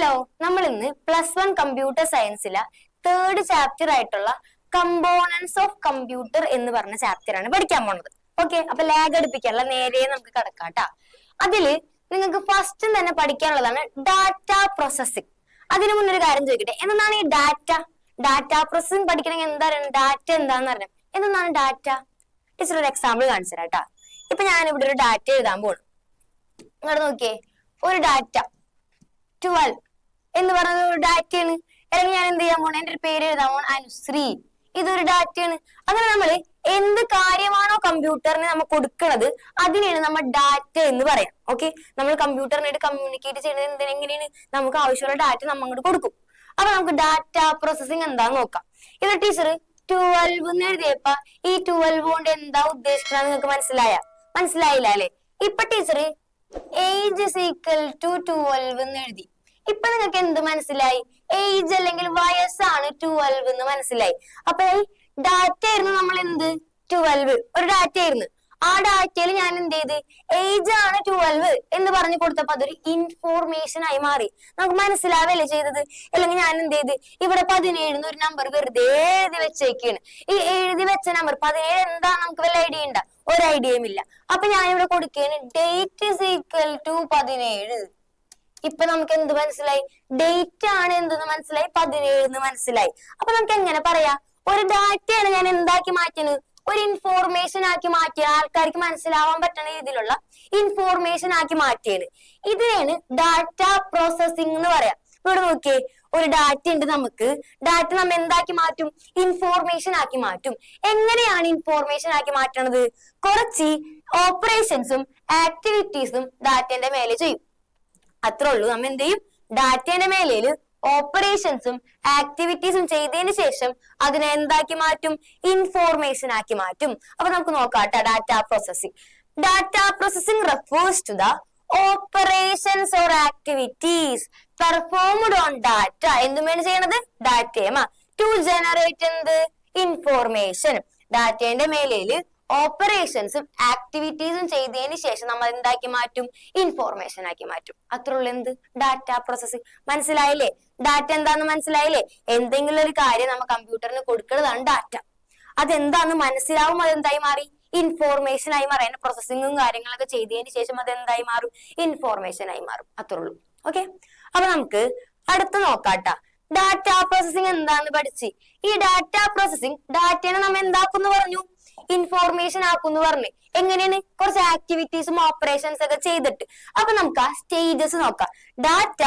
Hello, നമ്മൾ ഇന്ന് +1 computer സയൻസിലെ 3rd chapter ആയിട്ടുള്ള കമ്പോണൻസ് ഓഫ് കമ്പ്യൂട്ടർ എന്ന് പറഞ്ഞ ചാപ്റ്റർ ആണ് പഠിക്കാൻ പോണത്. ഓക്കെ, അപ്പൊ ലാഗ് അടുപ്പിക്കാനുള്ള നേരെ നമുക്ക് കടക്കാട്ടാ. അതില് നിങ്ങൾക്ക് ഫസ്റ്റ് തന്നെ പഠിക്കാനുള്ളതാണ് ഡാറ്റ പ്രോസസ്സിംഗ്. അതിനു മുന്നേ ഒരു കാര്യം ചോദിക്കട്ടെ, എന്താണ് ഈ ഡാറ്റ പ്രോസസ്സിംഗ് പഠിക്കണമെങ്കിൽ എന്താണ് ഡാറ്റ എന്താന്ന് അറിയാം. എന്താണ് ഡാറ്റ? ടീച്ചർ ഒരു എക്സാമ്പിൾ കാണിച്ചു തരാം. ഇപ്പൊ ഞാൻ ഇവിടെ ഒരു ഡാറ്റ എഴുതാൻ പോണു. ഇങ്ങോട്ട് നോക്കിയേ, ഒരു ഡാറ്റ 12 എന്ന് പറയുന്നത് ഒരു ഡാറ്റയാണ്. അല്ലെങ്കിൽ ഞാൻ എന്ത് ചെയ്യാൻ പോണേ, എന്റെ ഒരു പേര് എഴുതാൻ പോണ അനുശ്രീ, ഇതൊരു ഡാറ്റയാണ്. അങ്ങനെ നമ്മള് എന്ത് കാര്യമാണോ കമ്പ്യൂട്ടറിന് നമ്മൾ കൊടുക്കുന്നത് അതിനെയാണ് നമ്മൾ ഡാറ്റ എന്ന് പറയാം. ഓക്കെ, നമ്മൾ കമ്പ്യൂട്ടറിനായിട്ട് കമ്മ്യൂണിക്കേറ്റ് ചെയ്യുന്നത് എങ്ങനെയാണ്, നമുക്ക് ആവശ്യമുള്ള ഡാറ്റ നമ്മൾ അങ്ങോട്ട് കൊടുക്കും. അപ്പൊ നമുക്ക് ഡാറ്റ പ്രോസസ്സിംഗ് എന്താന്ന് നോക്കാം. ഇത് ടീച്ചർ 12 എന്ന് എഴുതിയപ്പ ഈ 12 കൊണ്ട് എന്താ ഉദ്ദേശിക്കുന്നത് നിങ്ങൾക്ക് മനസ്സിലായില്ല അല്ലെ? ഇപ്പൊ teacher age is equal to 12 എന്ന് എഴുതി. ഇപ്പൊ നിങ്ങൾക്ക് എന്ത് മനസ്സിലായി? ഏജ് അല്ലെങ്കിൽ വയസ്സാണ് 12 എന്ന് മനസ്സിലായി. അപ്പൊ ഈ ഡാറ്റ ആയിരുന്നു നമ്മൾ എന്ത് 12 ഒരു ഡാറ്റ ആയിരുന്നു. ആ ഡാറ്റയിൽ ഞാൻ എന്ത് ചെയ്ത് ഏജ് ആണ് 12 എന്ന് പറഞ്ഞു കൊടുത്തപ്പോ അതൊരു ഇൻഫോർമേഷൻ ആയി മാറി. നമുക്ക് മനസ്സിലാവല്ലേ ചെയ്തത്? അല്ലെങ്കിൽ ഞാൻ എന്ത് ചെയ്ത് ഇവിടെ 17 ഒരു നമ്പർ വെറുതെ എഴുതി വെച്ചേക്കാണ്. ഈ എഴുതി വെച്ച നമ്പർ 17 എന്താ നമുക്ക് വല്ല ഐഡിയ ഉണ്ടാ? ഒരു ഐഡിയയും ഇല്ല. അപ്പൊ ഞാൻ ഇവിടെ കൊടുക്കുകയാണ് ഡേറ്റ് is equal to 17. ഇപ്പൊ നമുക്ക് എന്ത് മനസ്സിലായി? ഡേറ്റ് ആണ് എന്തെന്ന് മനസ്സിലായി, 17 എന്ന് മനസ്സിലായി. അപ്പൊ നമുക്ക് എങ്ങനെ പറയാ, ഒരു ഡാറ്റയാണ് ഞാൻ എന്താക്കി മാറ്റുന്നത്, ഒരു ഇൻഫോർമേഷൻ ആക്കി മാറ്റിയ, ആൾക്കാർക്ക് മനസ്സിലാവാൻ പറ്റുന്ന രീതിയിലുള്ള ഇൻഫോർമേഷൻ ആക്കി മാറ്റിയത്. ഇതിനാണ് ഡാറ്റ പ്രോസസ്സിംഗ് എന്ന് പറയാം. ഇവിടെ നോക്കിയേ, ഒരു ഡാറ്റ ഉണ്ട്. നമുക്ക് ഡാറ്റ നമ്മൾ എന്താക്കി മാറ്റും? ഇൻഫോർമേഷൻ ആക്കി മാറ്റും. എങ്ങനെയാണ് ഇൻഫോർമേഷൻ ആക്കി മാറ്റണത്? കുറച്ച് ഓപ്പറേഷൻസും ആക്ടിവിറ്റീസും ഡാറ്റന്റെ മേലെ ചെയ്യും. അത്രേ ഉള്ളൂ. നമ്മൾ എന്ത് ചെയ്യും? ഡാറ്റന്റെ മേലേല് ഓപ്പറേഷൻസും ആക്ടിവിറ്റീസും ചെയ്തതിന് ശേഷം അതിനെ എന്താക്കി മാറ്റും? ഇൻഫോർമേഷൻ ആക്കി മാറ്റും. അപ്പൊ നമുക്ക് നോക്കാം data processing. Data processing refers to the operations or activities performed on data. എന്തുമാണ് ചെയ്യണത്? ഡാറ്റയുമാ ടു ജനറേറ്റ് എന്ത് ഇൻഫോർമേഷൻ. ഡാറ്റയുടെ മേലേല് ഓപ്പറേഷൻസും ആക്ടിവിറ്റീസും ചെയ്തതിന് ശേഷം നമ്മൾ എന്താക്കി മാറ്റും? ഇൻഫോർമേഷൻ ആക്കി മാറ്റും. അത്രയുള്ള എന്ത് ഡാറ്റ പ്രോസസ്സിംഗ്. മനസ്സിലായില്ലേ? ഡാറ്റ എന്താന്ന് മനസ്സിലായില്ലേ? എന്തെങ്കിലും ഒരു കാര്യം നമ്മൾ കമ്പ്യൂട്ടറിന് കൊടുക്കുന്നതാണ് ഡാറ്റ. അതെന്താന്ന് മനസ്സിലാവും, അതെന്തായി മാറി? ഇൻഫോർമേഷൻ ആയി മാറി. അതിന്റെ പ്രോസസ്സിംഗും കാര്യങ്ങളൊക്കെ ചെയ്തതിന് ശേഷം അത് എന്തായി മാറും? ഇൻഫോർമേഷൻ ആയി മാറും. അത്രേ ഉള്ളൂ. ഓക്കെ, അപ്പൊ നമുക്ക് അടുത്ത് നോക്കാട്ടാ. ഡാറ്റ പ്രോസസ്സിംഗ് എന്താന്ന് പഠിച്ച്. ഈ ഡാറ്റ പ്രോസസ്സിംഗ് ഡാറ്റനെ നമ്മൾ എന്താക്കുന്നു പറഞ്ഞു? ഇൻഫോർമേഷൻ ആക്കുന്നു പറഞ്ഞു. എങ്ങനെയാണ്? കുറച്ച് ആക്ടിവിറ്റീസും ഓപ്പറേഷൻസ് ഒക്കെ ചെയ്തിട്ട്. അപ്പൊ നമുക്ക് ആ സ്റ്റേജസ് നോക്കാം. ഡാറ്റ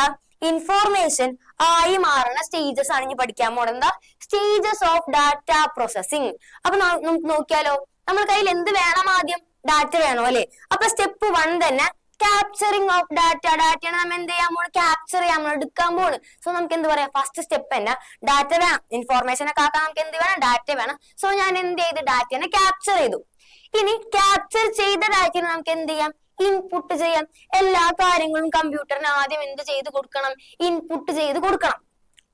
ഇൻഫോർമേഷൻ ആയി മാറുന്ന സ്റ്റേജസ് ആണ് ഇനി പഠിക്കാൻ പോണത്. എന്താ? Stages of data processing. അപ്പൊ നമുക്ക് നോക്കിയാലോ, നമ്മൾ കയ്യിൽ എന്ത് വേണം? ആദ്യം ഡാറ്റ വേണോ അല്ലെ? അപ്പൊ സ്റ്റെപ്പ് 1 തന്നെ ക്യാപ്ചറിങ് ഓഫ് ഡാറ്റ. ഡാറ്റയാണ് നമ്മൾ എന്ത് ചെയ്യാൻ പോണ്? ക്യാപ്ചർ ചെയ്യാൻ പോണ്, എടുക്കാൻ പോണ്. സോ നമുക്ക് എന്ത് പറയാം? ഫസ്റ്റ് സ്റ്റെപ്പ് തന്നെ ഡാറ്റ വേണം. ഇൻഫോർമേഷൻ ഒക്കെ ആക്കാൻ നമുക്ക് എന്ത് വേണം? ഡാറ്റ വേണം. സോ ഞാൻ എന്ത് ചെയ്ത് ഡാറ്റനെ ക്യാപ്ചർ ചെയ്തു. ഇനി ക്യാപ്ചർ ചെയ്ത ഡാറ്റനെ നമുക്ക് എന്ത് ചെയ്യാം? ഇൻപുട്ട് ചെയ്യാം. എല്ലാ കാര്യങ്ങളും കമ്പ്യൂട്ടറിന് ആദ്യം എന്ത് ചെയ്ത് കൊടുക്കണം? ഇൻപുട്ട് ചെയ്ത് കൊടുക്കണം.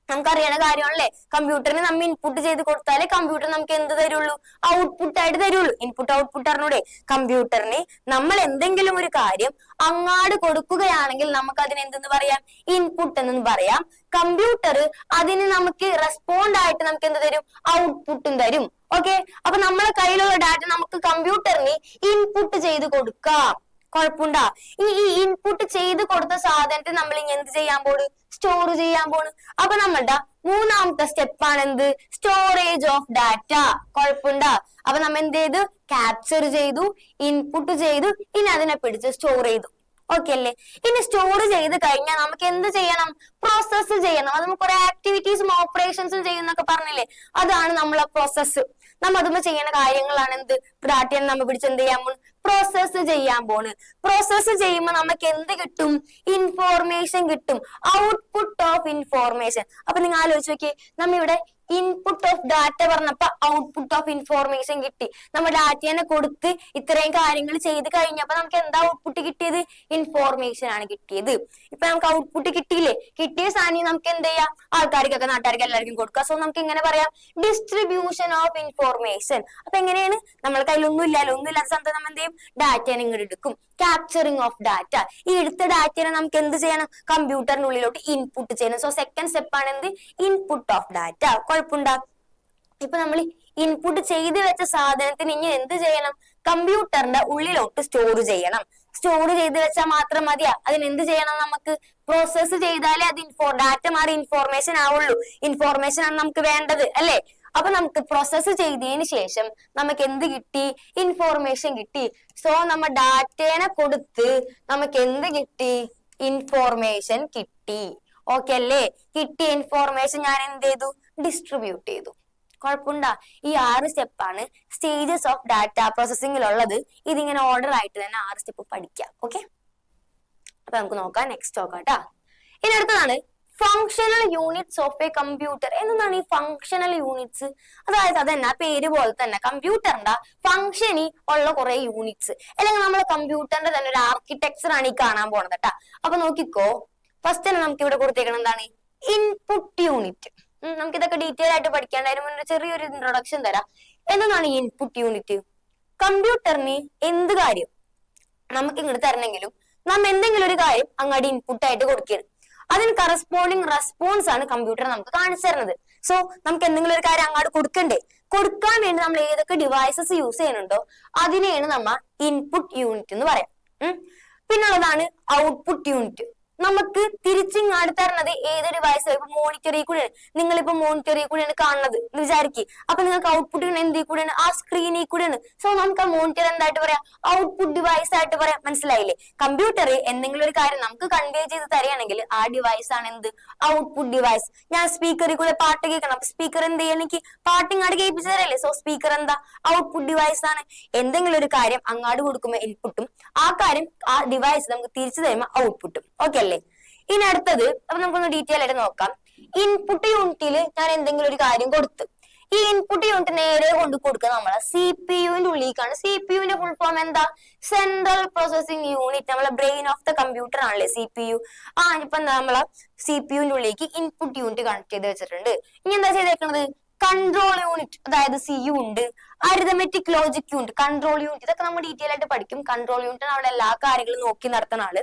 നമുക്കറിയണ കാര്യമാണല്ലേ, കമ്പ്യൂട്ടറിന് നമ്മൾ ഇൻപുട്ട് ചെയ്ത് കൊടുത്താലേ കമ്പ്യൂട്ടർ നമുക്ക് എന്ത് തരുള്ളൂ? ഔട്ട്പുട്ട് ആയിട്ട് തരുള്ളൂ. ഇൻപുട്ട് ഔട്ട്പുട്ട് അറിഞ്ഞൂടെ? കമ്പ്യൂട്ടറിന് നമ്മൾ എന്തെങ്കിലും ഒരു കാര്യം അങ്ങാട് കൊടുക്കുകയാണെങ്കിൽ നമുക്ക് അതിന് എന്തെന്ന് പറയാം? ഇൻപുട്ട് എന്ന് പറയാം. കമ്പ്യൂട്ടർ അതിന് നമുക്ക് റെസ്പോണ്ട് ആയിട്ട് നമുക്ക് എന്ത് തരും? ഔട്ട്പുട്ടും തരും. ഓക്കെ, അപ്പൊ നമ്മളെ കയ്യിലുള്ള ഡാറ്റ നമുക്ക് കമ്പ്യൂട്ടറിന് ഇൻപുട്ട് ചെയ്ത് കൊടുക്കാം. കുഴപ്പമുണ്ടാ? ഇനി ഈ ഇൻപുട്ട് ചെയ്ത് കൊടുത്ത സാധനത്തെ നമ്മൾ ഇനി എന്ത് ചെയ്യാൻ പോണ്? സ്റ്റോർ ചെയ്യാൻ പോണ്. അപ്പൊ നമ്മളുടെ മൂന്നാമത്തെ സ്റ്റെപ്പാണ് എന്ത്? Storage of data. കുഴപ്പമുണ്ടാ? അപ്പൊ നമ്മൾ എന്ത് ചെയ്തു? ക്യാപ്ചർ ചെയ്തു, ഇൻപുട്ട് ചെയ്തു, ഇനി അതിനെ പിടിച്ച് സ്റ്റോർ ചെയ്തു. ഓക്കെ അല്ലേ? ഇനി സ്റ്റോർ ചെയ്ത് കഴിഞ്ഞാൽ നമുക്ക് എന്ത് ചെയ്യണം? പ്രോസസ്സ് ചെയ്യണം. അത് നമുക്ക് കുറെ ആക്ടിവിറ്റീസും ഓപ്പറേഷൻസും ചെയ്യുന്നൊക്കെ പറഞ്ഞില്ലേ, അതാണ് നമ്മളെ പ്രോസസ്സ്. നമ്മ അതുമ്പോ ചെയ്യുന്ന കാര്യങ്ങളാണ് എന്ത്? ഡാറ്റയെ നമ്മൾ പിടിച്ച് എന്ത് ചെയ്യാൻ പോണ്? പ്രോസസ്സ് ചെയ്യാൻ പോണ്. പ്രോസസ്സ് ചെയ്യുമ്പോൾ നമുക്ക് എന്ത് കിട്ടും? ഇൻഫോർമേഷൻ കിട്ടും. Output of information. അപ്പൊ നിങ്ങൾ ആലോചിച്ച് നോക്കിയേ, നമ്മ ഇവിടെ ഇൻപുട്ട് ഓഫ് ഡാറ്റ പറഞ്ഞപ്പോ ഔട്ട്പുട്ട് ഓഫ് ഇൻഫോർമേഷൻ കിട്ടി. നമ്മൾ ഡാറ്റയെ കൊടുത്ത് ഇത്രയും കാര്യങ്ങൾ ചെയ്ത് കഴിഞ്ഞപ്പോ നമുക്ക് എന്താ ഔട്ട്പുട്ട് കിട്ടിയത്? ഇൻഫോർമേഷൻ ആണ് കിട്ടിയത്. ഇപ്പൊ നമുക്ക് ഔട്ട്പുട്ട് കിട്ടിയില്ലേ? കിട്ടിയ സാധനം നമുക്ക് എന്ത് ചെയ്യാം? ആൾക്കാർക്കൊക്കെ, നാട്ടുകാർക്ക് എല്ലാവർക്കും കൊടുക്കാം. സോ നമുക്ക് എങ്ങനെ പറയാം? Distribution of information. അപ്പൊ എങ്ങനെയാണ്? നമ്മൾ കയ്യിൽ ഒന്നും ഇല്ലാത്ത സമയത്ത് നമ്മൾ എന്ത് ചെയ്യും? ചെയ്യും? ഡാറ്റേനെ ഇങ്ങോട്ട് എടുക്കും. Capturing of data. ഈ എടുത്ത ഡാറ്റേനെ നമുക്ക് എന്ത് ചെയ്യണം? കമ്പ്യൂട്ടറിനുള്ളിലോട്ട് ഇൻപുട്ട് ചെയ്യണം. സോ സെക്കൻഡ് സ്റ്റെപ്പ് ആണ് എന്ത്? Input of data. കുഴപ്പമുണ്ടോ? ഇപ്പൊ നമ്മൾ ഇൻപുട്ട് ചെയ്ത് വെച്ച സാധനത്തിന് ഇനി എന്ത് ചെയ്യണം? കമ്പ്യൂട്ടറിന്റെ ഉള്ളിലോട്ട് സ്റ്റോർ ചെയ്യണം. സ്റ്റോർ ചെയ്ത് വെച്ചാൽ മാത്രം മതിയാ? അതിന് എന്ത് ചെയ്യണം? നമുക്ക് പ്രോസസ് ചെയ്താലേ അത് ഡാറ്റ മാറി ഇൻഫോർമേഷൻ ആവുള്ളൂ. ഇൻഫോർമേഷൻ ആണ് നമുക്ക് വേണ്ടത്, അല്ലെ? അപ്പൊ നമുക്ക് പ്രോസസ് ചെയ്തതിന് ശേഷം നമുക്ക് എന്ത് കിട്ടി? ഇൻഫോർമേഷൻ കിട്ടി. സോ നമ്മ ഡാറ്റേനെ കൊടുത്ത് നമുക്ക് എന്ത് കിട്ടി? ഇൻഫോർമേഷൻ കിട്ടി. ഓക്കെ അല്ലേ? കിട്ടിയ ഇൻഫോർമേഷൻ ഞാൻ എന്ത് ചെയ്തു? ഡിസ്ട്രിബ്യൂട്ട് ചെയ്തു. കുഴപ്പമുണ്ടാ? ഈ 6 സ്റ്റെപ്പാണ് സ്റ്റേജസ് ഓഫ് ഡാറ്റ പ്രോസസ്സിംഗിലുള്ളത്. ഇതിങ്ങനെ ഓർഡർ ആയിട്ട് തന്നെ 6 സ്റ്റെപ്പ് പഠിക്കാം. ഓക്കെ, അപ്പൊ നമുക്ക് നോക്കാം. നെക്സ്റ്റ് നോക്കാം കേട്ടാ. ഇനി അടുത്തതാണ് functional units of a computer. എന്താണ് ഈ ഫങ്ഷണൽ യൂണിറ്റ്സ്? അതായത് അതന്നെ പേര് പോലെ തന്നെ കമ്പ്യൂട്ടറിന്റെ ഫങ്ഷനി ഉള്ള കുറെ യൂണിറ്റ്സ്, അല്ലെങ്കിൽ നമ്മളെ കമ്പ്യൂട്ടറിന്റെ തന്നെ ഒരു ആർക്കിടെക്ചർ ആണ് ഈ കാണാൻ പോണത് കേട്ടാ. അപ്പൊ നോക്കിക്കോ, ഫസ്റ്റ് തന്നെ നമുക്ക് ഇവിടെ കൊടുത്തേക്കണം എന്താണ്? Input unit. നമുക്ക് ഇതൊക്കെ ഡീറ്റെയിൽ ആയിട്ട് പഠിക്കാണ്ട് അതിന് മുന്നേ ചെറിയൊരു ഇൻട്രൊഡക്ഷൻ തരാം. എന്താണ് ഈ ഇൻപുട്ട് യൂണിറ്റ്? കമ്പ്യൂട്ടറിന് എന്ത് കാര്യം നമുക്ക് ഇങ്ങോട്ട് തരണമെങ്കിലും നാം എന്തെങ്കിലും ഒരു കാര്യം അങ്ങോട്ട് ഇൻപുട്ട് ആയിട്ട് കൊടുക്കുകയാണ്. അതിന് കറസ്പോണ്ടിങ് റെസ്പോൺസ് ആണ് കമ്പ്യൂട്ടർ നമുക്ക് കാണിച്ചു തരുന്നത്. സോ നമുക്ക് എന്തെങ്കിലും ഒരു കാര്യം അങ്ങോട്ട് കൊടുക്കണ്ടേ? കൊടുക്കാൻ വേണ്ടി നമ്മൾ ഏതൊക്കെ ഡിവൈസസ് യൂസ് ചെയ്യുന്നുണ്ടോ അതിനെയാണ് നമ്മൾ ഇൻപുട്ട് യൂണിറ്റ് എന്ന് പറയാം. പിന്നുള്ളതാണ് ഔട്ട്പുട്ട് യൂണിറ്റ്. നമുക്ക് തിരിച്ചിങ്ങാട് തരണത് ഏത് ഡിവൈസ്? ഇപ്പൊ മോണിറ്ററിൽ കൂടെയാണ്, നിങ്ങളിപ്പോ മോണിറ്ററിൽ കൂടെയാണ് കാണുന്നത് എന്ന് വിചാരിക്കും. അപ്പൊ നിങ്ങൾക്ക് ഔട്ട്പുട്ട് എന്തിൽ കൂടെയാണ്? ആ സ്ക്രീനിൽ കൂടെയാണ്. സോ നമുക്ക് ആ മോണിറ്റർ എന്തായിട്ട് പറയാം? ഔട്ട്പുട്ട് ഡിവൈസ് ആയിട്ട് പറയാം. മനസ്സിലായില്ലേ? കമ്പ്യൂട്ടറിൽ എന്തെങ്കിലും ഒരു കാര്യം നമുക്ക് കൺവേ ചെയ്ത് തരികയാണെങ്കിൽ ആ ഡിവൈസ് ആണ് എന്ത്? Output device. ഞാൻ സ്പീക്കറിൽ കൂടെ പാട്ട് കേൾക്കണം, അപ്പൊ സ്പീക്കർ എന്ത് ചെയ്യണം? എനിക്ക് പാട്ട് ഇങ്ങാട് കേൾപ്പിച്ചു തരല്ലേ? സോ സ്പീക്കർ എന്താ? ഔട്ട്പുട്ട് ഡിവൈസ് ആണ്. എന്തെങ്കിലും ഒരു കാര്യം അങ്ങാട് കൊടുക്കുമ്പോൾ ഇൻപുട്ടും, ആ കാര്യം ആ ഡിവൈസ് നമുക്ക് തിരിച്ചു തരുമ്പോൾ ഔട്ട്പുട്ടും. ഓക്കെ അല്ലേ? ഇനി അടുത്തത് അപ്പൊ നമുക്കൊന്ന് ഡീറ്റെയിൽ ആയിട്ട് നോക്കാം. ഇൻപുട്ട് യൂണിറ്റിൽ ഞാൻ എന്തെങ്കിലും ഒരു കാര്യം കൊടുത്തു. ഈ ഇൻപുട്ട് യൂണിറ്റ് നേരെ കൊണ്ട് കൊടുക്കുക നമ്മളെ CPU-ന്റെ ഉള്ളിലേക്കാണ്. CPU-ന്റെ ഫുൾ ഫോം എന്താ? Central processing unit. നമ്മളെ ബ്രെയിൻ ഓഫ് ദ കമ്പ്യൂട്ടർ ആണല്ലേ CPU. ഇപ്പൊ എന്താ? നമ്മളെ CPU-ന്റെ ഉള്ളിലേക്ക് ഇൻപുട്ട് യൂണിറ്റ് കണക്ട് ചെയ്ത് വെച്ചിട്ടുണ്ട്. ഇനി എന്താ ചെയ്തേക്കുന്നത്? കൺട്രോൾ യൂണിറ്റ്, അതായത് CU ഉണ്ട്. Arithmetic logic unit, control unit, ഇതൊക്കെ നമ്മൾ ഡീറ്റെയിൽ ആയിട്ട് പഠിക്കും. കൺട്രോൾ യൂണിറ്റ് അവിടെ എല്ലാ കാര്യങ്ങളും നോക്കി നടത്തുന്ന ആള്.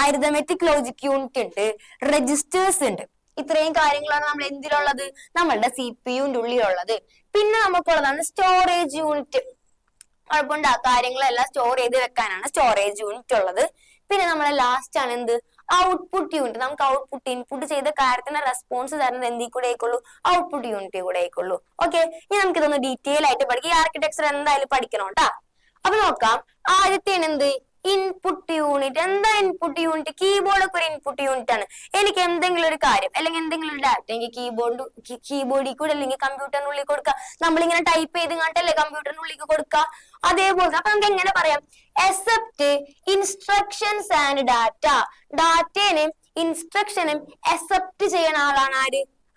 അരിതമെറ്റിക് ലോജിക് യൂണിറ്റ് ഉണ്ട്, രജിസ്റ്റേഴ്സ് ഉണ്ട്. ഇത്രയും കാര്യങ്ങളാണ് നമ്മൾ എന്തിലുള്ളത്? നമ്മളുടെ CPU-ന്റെ ഉള്ളിലുള്ളത്. പിന്നെ നമുക്കുള്ളതാണ് സ്റ്റോറേജ് യൂണിറ്റ്. കുഴപ്പമുണ്ട്, ആ കാര്യങ്ങളെല്ലാം സ്റ്റോർ ചെയ്ത് വെക്കാനാണ് സ്റ്റോറേജ് യൂണിറ്റ് ഉള്ളത്. പിന്നെ നമ്മളെ ലാസ്റ്റ് ആണ് എന്ത്? Output unit. നമുക്ക് ഔട്ട്പുട്ട് ഇൻപുട്ട് ചെയ്ത കാര്യത്തിന് റെസ്പോൺസ് തരുന്നത് എന്തിൽ കൂടെ ആയിക്കൊള്ളൂ? ഔട്ട്പുട്ട് യൂണിറ്റ് കൂടെ ആയിക്കൊള്ളൂ. ഓക്കെ, ഇനി നമുക്ക് ഇതൊന്ന് ഡീറ്റെയിൽ ആയിട്ട് പഠിക്കാം. ഈ ആർക്കിടെക്ചർ എന്തായാലും പഠിക്കണം കേട്ടാ. അപ്പൊ നോക്കാം. ആദ്യത്തേണ് എന്ത്? Input unit. എന്താ ഇൻപുട്ട് യൂണിറ്റ്? കീബോർഡൊക്കെ ഒരു ഇൻപുട്ട് യൂണിറ്റ് ആണ്. എനിക്ക് എന്തെങ്കിലും ഒരു കാര്യം അല്ലെങ്കിൽ എന്തെങ്കിലും ഒരു ഡാറ്റ എനിക്ക് കീബോർഡിൽ കൂടെ അല്ലെങ്കിൽ കമ്പ്യൂട്ടറിനുള്ളിൽ കൊടുക്കുക. നമ്മളിങ്ങനെ ടൈപ്പ് ചെയ്ത് കണ്ടല്ലേ കമ്പ്യൂട്ടറിനുള്ളിൽ കൊടുക്കുക. അതേപോലെ അപ്പൊ നമുക്ക് എങ്ങനെ പറയാം? Accept instructions and data. ഡാറ്റേനും ഇൻസ്ട്രക്ഷനും അക്സെപ്റ്റ് ചെയ്യുന്ന ആളാണ്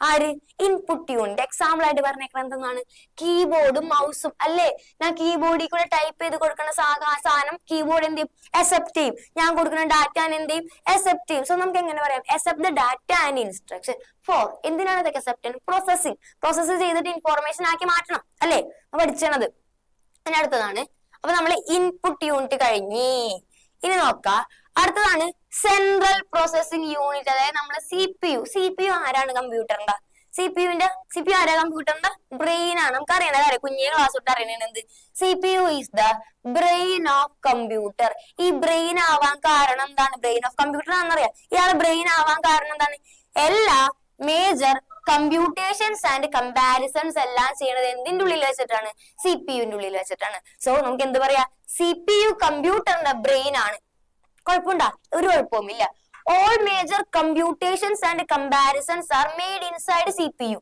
ആര്? Input unit. എക്സാമ്പിൾ ആയിട്ട് പറഞ്ഞേക്കുന്നത് എന്താണ്? കീബോർഡും മൗസും അല്ലേ? ഞാൻ കീബോർഡിൽ കൂടെ ടൈപ്പ് ചെയ്ത് കൊടുക്കുന്ന സാധനം കീബോർഡ് എന്ത് ചെയ്യും? അക്സെപ്റ്റ് ചെയ്യും. ഞാൻ കൊടുക്കുന്ന ഡാറ്റ എന്ത് ചെയ്യും? അക്സെപ്റ്റ് ചെയ്യും. സോ നമുക്ക് എങ്ങനെ പറയാം? Accept the data and instruction four. എന്തിനാണ് ഇതൊക്കെ അക്സെപ്റ്റ്? പ്രോസസിങ്. പ്രോസസ് ചെയ്തിട്ട് ഇൻഫോർമേഷൻ ആക്കി മാറ്റണം അല്ലേ? പഠിച്ചത്. ഇനി അടുത്തതാണ്. അപ്പൊ നമ്മള് ഇൻപുട്ട് യൂണിറ്റ് കഴിഞ്ഞ് ഇനി നോക്കാം. അടുത്തതാണ് സെൻട്രൽ പ്രോസസിംഗ് യൂണിറ്റ്, അതായത് നമ്മളെ CPU ആരാണ് കമ്പ്യൂട്ടറിന്റെ? CPU ആരാ കമ്പ്യൂട്ടറിന്റെ? ബ്രെയിൻ ആണ്. നമുക്ക് അറിയണ കാര്യം, കുഞ്ഞേ ക്ലാസ് തൊട്ട് അറിയണത് എന്ത്? CPU is the brain of computer. ഈ ബ്രെയിൻ ആവാൻ കാരണം എന്താണ്? ബ്രെയിൻ ഓഫ് കമ്പ്യൂട്ടർ ആണെന്നറിയാം. ഇയാളെ ബ്രെയിൻ ആവാൻ കാരണം എന്താണ്? എല്ലാ മേജർ കമ്പ്യൂട്ടേഷൻസ് ആൻഡ് കമ്പാരിസൺസ് എല്ലാം ചെയ്യണത് എന്തിന്റെ ഉള്ളിൽ വെച്ചിട്ടാണ്? CPU-ന്റെ ഉള്ളിൽ വെച്ചിട്ടാണ്. സോ നമുക്ക് എന്ത് പറയാ? CPU കമ്പ്യൂട്ടറിന്റെ ബ്രെയിൻ ആണ്. കുഴപ്പമുണ്ടാ? ഒരു കുഴപ്പവുമില്ല. All major computations and comparisons are made inside CPU.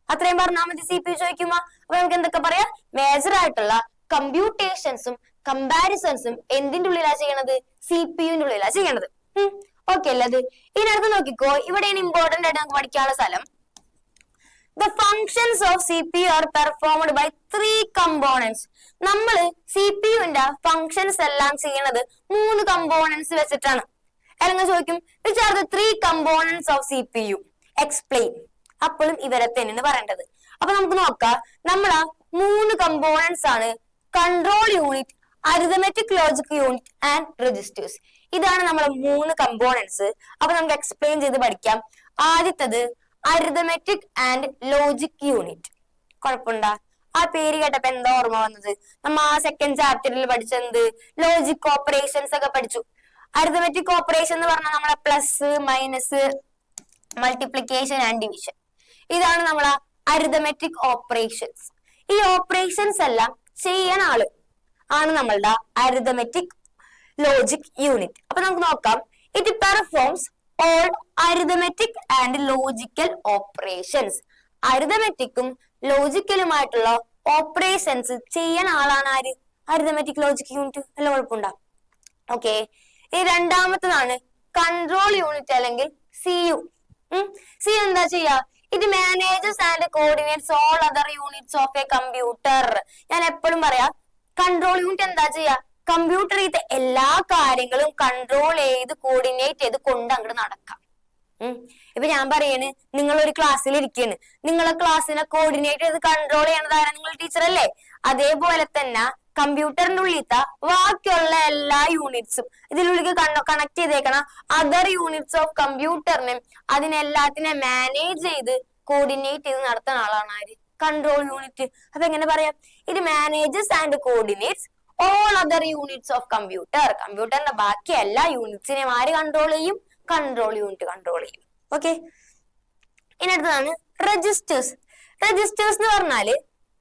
അത്രയും പറഞ്ഞാൽ മതി. CPU ചോദിക്കുമ്പോ അപ്പൊ നമുക്ക് എന്തൊക്കെ പറയാ? മേജർ ആയിട്ടുള്ള കമ്പ്യൂട്ടേഷൻസും കമ്പാരിസൺസും എന്തിന്റെ ഉള്ളിലാ ചെയ്യണത്? CPU-ന്റെ ഉള്ളിലാ ചെയ്യണത്. ഓക്കെ അല്ലേ? അത് ഇനി അടുത്ത് നോക്കിക്കോ. ഇവിടെയാണ് ഇമ്പോർട്ടന്റ് ആയിട്ട് നമുക്ക് പഠിക്കാനുള്ള സ്ഥലം. The functions of CPU are performed by 3 components. നമ്മള് CPU-ന്റെ ഫങ്ഷൻസ് എല്ലാം ചെയ്യണത് 3 കമ്പോണൻസ് വെച്ചിട്ടാണ്. അല്ലെങ്കിൽ ചോദിക്കും, which are the 3 components of CPU? Explain. അപ്പോഴും ഇവരെ തന്നെയാണ് പറയേണ്ടത്. അപ്പൊ നമുക്ക് നോക്കാം. നമ്മളാ 3 കമ്പോണൻസ് ആണ്: control unit, arithmetic logic unit and registers. ഇതാണ് നമ്മളെ 3 കമ്പോണൻസ്. അപ്പൊ നമുക്ക് എക്സ്പ്ലെയിൻ ചെയ്ത് പഠിക്കാം. ആദ്യത്തത് അരിതമെറ്റിക് ആൻഡ് ലോജിക് യൂണിറ്റ്. കുഴപ്പമുണ്ടാ? ആ പേര് കേട്ടപ്പോ എന്താ ഓർമ്മ വന്നത്? നമ്മ ആ സെക്കൻഡ് ചാപ്റ്ററിൽ പഠിച്ചെന്ത് ലോജിക് ഓപ്പറേഷൻസ് ഒക്കെ പഠിച്ചു. അരിതമെറ്റിക് ഓപ്പറേഷൻ എന്ന് പറഞ്ഞാൽ നമ്മളെ plus, minus, multiplication and division. ഇതാണ് നമ്മളെ അരിതമെറ്റിക് ഓപ്പറേഷൻസ്. ഈ ഓപ്പറേഷൻസ് എല്ലാം ചെയ്യണ ആള് ആണ് നമ്മളുടെ അരിതമെറ്റിക് ലോജിക് യൂണിറ്റ്. അപ്പൊ നമുക്ക് നോക്കാം. It performs all arithmetic and logical operations. അരിതമെറ്റിക്കും ലോജിക്കലുമായിട്ടുള്ള ഓപ്പറേഷൻസ് ചെയ്യണ ആളാണ് ആര്? Arithmetic logic unit. നല്ല കുഴപ്പമുണ്ടാ? ഓക്കെ. ഈ രണ്ടാമത്തതാണ് കൺട്രോൾ യൂണിറ്റ് അല്ലെങ്കിൽ സി യു. സി എന്താ ചെയ്യാ? It manages and coordinates all other units of a computer. ഞാൻ എപ്പോഴും പറയാ, കൺട്രോൾ യൂണിറ്റ് എന്താ ചെയ്യാ? കമ്പ്യൂട്ടർ ചെയ്ത എല്ലാ കാര്യങ്ങളും കൺട്രോൾ ചെയ്ത് കോർഡിനേറ്റ് ചെയ്ത് കൊണ്ട് അങ്ങോട്ട് നടക്കാം. ഇപ്പൊ ഞാൻ പറയാണ്, നിങ്ങൾ ഒരു ക്ലാസ്സിൽ ഇരിക്കുകയാണ്, നിങ്ങളെ ക്ലാസ്സിനെ കോർഡിനേറ്റ് ചെയ്ത് കൺട്രോൾ ചെയ്യണത് ആരാ? നിങ്ങൾ ടീച്ചർ അല്ലേ? അതേപോലെ തന്നെ കമ്പ്യൂട്ടറിന്റെ ഉള്ളിലത്തെ ബാക്കിയുള്ള എല്ലാ യൂണിറ്റ്സും ഇതിനുള്ളിൽ കണക്ട് ചെയ്തേക്കണം അതർ യൂണിറ്റ്സ് ഓഫ് കമ്പ്യൂട്ടറിനെ, അതിനെല്ലാത്തിനെ മാനേജ് ചെയ്ത് കോർഡിനേറ്റ് ചെയ്ത് നടത്തുന്ന ആളാണ് ആര്? Control unit. അപ്പൊ എങ്ങനെ പറയാം? ഇത് manages and coordinates all other units of computer. കമ്പ്യൂട്ടറിന്റെ ബാക്കി എല്ലാ യൂണിറ്റ്സിനെയും ആര് കൺട്രോൾ ചെയ്യും? കൺട്രോൾ യൂണിറ്റ് കൺട്രോൾ ചെയ്യും. ഓക്കെ. ഇനി അടുത്തതാണ് രജിസ്റ്റേഴ്സ്. രജിസ്റ്റേഴ്സ് എന്ന് പറഞ്ഞാല്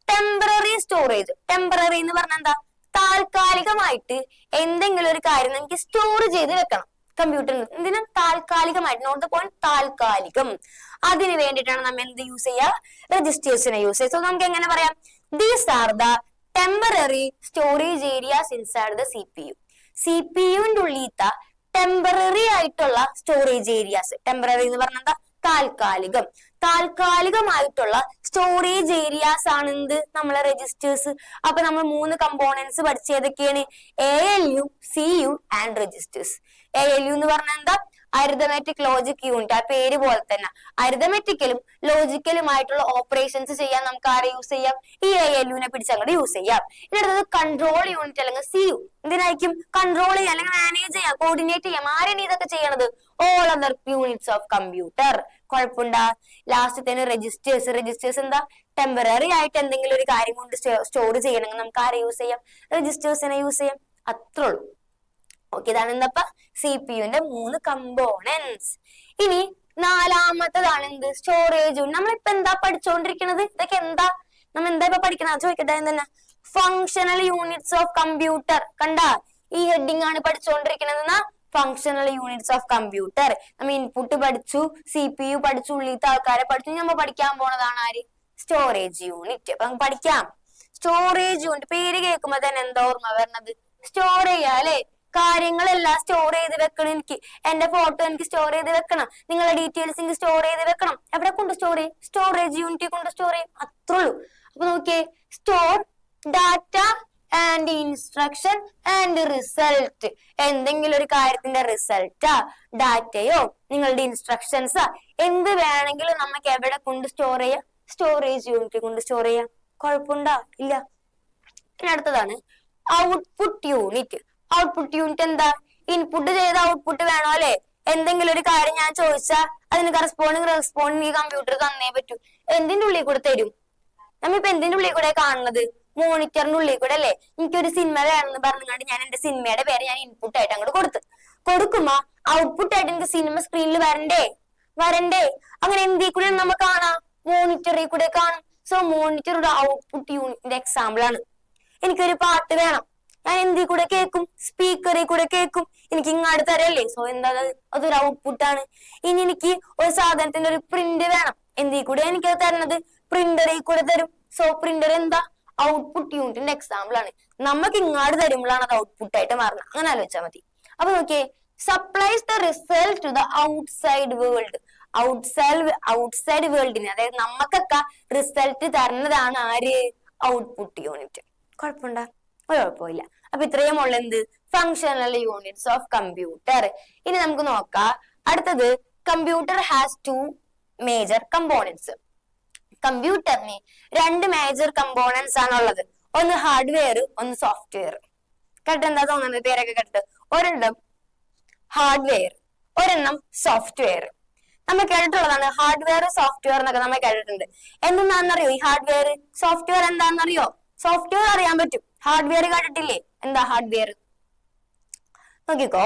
ടെമ്പററി സ്റ്റോറേജ്. ടെമ്പററി എന്ന് പറഞ്ഞാൽ എന്താ? താൽക്കാലികമായിട്ട് എന്തെങ്കിലും ഒരു കാര്യം നമുക്ക് സ്റ്റോർ ചെയ്ത് വെക്കണം കമ്പ്യൂട്ടറിൽ. എന്തിനാ? താൽക്കാലികമായിട്ട്. നോട്ട് ദ പോയിന്റ്, താൽക്കാലികം. അതിന് വേണ്ടിയിട്ടാണ് നമ്മൾ എന്ത് യൂസ് ചെയ്യുക? രജിസ്റ്റേഴ്സിനെ യൂസ് ചെയ്യുക. സോ നമുക്ക് എങ്ങനെ പറയാം? These are the temporary storage areas inside the CPU. CPU-ന്റെ ഉള്ളിലത്തെ ടെമ്പററി ആയിട്ടുള്ള സ്റ്റോറേജ് ഏരിയാസ്. ടെമ്പററി എന്ന് പറഞ്ഞാൽ എന്താ? താൽക്കാലികം. താൽക്കാലികമായിട്ടുള്ള സ്റ്റോറേജ് ഏരിയാസ് ആണ് എന്ത്? നമ്മളെ രജിസ്റ്റേഴ്സ്. അപ്പൊ നമ്മൾ 3 കമ്പോണൻസ് പഠിച്ച ഏതൊക്കെയാണ്? ALU, CU and registers. ALU എന്ന് പറഞ്ഞാൽ എന്താ? Arithmetic logic unit. ആ പേര് പോലെ തന്നെ അരിതമെറ്റിക്കലും ലോജിക്കലുമായിട്ടുള്ള ഓപ്പറേഷൻസ് ചെയ്യാൻ നമുക്ക് ആരെ യൂസ് ചെയ്യാം? ഈ ALU-നെ പിടിച്ച് അങ്ങോട്ട് യൂസ് ചെയ്യാം. ഇനി അടുത്തത് കൺട്രോൾ യൂണിറ്റ് അല്ലെങ്കിൽ CU. എന്തിനായിരിക്കും? കൺട്രോൾ ചെയ്യാം അല്ലെങ്കിൽ മാനേജ് ചെയ്യാം, കോർഡിനേറ്റ് ചെയ്യാം. ആരാണ് ഇതൊക്കെ ചെയ്യണത്? All other units of computer. കുഴപ്പമുണ്ടാ? ലാസ്റ്റത്തേന് രജിസ്റ്റേഴ്സ്. രജിസ്റ്റേഴ്സ് എന്താ? ടെമ്പററി ആയിട്ട് എന്തെങ്കിലും ഒരു കാര്യം കൊണ്ട് സ്റ്റോർ ചെയ്യണമെങ്കിൽ നമുക്ക് ആരെ യൂസ് ചെയ്യാം? രജിസ്റ്റേഴ്സിനെ യൂസ് ചെയ്യാം. അത്രേ ഉള്ളൂ. ഓക്കെ. ഇതാണ് എന്തപ്പ CPU-ന്റെ 3 കമ്പോണൻസ്. ഇനി നാലാമത്തതാണ് എന്ത്? സ്റ്റോറേജ്. നമ്മളിപ്പോ എന്താ പഠിച്ചുകൊണ്ടിരിക്കുന്നത്? ഇതൊക്കെ എന്താ? നമ്മൾ എന്താ ഇപ്പൊ പഠിക്കണത് ചോദിക്കട്ടെ? എന്തെന്നാ? Functional units of computer. കണ്ടാ? ഈ ഹെഡിങ് ആണ് പഠിച്ചുകൊണ്ടിരിക്കണത്. Functional units of computer. നമ്മൾ ഇൻപുട്ട് പഠിച്ചു, CPU പഠിച്ചു, ഉള്ളിലത്തെ ആൾക്കാരെ പഠിച്ചു. നമ്മൾ പഠിക്കാൻ പോണതാണ് ആര്? Storage unit. അപ്പൊ നമുക്ക് പഠിക്കാം. സ്റ്റോറേജ് യൂണിറ്റ് പേര് കേൾക്കുമ്പോ തന്നെ എന്താ ഓർമ്മ വരണത്? സ്റ്റോർ ചെയ്യാ അല്ലെ? കാര്യങ്ങളെല്ലാം സ്റ്റോർ ചെയ്ത് വെക്കണം. എനിക്ക് എന്റെ ഫോട്ടോ എനിക്ക് സ്റ്റോർ ചെയ്ത് വെക്കണം, നിങ്ങളുടെ ഡീറ്റെയിൽസ് എനിക്ക് സ്റ്റോർ ചെയ്ത് വെക്കണം. എവിടെ കൊണ്ട് സ്റ്റോർ ചെയ്യും? സ്റ്റോറേജ് യൂണിറ്റിൽ കൊണ്ട് സ്റ്റോർ ചെയ്യും. അത്രേ ഉള്ളൂ. അപ്പൊ നോക്കിയേ, store data and instruction and result. എന്തെങ്കിലും ഒരു കാര്യത്തിന്റെ റിസൾട്ടാ, ഡാറ്റയോ നിങ്ങളുടെ ഇൻസ്ട്രക്ഷൻസാ എന്ത് വേണമെങ്കിലും നമുക്ക് എവിടെ കൊണ്ട് സ്റ്റോർ ചെയ്യാം? സ്റ്റോറേജ് യൂണിറ്റിൽ കൊണ്ട് സ്റ്റോർ ചെയ്യാം. കുഴപ്പമുണ്ടോ? ഇല്ല. ഇനി അടുത്തതാണ് ഔട്ട്പുട്ട് യൂണിറ്റ്. ഔട്ട്പുട്ട് യൂണിറ്റ് എന്താ? ഇൻപുട്ട് ചെയ്ത ഔട്ട്പുട്ട് വേണോ അല്ലെ? എന്തെങ്കിലും ഒരു കാര്യം ഞാൻ ചോദിച്ചാൽ അതിന് റെസ്പോണ്ടിങ് ഈ കമ്പ്യൂട്ടർ തന്നേ പറ്റൂ. എന്തിന്റെ ഉള്ളിൽ കൂടെ തരും? നമ്മിപ്പോ എന്തിന്റെ ഉള്ളിൽ കൂടെ കാണുന്നത്? മോണിറ്ററിന്റെ ഉള്ളിൽ കൂടെ അല്ലെ? എനിക്കൊരു സിനിമ വേണമെന്ന് പറഞ്ഞുകൊണ്ട് ഞാൻ എന്റെ സിനിമയുടെ പേര് ഞാൻ ഇൻപുട്ട് ആയിട്ട് അങ്ങോട്ട് കൊടുക്കുമ്പോ ഔട്ട്പുട്ട് ആയിട്ട് എനിക്ക് സിനിമ സ്ക്രീനിൽ വരണ്ടേ? അങ്ങനെ എന്തിൽ കൂടെ നമ്മൾ കാണാം? മോണിറ്ററിൽ കൂടെ കാണും. സോ മോണിറ്ററുടെ ഔട്ട്പുട്ട് യൂണിറ്റിന്റെ എക്സാമ്പിൾ ആണ്. എനിക്കൊരു പാട്ട് വേണം, ഞാൻ എന്തിൽ കൂടെ കേൾക്കും? സ്പീക്കറിൽ കൂടെ കേൾക്കും. എനിക്ക് ഇങ്ങോട്ട് തരല്ലേ? സോ എന്താ? അതൊരു ഔട്ട്പുട്ട് ആണ്. ഇനി എനിക്ക് ഒരു സാധനത്തിന്റെ ഒരു പ്രിന്റ് വേണം, എന്തിൽ കൂടെ എനിക്ക് തരുന്നത്? പ്രിന്ററിൽ കൂടെ തരും. സോ പ്രിന്റർ എന്താ? ഔട്ട്പുട്ട് യൂണിറ്റിന്റെ എക്സാമ്പിൾ ആണ്. നമുക്ക് ഇങ്ങോട്ട് തരുമ്പോഴാണ് അത് ഔട്ട്പുട്ട് ആയിട്ട് മാറുന്നത്. അങ്ങനെ ആലോചിച്ചാൽ മതി. അപ്പൊ നോക്കിയേ, supplies the result to the outside world. Outside വേൾഡിന്, അതായത് നമുക്കൊക്കെ റിസൾട്ട് തരുന്നതാണ് ആര്? Output unit. കുഴപ്പമുണ്ടോ? ഒരു കുഴപ്പമില്ല. അപ്പൊ ഇത്രയും ഉള്ള എന്ത്? Functional units of computer. ഇനി നമുക്ക് നോക്കാം. അടുത്തത് കമ്പ്യൂട്ടർ ഹാസ് 2 മേജർ കമ്പോണൻസ്. കമ്പ്യൂട്ടറിന് 2 മേജർ കമ്പോണൻസ് ആണ് ഉള്ളത്. ഒന്ന് ഹാർഡ്വെയർ, ഒന്ന് സോഫ്റ്റ്വെയർ. കേട്ടിട്ട് എന്താ തോന്നുന്നത്? പേരൊക്കെ കേട്ടിട്ട്. ഒരെണ്ണം ഹാർഡ്വെയർ, ഒരെണ്ണം സോഫ്റ്റ്വെയർ. നമ്മൾ കേട്ടിട്ടുള്ളതാണ് ഹാർഡ്വെയർ സോഫ്റ്റ്വെയർ എന്നൊക്കെ നമ്മൾ കേട്ടിട്ടുണ്ട്. എന്തെന്നാണെന്നറിയോ ഈ ഹാർഡ്വെയർ സോഫ്റ്റ്വെയർ എന്താണെന്നറിയോ? സോഫ്റ്റ്വെയർ അറിയാൻ പറ്റും, ഹാർഡ്വെയർ കേട്ടിട്ടില്ലേ? എന്താ ഹാർഡ്വെയർ? നോക്കിക്കോ,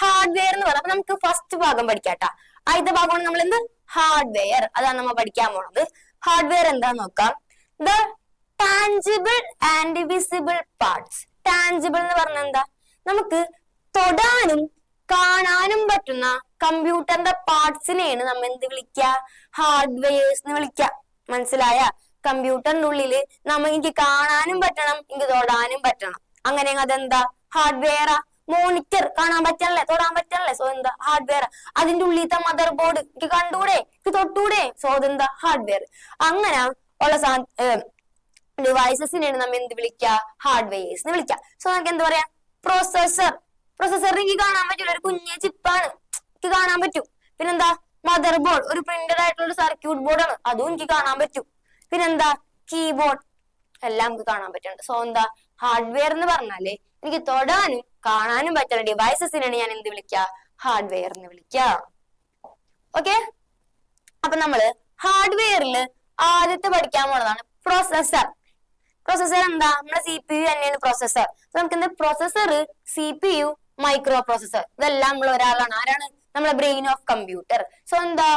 ഹാർഡ്വെയർ എന്ന് പറഞ്ഞാൽ നമുക്ക് ഫസ്റ്റ് ഭാഗം പഠിക്കാട്ടാ. ആദ്യത്തെ ഭാഗമാണ് നമ്മൾ എന്ത് ഹാർഡ്വെയർ, അതാണ് നമ്മൾ പഠിക്കാൻ പോണത്. ഹാർഡ്വെയർ എന്താന്ന് നോക്കാം. The tangible and visible parts. Tangible എന്ന് പറഞ്ഞാൽ എന്താ? നമുക്ക് തൊടാനും കാണാനും പറ്റുന്ന കമ്പ്യൂട്ടറിന്റെ പാർട്സിനെയാണ് നമ്മൾ എന്ത് വിളിക്കുക? ഹാർഡ്വെയർസ് എന്ന് വിളിക്കുക. മനസ്സിലായ? കമ്പ്യൂട്ടറിന്റെ ഉള്ളില് എനിക്ക് കാണാനും പറ്റണം, എനിക്ക് തൊടാനും പറ്റണം. അങ്ങനെ അതെന്താ? ഹാർഡ്വെയറാ. മോണിറ്റർ കാണാൻ പറ്റണല്ലേ, തൊടാൻ പറ്റണല്ലേ, സോ എന്താ? ഹാർഡ്വെയർ. അതിന്റെ ഉള്ളിലത്തെ മദർ ബോർഡ് എനിക്ക് കണ്ടൂടെ, എനിക്ക് തൊട്ടൂടെ, സോ അതെന്താ? ഹാർഡ്വെയർ. അങ്ങനെ ഉള്ള ഡിവൈസസിനെയാണ് നമ്മൾ എന്ത് വിളിക്കുക? ഹാർഡ്വെയർസ് എന്ന് വിളിക്കുക. സോ നമുക്ക് എന്താ പറയാ? പ്രോസസർ. പ്രോസസറിന് എനിക്ക് കാണാൻ പറ്റില്ല, ഒരു കുഞ്ഞേ ചിപ്പാണ്, എനിക്ക് കാണാൻ പറ്റും. പിന്നെന്താ? മദർ ബോർഡ്, ഒരു പ്രിന്റഡ് ആയിട്ടുള്ള ഒരു സർക്യൂട്ട് ബോർഡാണ്, അതും എനിക്ക് കാണാൻ പറ്റും. പിന്നെന്താ? കീബോർഡ്, എല്ലാം നമുക്ക് കാണാൻ പറ്റുന്നുണ്ട്. സോ എന്താ? ഹാർഡ്വെയർ എന്ന് പറഞ്ഞാല് എനിക്ക് തൊടാനും കാണാനും പറ്റുന്ന ഡിവൈസസിനാണ് ഞാൻ എന്ത് വിളിക്കുക? ഹാർഡ്വെയർ എന്ന് വിളിക്കുക. ഓക്കെ, അപ്പൊ നമ്മള് ഹാർഡ്വെയറിൽ ആദ്യത്തെ പഠിക്കാൻ പോണതാണ് പ്രോസസർ. പ്രോസസർ എന്താ? നമ്മുടെ CPU തന്നെയാണ് പ്രോസസർ. നമുക്ക് എന്താ? പ്രോസസർ, CPU, മൈക്രോ പ്രോസസർ, ഇതെല്ലാം നമ്മൾ ഒരാളാണ്. ആരാണ്? നമ്മുടെ ബ്രെയിൻ ഓഫ് കമ്പ്യൂട്ടർ. സോ എന്താ?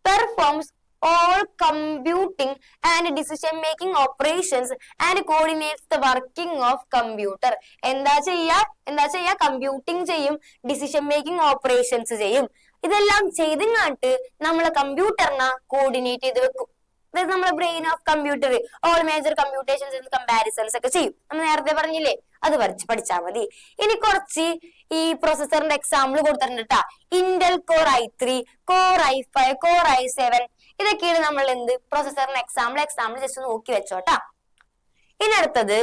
Performs all computing and decision making operations and coordinates the working of computer. എന്താ ചെയ്യാ? കമ്പ്യൂട്ടിംഗ് ചെയ്യും, ഡിസിഷൻ മേക്കിംഗ് ഓപ്പറേഷൻസ് ചെയ്യും. ഇതെല്ലാം ചെയ്തിങ്ങാട്ട് നമ്മളെ കമ്പ്യൂട്ടറിനെ കോർഡിനേറ്റ് ചെയ്ത് വെക്കും. അതായത് നമ്മുടെ brain of computer all major computations and comparisons ഒക്കെ ചെയ്യും. നമ്മൾ നേരത്തെ പറഞ്ഞില്ലേ, അത് പഠിച്ചാൽ മതി. ഇനി കുറച്ച് ഈ പ്രോസസറിന്റെ എക്സാമ്പിൾ കൊടുത്തിട്ടുണ്ട് കേട്ടാ. Intel core i3, core i5, core i7, ഇതൊക്കെയാണ് നമ്മൾ എന്ത് പ്രോസസറിന്റെ എക്സാമ്പിൾ ജസ്റ്റ് നോക്കി വെച്ചോട്ടാ. ഇനി അടുത്തത്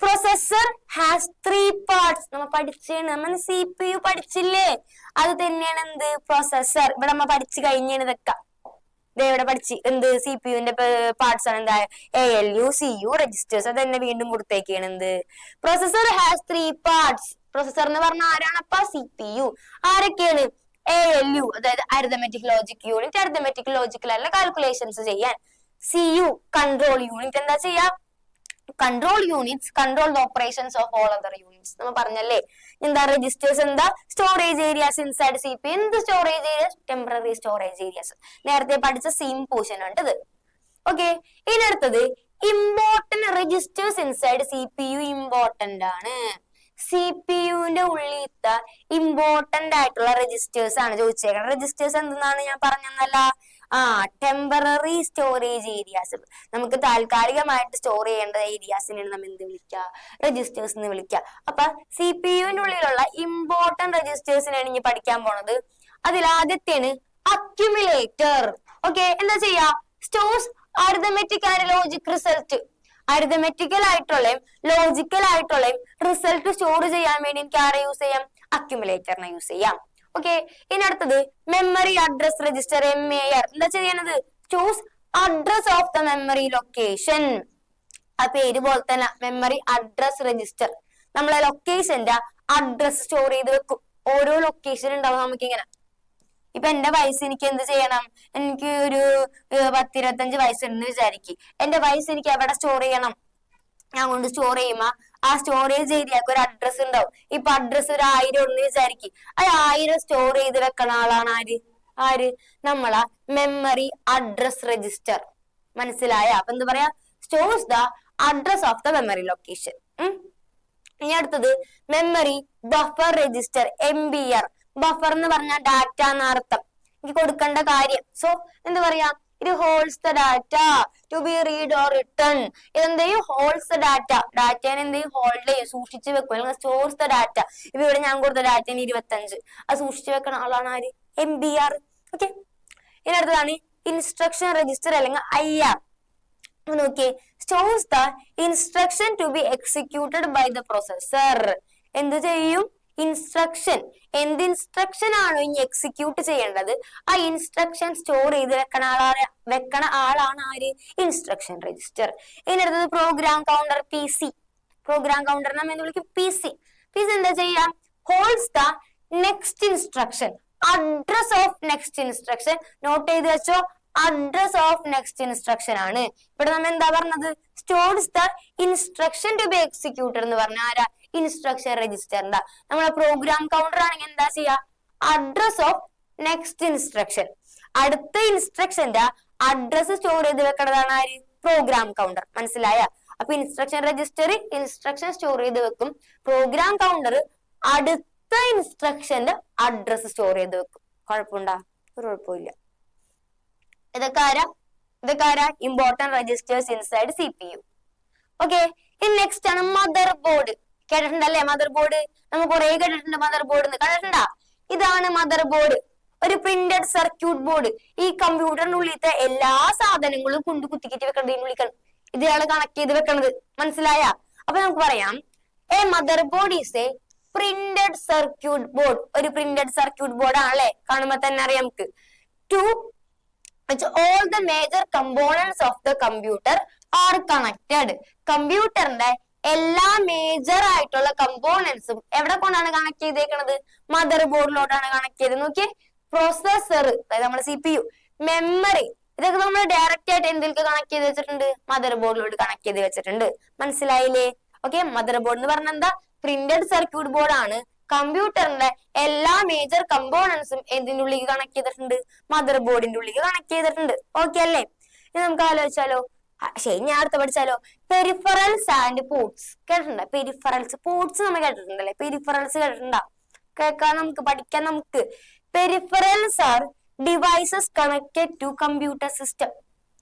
പ്രോസസർ ഹാസ് 3 പാർട്സ്. നമ്മൾ പഠിച്ചാണ്, നമ്മൾ CPU പഠിച്ചില്ലേ, അത് തന്നെയാണ് എന്ത് പ്രോസസർ. ഇവിടെ നമ്മൾ പഠിച്ചു കഴിഞ്ഞാണ് ഇതൊക്കെ. ഇവിടെ പഠിച്ച് എന്ത് CPU-ന്റെ പാർട്സ് ആണ് എന്താ? ALU, CU, registers. അത് തന്നെ വീണ്ടും കൊടുത്തേക്കാണ് എന്ത് പ്രോസസർ ഹാസ് 3 പാർട്സ്. പ്രോസസർ എന്ന് പറഞ്ഞാൽ ആരാണപ്പ? CPU. ആരൊക്കെയാണ്? ALU, അതായത് അരിതമെറ്റിക് ലോജിക് യൂണിറ്റ്, അരിതമെറ്റിക് ലോജിക്കലല്ല കാൽക്കുലേഷൻസ് ചെയ്യാൻ. CU, കൺട്രോൾ യൂണിറ്റ്, എന്താ ചെയ്യാ? Control units control the operations of all other units. നമ്മൾ പറഞ്ഞല്ലേ എന്താ? രജിസ്റ്റേഴ്സ് എന്താ? Storage areas inside CPU. എന്ത് storage areas? Temporary storage areas. നേരത്തെ പഠിച്ച സെയിം പോർഷൻ ആണ് ഇത്. ഓക്കെ, ഇനി അടുത്തത് important registers inside CPU. Important ആണ്. CPU-ന്റെ ഉള്ളിലത്തെ ഇമ്പോർട്ടന്റ് ആയിട്ടുള്ള രജിസ്റ്റേഴ്സ് ആണ് ചോദിച്ചേക്കുന്നത്. രജിസ്റ്റേഴ്സ് എന്തെന്നാണ് ഞാൻ പറഞ്ഞല്ല? Temporary storage areas. നമുക്ക് താൽക്കാലികമായിട്ട് സ്റ്റോർ ചെയ്യേണ്ട ഏരിയാസിനെയാണ് നമ്മൾ എന്ത് വിളിക്കുക? രജിസ്റ്റേഴ്സ് എന്ന് വിളിക്കുക. അപ്പൊ CPU-ന്റെ ഉള്ളിലുള്ള ഇമ്പോർട്ടന്റ് രജിസ്റ്റേഴ്സിനാണ് ഇനി പഠിക്കാൻ പോണത്. അതിൽ ആദ്യത്തെയാണ് അക്യുമുലേറ്റർ. ഓക്കെ, എന്താ ചെയ്യാ? Stores arithmetic and logic result. അരിതമെറ്റിക്കൽ ആയിട്ടുള്ളയും ലോജിക്കൽ ആയിട്ടുള്ളയും റിസൾട്ട് സ്റ്റോർ ചെയ്യാൻ വേണ്ടി എനിക്ക് ആരെ യൂസ് ചെയ്യാം? അക്യുമുലേറ്ററിനെ യൂസ് ചെയ്യാം. ഓക്കെ, ഇനി അടുത്തത് മെമ്മറി അഡ്രസ് രജിസ്റ്റർ, MAR. എന്താ ചെയ്യണത്? Choose address of the memory location. ആ പേര് പോലെ തന്നെ മെമ്മറി അഡ്രസ് രജിസ്റ്റർ. നമ്മളെ ലൊക്കേഷന്റെ അഡ്രസ് സ്റ്റോർ ചെയ്ത് വെക്കും. ഓരോ ലൊക്കേഷൻ ഉണ്ടാവും നമുക്കിങ്ങനെ. ഇപ്പൊ എന്റെ വയസ്സ് എനിക്ക് എന്ത് ചെയ്യണം? എനിക്ക് ഒരു 10-25 വയസ്സുണ്ടെന്ന് വിചാരിക്കും. എന്റെ വയസ്സ് എനിക്ക് എവിടെ സ്റ്റോർ ചെയ്യണം? ഞാൻ കൊണ്ട് സ്റ്റോർ ചെയ്യുമ്പോ ആ സ്റ്റോറേജ് ഏരിയക്ക് ഒരു അഡ്രസ് ഉണ്ടാവും. ഇപ്പൊ അഡ്രസ് ഒരു 1000 ഉണ്ടെന്ന് വിചാരിക്കും. ആ 1000 സ്റ്റോർ ചെയ്ത് വെക്കണ ആളാണ് ആര്? നമ്മളാ മെമ്മറി അഡ്രസ് രജിസ്റ്റർ. മനസ്സിലായ? അപ്പൊ എന്ത് പറയാ? Stores the address of the memory location. ഇനി അടുത്തത് memory buffer register, MBR. Buffer എന്ന് പറഞ്ഞാൽ ഡാറ്റ എന്നർത്ഥം. എനിക്ക് കൊടുക്കേണ്ട കാര്യം. സോ എന്ത് പറയാ? ഇത് holds the data to be read or written. ഇതെന്തെയും ഹോൾസ് ദ ഡാറ്റ. ഡാറ്റേനെ എന്തെയും ഹോൾഡ് ചെയ്യും, സൂക്ഷിച്ചു വെക്കും. അല്ലെങ്കിൽ സ്റ്റോർസ് ദ ഡാറ്റ. ഇപ്പൊ ഇവിടെ ഞാൻ കൊടുത്ത ഡാറ്റേനെ 25, അത് സൂക്ഷിച്ചു വെക്കുന്ന ആളാണ് ആര്? MBR. ഓക്കെ, ഇനി അടുത്തതാണ് ഇൻസ്ട്രക്ഷൻ രജിസ്റ്റർ അല്ലെങ്കിൽ IR. നോക്കിയേ, stores the instruction to be executed by the processor. എന്ത് ചെയ്യും? ഇൻസ്ട്രക്ഷൻ. എന്ത് ഇൻസ്ട്രക്ഷൻ ആണോ ഇനി എക്സിക്യൂട്ട് ചെയ്യേണ്ടത്, ആ ഇൻസ്ട്രക്ഷൻ സ്റ്റോർ ചെയ്ത് വെക്കണ ആളാണ് ആര്? Instruction register. ഇനി അടുത്തത് program counter, PC. Program counter നമ്മൾ എന്ന് വിളിക്കും PC. PC എന്താ ചെയ്യാം? Holds the next instruction, address of next instruction. Note ചെയ്ത് വെച്ചോ, അഡ്രസ് ഓഫ് നെക്സ്റ്റ് ഇൻസ്ട്രക്ഷൻ ആണ്. ഇവിടെ നമ്മൾ എന്താ പറഞ്ഞത്? Stores the instruction to be executed എന്ന് പറഞ്ഞ ആരാ? ഇൻസ്ട്രക്ഷൻ രജിസ്റ്ററിന്റെ. നമ്മളെ പ്രോഗ്രാം കൗണ്ടർ ആണെങ്കിൽ എന്താ ചെയ്യാ? അഡ്രസ് ഓഫ് നെക്സ്റ്റ് ഇൻസ്ട്രക്ഷൻ, അടുത്ത ഇൻസ്ട്രക്ഷന്റെ അഡ്രസ് സ്റ്റോർ ചെയ്ത് വെക്കുന്നതാണ് ആര്? Program counter. മനസ്സിലായ? അപ്പൊ ഇൻസ്ട്രക്ഷൻ രജിസ്റ്റർ ഇൻസ്ട്രക്ഷൻ സ്റ്റോർ ചെയ്ത് വെക്കും, പ്രോഗ്രാം കൗണ്ടർ അടുത്ത ഇൻസ്ട്രക്ഷന്റെ അഡ്രസ് സ്റ്റോർ ചെയ്ത് വെക്കും. കുഴപ്പമുണ്ടാ? ഒരു കുഴപ്പമില്ല. ഇതൊക്കെ ആരാ? Important registers inside CPU. Okay, ഇനി നെക്സ്റ്റ് ആണ് മദർ ബോർഡ്. കേട്ടിട്ടുണ്ടല്ലേ മദർ ബോർഡ്? നമ്മൾ കുറെ കേട്ടിട്ടുണ്ട് മദർ ബോർഡ്. കണ്ടിട്ടുണ്ടാ? ഇതാണ് മദർ ബോർഡ്, ഒരു പ്രിന്റഡ് സർക്യൂട്ട് ബോർഡ്. ഈ കമ്പ്യൂട്ടറിനുള്ളിലത്തെ എല്ലാ സാധനങ്ങളും കൊണ്ട് കുത്തിക്കിറ്റി വെക്കണം, ഇതാണ് കണക്ട് ചെയ്ത് വെക്കണത്. മനസ്സിലായ? അപ്പൊ നമുക്ക് പറയാം, a motherboard is a printed circuit board. ഒരു പ്രിന്റഡ് സർക്യൂട്ട് ബോർഡ് ആണല്ലേ, കാണുമ്പോ തന്നെ അറിയാം നമുക്ക്. To which all the major components of the computer are connected. കമ്പ്യൂട്ടറിന്റെ എല്ലാ മേജർ ആയിട്ടുള്ള കമ്പോണൻസും എവിടെ കൊണ്ടാണ് കണക്ട് ചെയ്തേക്കുന്നത്? മദർ ബോർഡിലോട്ടാണ് കണക്ട് ചെയ്ത്. നോക്കിയേ, പ്രോസസർ, അതായത് നമ്മുടെ CPU, മെമ്മറി, ഇതൊക്കെ നമ്മൾ ഡയറക്റ്റ് ആയിട്ട് എന്തിലേക്ക് കണക്ട് ചെയ്ത് വെച്ചിട്ടുണ്ട്? മദർ ബോർഡിലോട്ട് കണക്ട് ചെയ്ത് വെച്ചിട്ടുണ്ട്. മനസ്സിലായില്ലേ? ഓക്കെ, മദർ ബോർഡ് എന്ന് പറഞ്ഞാൽ എന്താ? പ്രിന്റഡ് സർക്യൂട്ട് ബോർഡ് ആണ്. കമ്പ്യൂട്ടറിന്റെ എല്ലാ മേജർ കമ്പോണൻസും എന്തിന്റെ ഉള്ളിലേക്ക് കണക്ട് ചെയ്തിട്ടുണ്ട്? മദർ ബോർഡിന്റെ ഉള്ളിലേക്ക് കണക്ട് ചെയ്തിട്ടുണ്ട്. ഓക്കെ അല്ലേ? ഇനി നമുക്ക് ആലോചിച്ചാലോ? ശരി, ഞാൻ അടുത്ത പഠിച്ചാലോ? Peripherals and ports. കേട്ടിട്ടുണ്ടോ? പെരിഫറൽസ്, പോർട്സ് നമ്മൾ കേട്ടിട്ടുണ്ടല്ലേ? പെരിഫറൽസ് കേട്ടിട്ടുണ്ടോ? കേൾക്കാൻ നമുക്ക്, പഠിക്കാൻ നമുക്ക്. Peripherals are devices connected to computer system.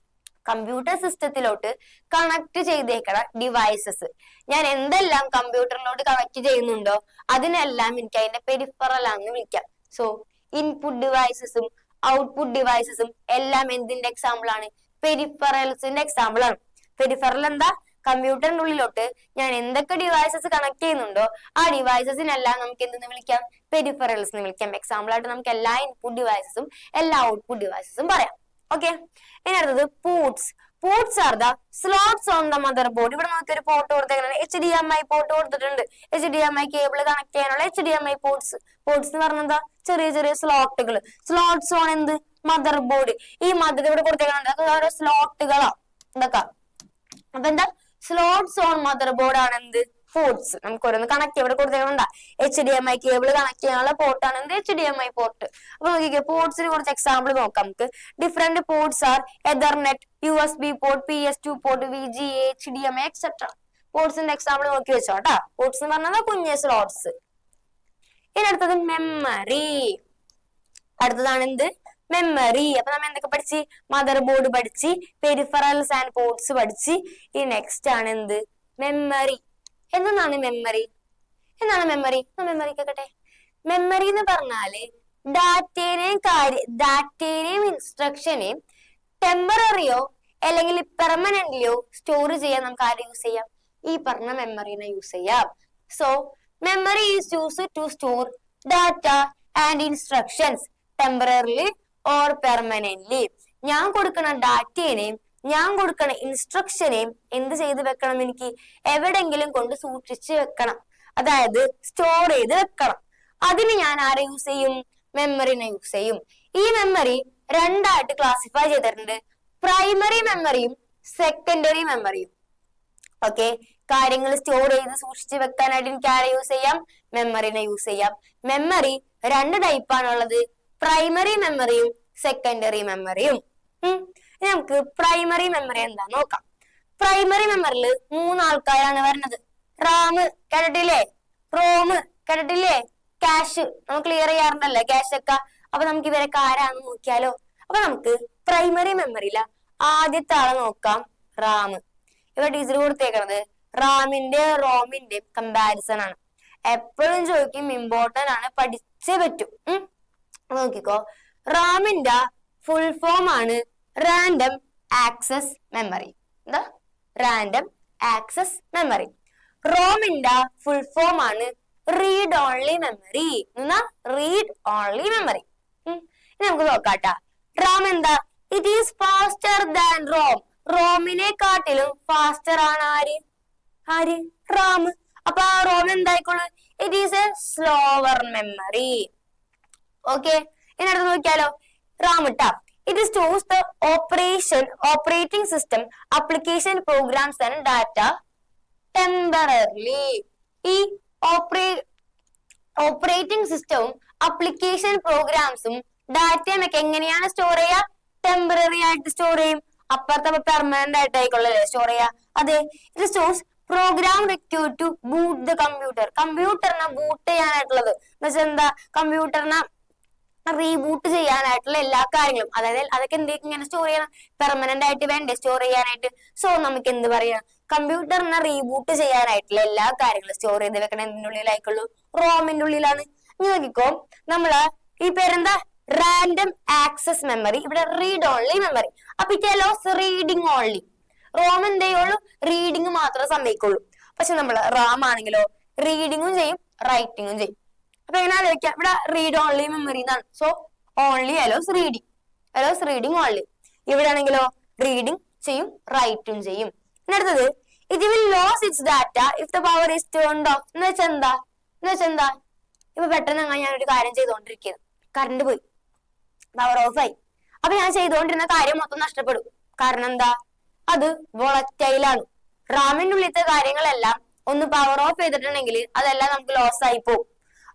Computer സിസ്റ്റത്തിലോട്ട് കണക്ട് ചെയ്തേക്കണ ഡിവൈസസ്. ഞാൻ എന്തെല്ലാം കമ്പ്യൂട്ടറിലോട്ട് കണക്ട് ചെയ്യുന്നുണ്ടോ അതിനെല്ലാം എനിക്ക് അതിന്റെ പെരിഫറൽ ആണെന്ന് വിളിക്കാം. സോ ഇൻപുട്ട് ഡിവൈസസും ഔട്ട്പുട്ട് ഡിവൈസസും എല്ലാം എന്തിന്റെ എക്സാമ്പിൾ ആണ്? പെരിഫറൽസിന്റെ എക്സാമ്പിൾ ആണ്. പെരിഫറൽ എന്താ? കമ്പ്യൂട്ടറിന്റെ ഉള്ളിലോട്ട് ഞാൻ എന്തൊക്കെ ഡിവൈസസ് കണക്ട് ചെയ്യുന്നുണ്ടോ ആ ഡിവൈസസിനെല്ലാം നമുക്ക് എന്തെന്ന് വിളിക്കാം? പെരിഫറൽസ് എന്ന് വിളിക്കാം. എക്സാമ്പിൾ ആയിട്ട് നമുക്ക് എല്ലാ ഇൻപുട്ട് ഡിവൈസസും എല്ലാ ഔട്ട്പുട്ട് ഡിവൈസസും പറയാം. ഓക്കെ, ഇനി അടുത്തത് ports. Ports are the slots on the mother board. ഇവിടെ നമുക്ക് ഒരു പോർട്ട് കൊടുത്തേക്കുന്നത് HDMI പോർട്ട് കൊടുത്തിട്ടുണ്ട്. HDMI കേബിൾ കണക്ട് ചെയ്യാനുള്ള HDMI പോർട്സ്. പോർട്സ് എന്ന് പറഞ്ഞാൽ എന്താ? ചെറിയ ചെറിയ സ്ലോട്ടുകൾ. സ്ലോട്ട്സ് ഓൺ എന്ത്? Mother board. ഈ മദർ ഇവിടെ കൊടുത്തേക്കുന്നത് ഓരോ സ്ലോട്ടുകളാ ഇതൊക്കെ. അപ്പൊ എന്താ? സ്ലോട്ട്സ് ഓൺ മദർ ബോർഡ് ആണ് എന്ത്? പോർട്സ്. നമുക്ക് ഓരോന്ന് കണക്ട് ഇവിടെ കൊടുത്തേക്കണ്ടാ. HDMI കേബിൾ കണക്ട് ചെയ്യാനുള്ള പോർട്ടാണ് എന്ത്? HDMI port. അപ്പൊ നോക്കിക്കേ, പോർട്സിന് കുറച്ച് എക്സാമ്പിൾ നോക്കാം നമുക്ക്. Different ports are ethernet, USB port, PS2 port, VGA, HDMI etcetera. പോർട്സിന്റെ എക്സാമ്പിൾ നോക്കി വെച്ചോട്ടാ. പോർട്സ് എന്ന് പറഞ്ഞാൽ കുഞ്ഞ് സ്ലോട്ട്സ്. ഇനി അടുത്തത് മെമ്മറി. അടുത്തതാണ് എന്ത്? മെമ്മറി. അപ്പൊ നമ്മൾ എന്തൊക്കെ പഠിച്ച്? മദർ ബോർഡ് പഠിച്ച്, പെരിഫറൽസ് ആൻഡ് പോർട്സ് പഠിച്ച്. ഈ നെക്സ്റ്റ് ആണ് എന്ത്? മെമ്മറി. എന്താണ് മെമ്മറി? എന്താണ് മെമ്മറി? മെമ്മറി കേട്ടെ. മെമ്മറി എന്ന് പറഞ്ഞാല് ഡാറ്റേനെയും ഇൻസ്ട്രക്ഷനെയും ടെമ്പററിയോ അല്ലെങ്കിൽ പെർമനന്റ്ലിയോ സ്റ്റോർ ചെയ്യാൻ നമുക്ക് ആരെ യൂസ് ചെയ്യാം? ഈ പറഞ്ഞ മെമ്മറിനെ യൂസ് ചെയ്യാം. So memory is used to store data and instructions temporarily or permanently. ഞാൻ കൊടുക്കുന്ന ഡാറ്റേനെയും ഞാൻ കൊടുക്കണ ഇൻസ്ട്രക്ഷനെയും എന്ത് ചെയ്ത് വെക്കണം? എനിക്ക് എവിടെങ്കിലും കൊണ്ട് സൂക്ഷിച്ച് വെക്കണം, അതായത് സ്റ്റോർ ചെയ്ത് വെക്കണം. അതിന് ഞാൻ ആരെ യൂസ് ചെയ്യും? മെമ്മറിനെ യൂസ് ചെയ്യും. ഈ മെമ്മറി രണ്ടായിട്ട് ക്ലാസിഫൈ ചെയ്തിട്ടുണ്ട്: പ്രൈമറി മെമ്മറിയും സെക്കൻഡറി മെമ്മറിയും. ഓക്കെ, കാര്യങ്ങൾ സ്റ്റോർ ചെയ്ത് സൂക്ഷിച്ച് വെക്കാനായിട്ട് എനിക്ക് ആരെ യൂസ് ചെയ്യാം? മെമ്മറിനെ യൂസ് ചെയ്യാം. മെമ്മറി രണ്ട് ടൈപ്പാണുള്ളത്: പ്രൈമറി മെമ്മറിയും സെക്കൻഡറി മെമ്മറിയും. നമുക്ക് പ്രൈമറി മെമ്മറി എന്താ നോക്കാം. പ്രൈമറി മെമ്മറിയിൽ 3 ആൾക്കാരാണ് വരുന്നത്. റാം കേട്ടിട്ടില്ലേ? റോം കേട്ടിട്ടില്ലേ? ക്യാഷ് നമ്മൾ ക്ലിയർ ചെയ്യാറുണ്ടല്ലേ ക്യാഷ് ഒക്കെ. അപ്പൊ നമുക്ക് ഇവരൊക്കെ ആരാന്ന് നോക്കിയാലോ? അപ്പൊ നമുക്ക് പ്രൈമറി മെമ്മറിയില ആദ്യത്തെ ആളെ നോക്കാം, റാം. ഇവിടെ ടീച്ചർ കൊടുത്തേക്കണത് റാമിന്റെ റോമിന്റെ കമ്പാരിസൺ ആണ്. എപ്പോഴും ചോദിക്കും, ഇമ്പോർട്ടന്റ് ആണ്, പഠിച്ചേ പറ്റും. നോക്കിക്കോ, റാമിന്റെ ഫുൾ ഫോം ആണ് റാൻഡം ആക്സസ് മെമ്മറി. എന്താ? Random access memory. റോമിന്റെ ഫുൾ ഫോം ആണ് റീഡ് ഓൺലി മെമ്മറി. എന്നാ റീഡ് ഓൺലി മെമ്മറി. ഇനി നമുക്ക് നോക്കാട്ടാ. റാം എന്താ? It is faster than ROM. റോമിനെ കാട്ടിലും ഫാസ്റ്റർ ആണ് ആര്? ആര്? റാം. അപ്പൊ ആ റോം എന്തായിക്കോളൂ? It is a slower memory. Okay, ഇനി അടുത്ത് നോക്കിയാലോ. റാം ഇട്ടാ it stores the operating system application programs and data temporarily. ഈ ഓപ്പറേറ്റിംഗ് സിസ്റ്റവും അപ്ലിക്കേഷൻ പ്രോഗ്രാംസും ഡാറ്റയും ഒക്കെ എങ്ങനെയാണ് സ്റ്റോർ ചെയ്യുക? ടെമ്പററി ആയിട്ട് സ്റ്റോർ ചെയ്യും. അപ്പുറത്തെ പെർമനന്റ് ആയിട്ട് ആയിക്കൊള്ളല്ലേ സ്റ്റോർ ചെയ്യുക. അതെ, it stores program required to boot the computer. കമ്പ്യൂട്ടറിനെ ബൂട്ട് ചെയ്യാനായിട്ടുള്ളത് എന്ന് വെച്ചാൽ എന്താ? കമ്പ്യൂട്ടറിനെ റീബൂട്ട് ചെയ്യാനായിട്ടുള്ള എല്ലാ കാര്യങ്ങളും, അതായത് അതൊക്കെ എന്തൊക്കെ ഇങ്ങനെ സ്റ്റോർ ചെയ്യണം? പെർമനന്റ് ആയിട്ട് വേണ്ടേ സ്റ്റോർ ചെയ്യാനായിട്ട്? സോ നമുക്ക് എന്ത് പറയാം? കമ്പ്യൂട്ടറിനെ റീബൂട്ട് ചെയ്യാനായിട്ടുള്ള എല്ലാ കാര്യങ്ങളും സ്റ്റോർ ചെയ്ത് വെക്കണം എന്തിന്റെ ഉള്ളിലായിക്കുള്ളൂ? റോമിന്റെ ഉള്ളിലാണ്. ഇനി നോക്കിക്കോ, നമ്മള് ഈ പേരെന്താ? Random access memory. ഇവിടെ റീഡ് ഓൺലി മെമ്മറി. അപ്പൊ it allows reading only. ROM എന്ത് ചെയ്യുള്ളൂ? റീഡിങ് മാത്രമേ സമ്മതിക്കുള്ളൂ. പക്ഷെ നമ്മള് റാം ആണെങ്കിലോ റീഡിങ്ങും ചെയ്യും റൈറ്റിങ്ങും ചെയ്യും. അപ്പൊ എങ്ങനെ ആലോചിക്കാം? ഇവിടെ റീഡ് ഓൺലി മെമ്മറി എന്നാണ്. So only allows reading only. ഇവിടെ ആണെങ്കിലോ റീഡിങ് ചെയ്യും റൈറ്റും ചെയ്യും. പിന്നെ അടുത്തത് it will loss it's data if the power is turned of. എന്ന് വെച്ചാൽ എന്താ? ഇപ്പൊ പെട്ടെന്ന് അങ്ങനെ ഞാനൊരു കാര്യം ചെയ്തുകൊണ്ടിരിക്കുന്നത്, കറണ്ട് പോയി, പവർ ഓഫ് ആയി. അപ്പൊ ഞാൻ ചെയ്തുകൊണ്ടിരുന്ന കാര്യം മൊത്തം നഷ്ടപ്പെടും. കാരണം എന്താ? അത് വോളറ്റൈലാണ്. റാമിന്റെ ഉള്ളിലത്തെ കാര്യങ്ങളെല്ലാം ഒന്ന് പവർ ഓഫ് ചെയ്തിട്ടുണ്ടെങ്കിൽ അതെല്ലാം നമുക്ക് ലോസ് ആയി പോകും.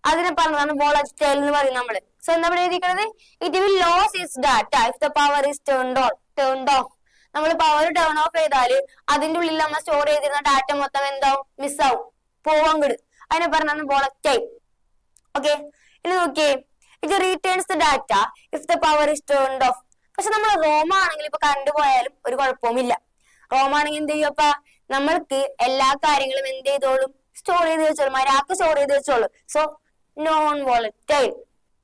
അതിനെ പറഞ്ഞതാണ് വോളറ്റൈൽ എന്ന് പറയും നമ്മള്. സോ എന്താ എഴുതിയിരിക്കുന്നത്? It will loss it's data if the power is turned of. നമ്മൾ പവർ ടേൺ ഓഫ് ചെയ്താല് അതിന്റെ ഉള്ളിൽ നമ്മൾ സ്റ്റോർ ചെയ്തിരുന്ന ഡാറ്റ മൊത്തം എന്താവും? മിസ്സാവും, പോവാൻ. അതിനെ പറഞ്ഞാണ് വോളറ്റൈൽ. ഓക്കെ, ഇനി നോക്കിയേ, it retains the data if the power is turned off. പക്ഷെ നമ്മൾ റോം ആണെങ്കിൽ ഇപ്പൊ കറണ്ട് പോയാലും ഒരു കുഴപ്പവുമില്ല. റോം ആണെങ്കിൽ എന്ത് ചെയ്യും? അപ്പൊ നമ്മൾക്ക് എല്ലാ കാര്യങ്ങളും എന്ത് ചെയ്തോളും? സ്റ്റോർ ചെയ്ത് വെച്ചോളും. മരാക്ക് സ്റ്റോർ ചെയ്ത് വെച്ചോളും. So non volatile.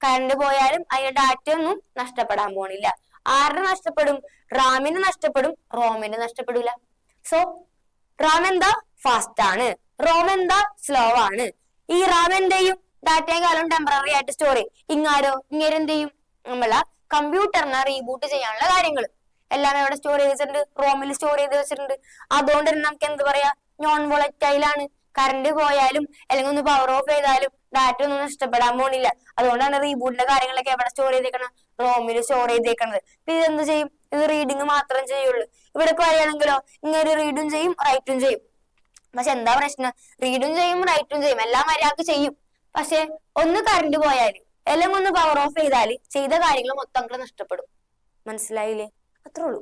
കറണ്ട് പോയാലും അതിന്റെ ഡാറ്റ ഒന്നും നഷ്ടപ്പെടാൻ പോണില്ല. ആരുടെ നഷ്ടപ്പെടും? റാമിന് നഷ്ടപ്പെടും, റോമിന് നഷ്ടപ്പെടില്ല. സോ റാം എന്താ? ഫാസ്റ്റ് ആണ്, റോം എന്താ? സ്ലോ ആണ്. ഈ റാം എന്ത് ചെയ്യും? ഡാറ്റയും കാലം ടെമ്പററി ആയിട്ട് സ്റ്റോർ ചെയ്യും. ഇങ്ങനെ എന്ത് ചെയ്യും? നമ്മളെ കമ്പ്യൂട്ടറിനെ റീബൂട്ട് ചെയ്യാനുള്ള കാര്യങ്ങൾ എല്ലാം എവിടെ സ്റ്റോർ ചെയ്ത് വെച്ചിട്ടുണ്ട്? റോമിൽ സ്റ്റോർ ചെയ്ത് വെച്ചിട്ടുണ്ട്. അതുകൊണ്ട് തന്നെ നമുക്ക് എന്ത് പറയാ? നോൺ വോളറ്റൈൽ ആണ്. കറണ്ട് പോയാലും അല്ലെങ്കിൽ ഒന്ന് പവർ ഓഫ് ചെയ്താലും ഡാറ്റ ഒന്നും നഷ്ടപ്പെടാൻ പോണില്ല. അതുകൊണ്ടാണ് റീബൂട്ടിന്റെ കാര്യങ്ങളൊക്കെ എവിടെ സ്റ്റോർ ചെയ്തേക്കണം? റോമിൽ സ്റ്റോർ ചെയ്തേക്കണത്. ഇത് എന്ത് ചെയ്യും? ഇത് റീഡിങ് മാത്രം ചെയ്യുള്ളൂ. ഇവിടെ പറയുകയാണെങ്കിലോ ഇങ്ങനെ റീഡും ചെയ്യും റൈറ്റും ചെയ്യും. പക്ഷെ എന്താ പ്രശ്നം? റീഡും ചെയ്യും റൈറ്റും ചെയ്യും, എല്ലാം മര്യാദക്ക് ചെയ്യും. പക്ഷെ ഒന്ന് കറണ്ട് പോയാല് എല്ലാം ഒന്ന് പവർ ഓഫ് ചെയ്താല് ചെയ്ത കാര്യങ്ങൾ മൊത്തം അങ്ങോട്ട് നഷ്ടപ്പെടും. മനസ്സിലായില്ലേ? അത്രേ ഉള്ളൂ.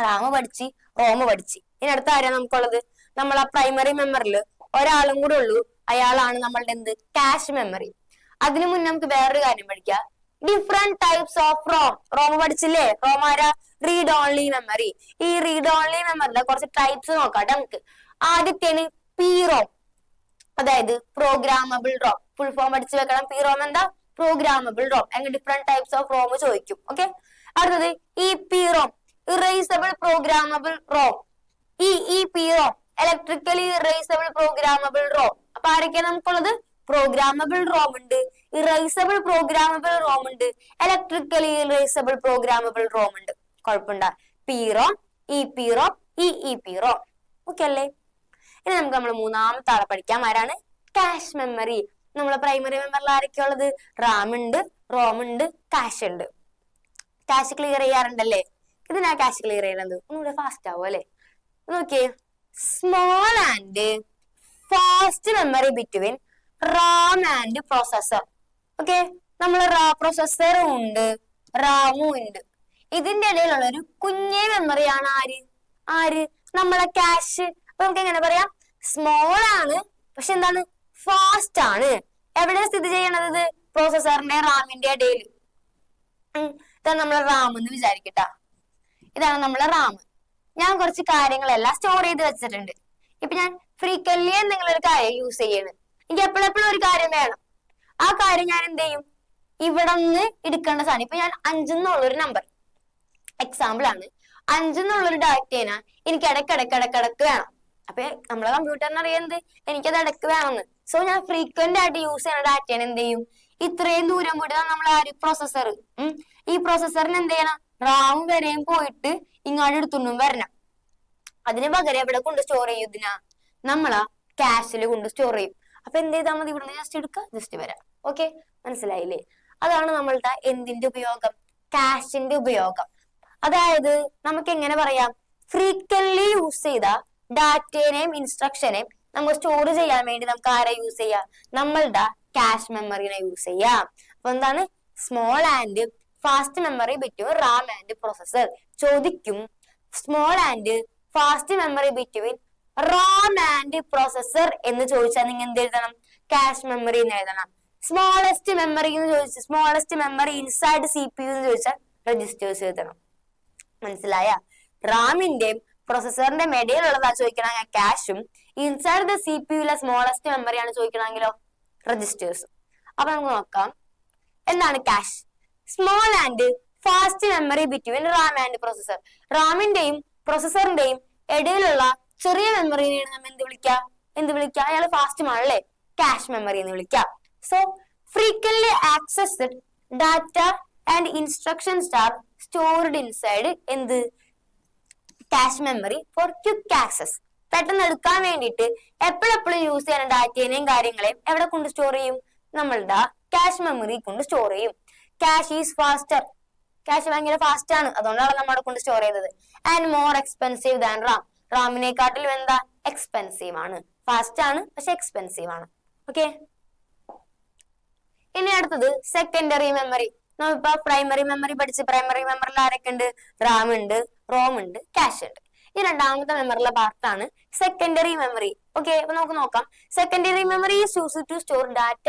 റാമ് പഠിച്ച് റോമ് പഠിച്ച്. ഇനി അടുത്ത ആരാ നമുക്കുള്ളത്? നമ്മൾ ആ പ്രൈമറി മെമ്മറിയിൽ ഒരാളും കൂടെ ഉള്ളൂ. അയാളാണ് നമ്മളുടെ എന്ത്? Cache memory. അതിനു മുന്നേ നമുക്ക് വേറൊരു കാര്യം പഠിക്കാം. ഡിഫറെന്റ് ടൈപ്സ് ഓഫ് റോം പഠിച്ചില്ലേ? റോം ആരാ? Read only memory. ഈ റീഡ് ഓൺലി മെമ്മറിയുടെ കുറച്ച് ടൈപ്സ് നോക്കാം നമുക്ക്. ആദ്യത്തേന് പി റോം, അതായത് പ്രോഗ്രാമബിൾ റോം. ഫുൾ ഫോം പഠിച്ചു വെക്കണം. പി റോം എന്താ? Programmable ROM. അങ്ങനെ ഡിഫറെന്റ് ടൈപ്സ് ഓഫ് റോം ചോദിക്കും. ഓക്കെ, അടുത്തത് E P ROM, erasable programmable ROM. E P ROM, electrically erasable programmable ROM. അപ്പൊ ആരൊക്കെയാണ് നമുക്കുള്ളത്? പ്രോഗ്രാമബിൾ റോം ഉണ്ട്, ഇറേസബിൾ പ്രോഗ്രാമബിൾ റോം ഉണ്ട്, ഇലക്ട്രിക്കലി ഇറേസബിൾ പ്രോഗ്രാമബിൾ റോം ഉണ്ട്. കുഴപ്പമുണ്ടാ? P ROM, E P ROM, E P ROM. Okay അല്ലേ? ഇനി നമുക്ക് നമ്മൾ മൂന്നാമത്തെ ആളെ പഠിക്കാം. ആരാണ്? Cache memory. നമ്മളെ പ്രൈമറി മെമ്മറിൽ ആരൊക്കെയാ ഉള്ളത്? റാം ഉണ്ട്, റോം ഉണ്ട്, കാഷ് ഉണ്ട്. കാഷ് ക്ലിയർ ചെയ്യാറുണ്ടല്ലേ? ഇതിനാ കാഷ് ക്ലിയർ ചെയ്യുന്നത്. ഒന്നുകൂടെ ഫാസ്റ്റ് ആവും അല്ലെ? നോക്കിയേ, small and fast memory between RAM and processor. Okay, നമ്മൾ പ്രൊസസറും ഉണ്ട് റാമും ഉണ്ട്. ഇതിന്റെ ഇടയിലുള്ള ഒരു കുഞ്ഞേ മെമ്മറിയാണ് ആര്? നമ്മളെ കാഷ്. അപ്പൊ നമുക്ക് എങ്ങനെ പറയാം? സ്മോൾ ആണ്, പക്ഷെ എന്താണ്? ഫാസ്റ്റ് ആണ്. എവിടെ സ്ഥിതി ചെയ്യണത്? ഇത് പ്രോസസറിന്റെ റാമിന്റെ ഇടയിൽ. ഇതാണ് നമ്മളെ റാം എന്ന് വിചാരിക്കട്ടാ. ഇതാണ് നമ്മളെ റാം. ഞാൻ കുറച്ച് കാര്യങ്ങളെല്ലാം സ്റ്റോർ ചെയ്ത് വെച്ചിട്ടുണ്ട്. ഇപ്പൊ ഞാൻ ഫ്രീക്വന്റ്ലി എന്തെങ്കിലും ഒരു കാര്യം യൂസ് ചെയ്യാണ്. എനിക്ക് എപ്പോഴെപ്പോഴും ഒരു കാര്യം വേണം. ആ കാര്യം ഞാൻ എന്ത് ചെയ്യും? ഇവിടെ നിന്ന് എടുക്കേണ്ട സാധനം. ഇപ്പൊ ഞാൻ 5 എന്നുള്ളൊരു നമ്പർ എക്സാമ്പിൾ ആണ്. 5 എന്നുള്ളൊരു ഡാറ്റേന എനിക്ക് ഇടക്കിടക്ക് വേണം. അപ്പൊ നമ്മളെ കമ്പ്യൂട്ടറിന് അറിയുന്നത് എനിക്കത് ഇടക്ക് വേണമെന്ന്. സോ ഞാൻ ഫ്രീക്വന്റ് ആയിട്ട് യൂസ് ചെയ്യുന്ന ഡാറ്റേനെ എന്ത് ചെയ്യും? ഇത്രയും ദൂരം പോയിട്ട് നമ്മൾ പ്രൊസസർ, ഈ പ്രൊസസറിന് എന്ത് ചെയ്യണം? റാം വരെയും പോയിട്ട് ഇങ്ങോട്ട് എടുത്തുകൊണ്ടും വരണം. അതിന് പകരം എവിടെ കൊണ്ട് സ്റ്റോർ ചെയ്യും ഇതിനാ? നമ്മളാ ക്യാഷിൽ കൊണ്ട് സ്റ്റോർ ചെയ്യും. അപ്പൊ എന്ത് ചെയ്താൽ മതി? ഇവിടുന്ന് ജസ്റ്റ് എടുക്കുക, ജസ്റ്റ് വരാം. ഓക്കെ, മനസ്സിലായില്ലേ? അതാണ് നമ്മളുടെ എന്തിന്റെ ഉപയോഗം? ക്യാഷിന്റെ ഉപയോഗം. അതായത് നമുക്ക് എങ്ങനെ പറയാം? ഫ്രീക്വന്റ്ലി യൂസ് ചെയ്ത ഡാറ്റേനെയും ഇൻസ്ട്രക്ഷനെയും നമുക്ക് സ്റ്റോർ ചെയ്യാൻ വേണ്ടി നമുക്ക് ആരെ യൂസ് ചെയ്യാം? നമ്മളുടെ ക്യാഷ് മെമ്മറിനെ യൂസ് ചെയ്യാം. അപ്പൊ എന്താണ്? Small and fast memory between RAM and processor. ചോദിക്കും, small and fast memory between RAM and processor എന്ന് ചോദിച്ചാൽ നിങ്ങൾ എന്ത് എഴുതണം? ക്യാഷ് മെമ്മറി എന്ന് എഴുതണം. സ്മോളസ്റ്റ് മെമ്മറി എന്ന് ചോദിച്ചാൽ, സ്മോളസ്റ്റ് മെമ്മറി ഇൻസൈഡ് CPU എന്ന് ചോദിച്ചാൽ രജിസ്റ്റേഴ്സ് എഴുതണം. മനസ്സിലായ? റാമിന്റെയും പ്രോസസറിന്റെ ഇടയിലുള്ളതാ ചോദിക്കണമെങ്കിൽ ക്യാഷും, ഇൻസൈഡ് ദ CPU സ്മോളസ്റ്റ് മെമ്മറിയാണ് ചോദിക്കണമെങ്കിലോ രജിസ്റ്റേഴ്സും. അപ്പൊ നമുക്ക് നോക്കാം എന്താണ് cache. Small and fast memory between RAM and processor. റാമിന്റെയും പ്രോസസറിന്റെയും ഇടയിലുള്ള ചെറിയ മെമ്മറിനെയാണ് നമ്മൾ എന്ത് വിളിക്കുക? അയാൾ ഫാസ്റ്റ് ആണല്ലേ, ക്യാഷ് മെമ്മറി എന്ന് വിളിക്കാം. So frequently accessed data and instructions are stored inside എന്ത്? Cache memory for quick access. പെട്ടെന്ന് എടുക്കാൻ വേണ്ടിയിട്ട് എപ്പോഴെപ്പോഴും യൂസ് ചെയ്യുന്ന ഡാറ്റേനെയും കാര്യങ്ങളെയും എവിടെ കൊണ്ട് സ്റ്റോർ ചെയ്യും? നമ്മളുടെ ക്യാഷ് മെമ്മറി കൊണ്ട് സ്റ്റോർ ചെയ്യും. Cache is faster. ക്യാഷ് ഭയങ്കര ഫാസ്റ്റ് ആണ്, അതുകൊണ്ടാണ് നമ്മളെ കൊണ്ട് സ്റ്റോർ ചെയ്തത്. And more expensive than RAM. റാമിനെക്കാട്ടിലും എന്താ? എക്സ്പെൻസീവ് ആണ്. ഫാസ്റ്റ് ആണ് പക്ഷെ എക്സ്പെൻസീവ് ആണ്. ഓക്കെ, ഇനി അടുത്തത് സെക്കൻഡറി മെമ്മറി. നമ്മളിപ്പോ പ്രൈമറി മെമ്മറി പഠിച്ച്, പ്രൈമറി മെമ്മറിയിൽ ആരൊക്കെ ഉണ്ട്? റാം ഉണ്ട്, റോം ഉണ്ട്, ക്യാഷ് ഉണ്ട്. ഈ രണ്ടാമത്തെ മെമ്മറിയിലെ പാർട്ടാണ് സെക്കൻഡറി മെമ്മറി. ഓക്കെ, അപ്പൊ നമുക്ക് നോക്കാം. Secondary memory is used to store data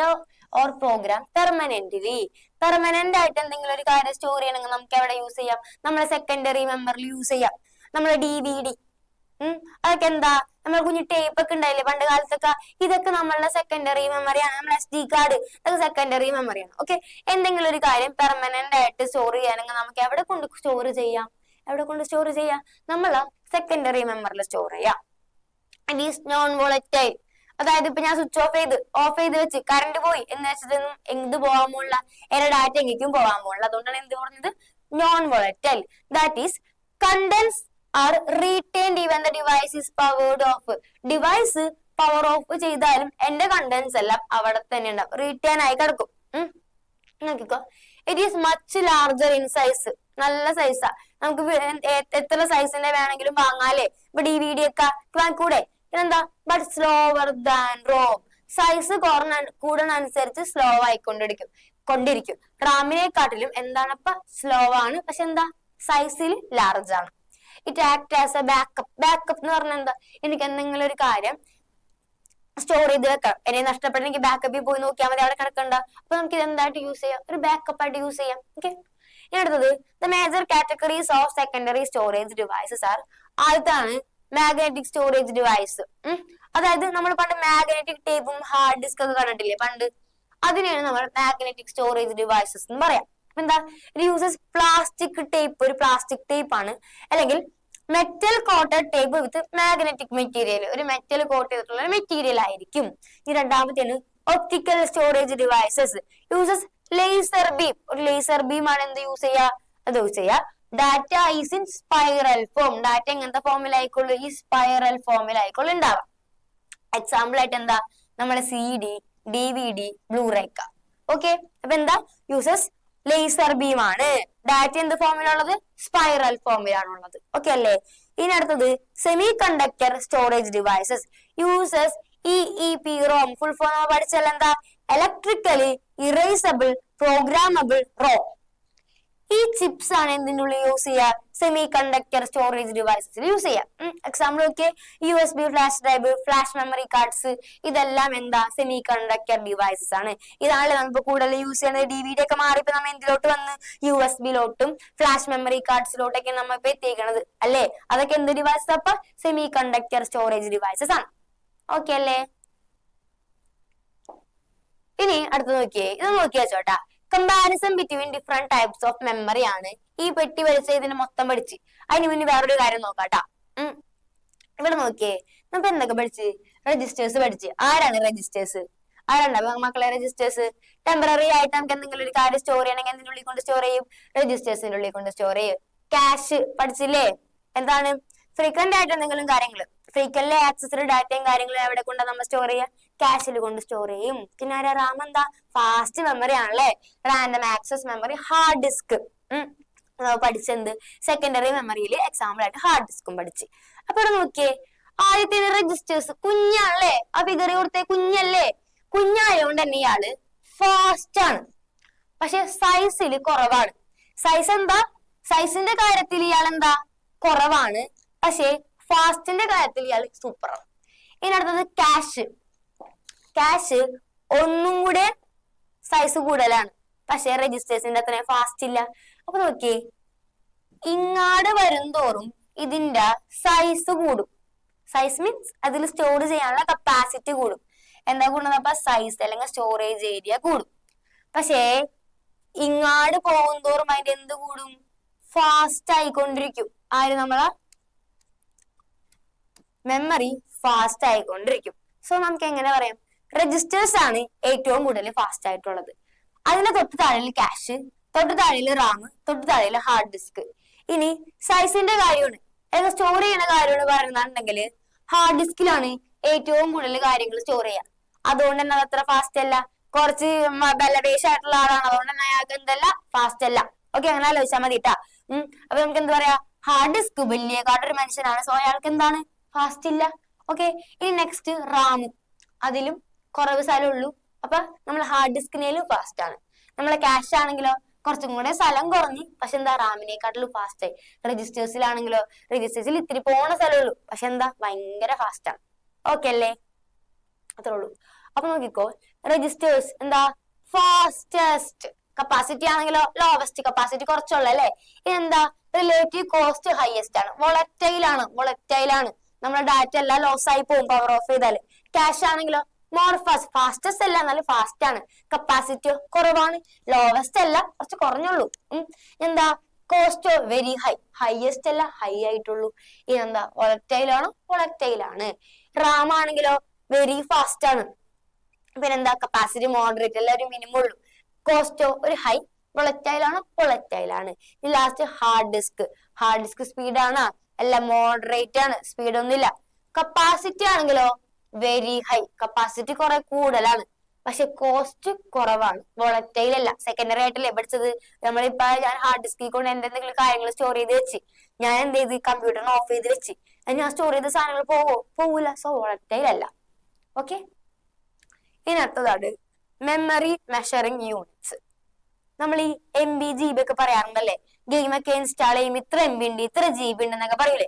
or program permanently. Permanent ആയിട്ട് എന്തെങ്കിലും ഒരു കാര്യം സ്റ്റോർ ചെയ്യണമെങ്കിൽ നമുക്ക് എവിടെ യൂസ് ചെയ്യാം? നമ്മളെ സെക്കൻഡറി മെമ്മറിയിൽ യൂസ് ചെയ്യാം. നമ്മളെ DVD അതൊക്കെ എന്താ? നമ്മൾ കുഞ്ഞു ടേപ്പ് ഒക്കെ ഉണ്ടായില്ലേ പണ്ട് കാലത്തൊക്കെ? ഇതൊക്കെ നമ്മളുടെ സെക്കൻഡറി മെമ്മറിയാണ്. നമ്മുടെ SD കാർഡ് ഇതൊക്കെ സെക്കൻഡറി മെമ്മറിയാണ്. ഓക്കെ, എന്തെങ്കിലും ഒരു കാര്യം പെർമനന്റ് ആയിട്ട് സ്റ്റോർ ചെയ്യണമെങ്കിൽ നമുക്ക് എവിടെ കൊണ്ട് സ്റ്റോർ ചെയ്യാം? നമ്മള് സെക്കൻഡറി മെമ്മറിയിൽ സ്റ്റോർ ചെയ്യാം. It is known volatile. അതായത് ഇപ്പൊ ഞാൻ സ്വിച്ച് ഓഫ് ചെയ്ത് വെച്ച് കറണ്ട് പോയി എന്ന് വെച്ചിട്ടൊന്നും എന്ത് പോകാൻ പോലുള്ള എന്റെ ഡാറ്റ എങ്ങേക്കും പോകാൻ പോലുള്ള. അതുകൊണ്ടാണ് എന്ത് പറഞ്ഞത്? Non volatile. That is contents are retained even the device is powered off. Device power off ചെയ്താലും എന്റെ കണ്ടൻസ് എല്ലാം അവിടെ തന്നെ ഉണ്ടാവും, റീറ്റെയിൻ ആയി കിടക്കും. നോക്കിക്കോ, it is much larger in size. നല്ല സൈസാ. നമുക്ക് എത്ര സൈസിന്റെ വേണമെങ്കിലും വാങ്ങാല്ലേ. ഇപ്പൊ DVD ഒക്കെ വാങ്ങിക്കൂടെ? പിന്നെന്താ? But slower than ROM. Size കൂടുന്നതനുസരിച്ച് സ്ലോ ആയിക്കൊണ്ടിരിക്കും. റാമിനെക്കാട്ടിലും എന്താണപ്പ? സ്ലോ ആണ്, പക്ഷെ എന്താ? സൈസിൽ ലാർജ് ആണ്. It act as a backup. Backup എന്ന് പറഞ്ഞാൽ എന്താ? എനിക്ക് എന്തെങ്കിലും ഒരു കാര്യം സ്റ്റോർ ചെയ്ത് വെക്കാം. എന്നെ നഷ്ടപ്പെട്ട എനിക്ക് ബാക്കപ്പിൽ പോയി നോക്കിയാൽ മതി, അവിടെ കിടക്കണ്ട. അപ്പൊ നമുക്ക് ഇത് എന്തായിട്ട് യൂസ് ചെയ്യാം? ഒരു ബാക്കപ്പ് ആയിട്ട് യൂസ് ചെയ്യാം. ഓക്കെ, ഇനി അടുത്തത് the major categories of secondary storage devices are. ആദ്യത്താണ് മാഗ്നറ്റിക് സ്റ്റോറേജ് ഡിവൈസ്. അതായത് നമ്മൾ പണ്ട് മാഗ്നറ്റിക് ടേപ്പും ഹാർഡ് ഡിസ്ക് ഒക്കെ കണ്ടിട്ടില്ലേ പണ്ട്? അതിനെയാണ് നമ്മൾ മാഗ്നറ്റിക് സ്റ്റോറേജ് ഡിവൈസസ് എന്ന് പറയാം. എന്താ? ഇത് യൂസസ് പ്ലാസ്റ്റിക് ടേപ്പ്. ഒരു പ്ലാസ്റ്റിക് ടേപ്പ് ആണ്, അല്ലെങ്കിൽ metal coated tape with magnetic material. ഒരു മെറ്റൽ കോട്ട് ചെയ്തിട്ടുള്ള മെറ്റീരിയൽ ആയിരിക്കും. ഈ രണ്ടാമത്തേന് optical storage devices uses laser beam. ഒരു ലേസർ ബീം ആണ് എന്ത് യൂസ് ചെയ്യുക? Data is in spiral form. Data എങ്ങനത്തെ ഫോമിലായിക്കോളൂ? ഈ സ്പൈറൽ ഫോമിലായിക്കോളൂ ഉണ്ടാവാം. എക്സാമ്പിൾ ആയിട്ട് എന്താ? നമ്മുടെ CD, DVD, ബ്ലൂറേക്ക. ഓക്കെ, അപ്പൊ എന്താ? യൂസസ് ലേസർ ബീം ആണ്. ഡാറ്റ എന്ത് ഫോമിലുള്ളത്? സ്പൈറൽ ഫോമിലാണുള്ളത്. ഓക്കെ അല്ലേ? ഇനി അടുത്തത് semiconductor storage devices uses EEPROM. Full form പഠിച്ചാൽ എന്താ? Electrically erasable programmable ROM. ഈ ചിപ്സ് ആണ് എന്തിൻ്റെ ഉള്ളിൽ യൂസ് ചെയ്യുക? സെമി കണ്ടക്ടർ സ്റ്റോറേജ് ഡിവൈസസിൽ യൂസ് ചെയ്യാം. എക്സാമ്പിൾ ഒക്കെ USB flash drive, flash memory cards, ഇതെല്ലാം എന്താ? സെമി കണ്ടക്ടർ ഡിവൈസസ് ആണ്. ഇതാണല്ലോ നമുക്ക് കൂടുതൽ യൂസ് ചെയ്യുന്നത്. DVD ഒക്കെ മാറിയപ്പോ നമ്മൾ എന്തിലോട്ട് വന്ന്? USB-ലോട്ടും ഫ്ലാഷ് മെമ്മറി കാർഡ്സിലോട്ടൊക്കെ നമ്മൾ ഇപ്പൊ എത്തിക്കണത് അല്ലേ? അതൊക്കെ എന്ത് ഡിവൈസസ്? അപ്പൊ സെമി കണ്ടക്ടർ സ്റ്റോറേജ് ഡിവൈസസ് ആണ്. ഓക്കെ അല്ലേ? ഇനി അടുത്ത് നോക്കിയേ, ഇത് നോക്കിയാ ചോട്ടാ. Comparison between different types of memory ആണ് ഈ പെട്ടി പഠിച്ച ഇതിന് മൊത്തം പഠിച്ച്. അതിന് മുന്നേ വേറൊരു കാര്യം നോക്കാട്ടാ. ഇവിടെ നോക്കിയേ, നമുക്ക് എന്തൊക്കെ പഠിച്ച്? രജിസ്റ്റേഴ്സ് പഠിച്ച്. ആരാണ് രജിസ്റ്റേഴ്സ്? ആരാണ് മക്കളെ രജിസ്റ്റേഴ്സ്? ടെമ്പററി ആയിട്ട് നമുക്ക് എന്തെങ്കിലും ഒരു കാര്യം സ്റ്റോർ ചെയ്യണമെങ്കിൽ എന്തിന്റെ ഉള്ളിൽ കൊണ്ട് സ്റ്റോർ ചെയ്യും? രജിസ്റ്റേഴ്സിന്റെ ഉള്ളിൽ കൊണ്ട് സ്റ്റോർ ചെയ്യും. ക്യാഷ് പഠിച്ചില്ലേ? എന്താണ്? ഫ്രീക്വന്റ് ആയിട്ട് എന്തെങ്കിലും കാര്യങ്ങൾ, ഫ്രീക്വന്റ്ലി ആക്സസ്ഡ് ഡാറ്റയും കാര്യങ്ങളും എവിടെ കൊണ്ട് നമ്മൾ സ്റ്റോർ ചെയ്യുക? കാഷിൽ കൊണ്ട് സ്റ്റോർ ചെയ്യും. പിന്നെ റാം എന്താ? ഫാസ്റ്റ് മെമ്മറി ആണല്ലേ. Random access memory, hard disk പഠിച്ചെന്ത്? സെക്കൻഡറി മെമ്മറിയിൽ എക്സാമ്പിൾ ആയിട്ട് ഹാർഡ് ഡിസ്കും പഠിച്ച്. അപ്പൊ ഇവിടെ നോക്കിയേ, ആദ്യത്തെ രജിസ്റ്റേഴ്സ് കുഞ്ഞാണല്ലേ, ആ ഫിഗർ കൊടുത്തേ കുഞ്ഞല്ലേ. കുഞ്ഞായതുകൊണ്ട് തന്നെ ഇയാള് ഫാസ്റ്റ് ആണ്, പക്ഷെ സൈസിൽ കുറവാണ്. സൈസ് എന്താ? സൈസിന്റെ കാര്യത്തിൽ ഇയാൾ എന്താ? കുറവാണ്, പക്ഷെ ഫാസ്റ്റിന്റെ കാര്യത്തിൽ ഇയാൾ സൂപ്പറാണ്. ഇനി അടുത്തത് ക്യാഷ്. ക്യാഷ് ഒന്നും കൂടെ സൈസ് കൂടുതലാണ്, പക്ഷെ രജിസ്റ്റേഴ്സിന്റെ അത്രയും ഫാസ്റ്റ് ഇല്ല. അപ്പൊ നോക്കിയേ, ഇങ്ങാട് വരും തോറും ഇതിന്റെ സൈസ് കൂടും. സൈസ് മീൻസ് അതിൽ സ്റ്റോർ ചെയ്യാനുള്ള കപ്പാസിറ്റി കൂടും. എന്താ കൂടുന്നത്? അപ്പൊ സൈസ് അല്ലെങ്കിൽ സ്റ്റോറേജ് ഏരിയ കൂടും. പക്ഷേ ഇങ്ങാട് പോകും തോറും അതിന്റെ എന്ത് കൂടും? ഫാസ്റ്റ് ആയിക്കൊണ്ടിരിക്കും. ആര്? നമ്മളെ മെമ്മറി ഫാസ്റ്റ് ആയിക്കൊണ്ടിരിക്കും. സോ നമുക്ക് എങ്ങനെ പറയാം? രജിസ്റ്റേഴ്സ് ആണ് ഏറ്റവും കൂടുതൽ ഫാസ്റ്റ് ആയിട്ടുള്ളത്. അതിന്റെ തൊട്ട് താഴെ ക്യാഷ്, തൊട്ട് താഴെ റാം, തൊട്ട് താഴെ ഹാർഡ് ഡിസ്ക്. ഇനി സൈസിന്റെ കാര്യമാണ്, അല്ലെങ്കിൽ സ്റ്റോർ ചെയ്യുന്ന കാര്യമാണ് പറയുന്നുണ്ടെങ്കിൽ ഹാർഡ് ഡിസ്കിലാണ് ഏറ്റവും കൂടുതൽ കാര്യങ്ങൾ സ്റ്റോർ ചെയ്യാം. അതുകൊണ്ട് തന്നെ അത് അത്ര ഫാസ്റ്റ് അല്ല. കുറച്ച് ബലപേശായിട്ടുള്ള ആളാണ്, അതുകൊണ്ട് തന്നെ അയാൾക്ക് എന്തല്ല? ഫാസ്റ്റ് അല്ല. ഓക്കെ, അങ്ങനെ ആലോചിച്ചാൽ മതി കേട്ടാ. അപ്പൊ നമുക്ക് എന്താ പറയാ? ഹാർഡ് ഡിസ്ക് വലിയകാട്ടൊരു മനുഷ്യനാണ്, സോ അയാൾക്ക് എന്താണ്? ഫാസ്റ്റ് ഇല്ല. ഓക്കെ, ഇനി നെക്സ്റ്റ് റാം. അതിലും കുറവ് സ്ഥലം ഉള്ളൂ, അപ്പൊ നമ്മൾ ഹാർഡ് ഡിസ്കിനേലും ഫാസ്റ്റ് ആണ്. നമ്മളെ ക്യാഷ് ആണെങ്കിലോ കുറച്ചും കൂടെ സ്ഥലം കുറഞ്ഞ്, പക്ഷെ എന്താ? റാമിനെക്കാട്ടിലും ഫാസ്റ്റ് ആയി. രജിസ്റ്റേഴ്സിലാണെങ്കിലോ രജിസ്റ്റേഴ്സിൽ ഇത്തിരി പോണ സ്ഥലമുള്ളൂ, പക്ഷെ എന്താ? ഭയങ്കര ഫാസ്റ്റ് ആണ്. ഓക്കെ അല്ലേ? അത്രേ ഉള്ളൂ. അപ്പൊ നോക്കിക്കോ, രജിസ്റ്റേഴ്സ് എന്താ? ഫാസ്റ്റസ്റ്റ്. കപ്പാസിറ്റി ആണെങ്കിലോ ലോവസ്റ്റ്, കപ്പാസിറ്റി കുറച്ചുള്ള അല്ലേ. ഇതെന്താ? റിലേറ്റീവ് കോസ്റ്റ് ഹയസ്റ്റ് ആണ്. വൊളറ്റൈൽ ആണ്. നമ്മുടെ ഡാറ്റ എല്ലാം ലോസ് ആയി പോകും പവർ ഓഫ് ചെയ്താല്. ക്യാഷ് ആണെങ്കിലോ മോർ ഫാസ്റ്റ്, ഫാസ്റ്റസ്റ്റ് അല്ല എന്നാലും ഫാസ്റ്റ് ആണ്. കപ്പാസിറ്റി കുറവാണ്, ലോവസ്റ്റ് അല്ല, കുറച്ച് കുറഞ്ഞുള്ളൂ. എന്താ? കോസ്റ്റ് വെരി ഹൈ, ഹയസ്റ്റ് അല്ല, ഹൈ ആയിട്ടുള്ളൂ. ഇതെന്താ? വൊളറ്റൈൽ ആണ്. റാം ആണെങ്കിലോ വെരി ഫാസ്റ്റ് ആണ്. പിന്നെന്താ? കപ്പാസിറ്റി മോഡറേറ്റ് അല്ല, ഒരു മിനിമം ഉള്ളൂ. കോസ്റ്റോ ഒരു ഹൈ, വൊളറ്റൈൽ ആണ്. ഈ ലാസ്റ്റ് ഹാർഡ് ഡിസ്ക് സ്പീഡ് ആണ്, അല്ല മോഡറേറ്റ് ആണ്, സ്പീഡ് ഒന്നുമില്ല. കപ്പാസിറ്റി ആണെങ്കിലോ വെരി ഹൈ, കപ്പാസിറ്റി കുറെ കൂടുതലാണ്, പക്ഷെ കോസ്റ്റ് കുറവാണ്. വൊളറ്റൈൽ അല്ല. സെക്കൻഡറി ആയിട്ടല്ലേ പഠിച്ചത്. നമ്മളിപ്പോ ഞാൻ ഹാർഡ് ഡിസ്കിൽ കൊണ്ട് എന്റെ എന്തെങ്കിലും കാര്യങ്ങൾ സ്റ്റോർ ചെയ്ത് വെച്ച്, ഞാൻ എന്ത് ചെയ്ത്? കമ്പ്യൂട്ടറിന് ഓഫ് ചെയ്ത് വെച്ച്, ഞാൻ സ്റ്റോർ ചെയ്ത സാധനങ്ങൾ പോകൂല, സോ വൊളറ്റൈൽ അല്ല. ഓക്കെ, ഇനി അടുത്തതാണ് മെമ്മറി മെഷറിംഗ് യൂണിറ്റ്സ്. നമ്മൾ ഈ MB GB ഒക്കെ പറയാറുണ്ടല്ലേ, ഗെയിം ഒക്കെ ഇൻസ്റ്റാൾ ചെയ്യുമ്പോൾ ഇത്ര MB ഉണ്ട്, ഇത്ര GB ഉണ്ട് എന്നൊക്കെ പറയൂലേ,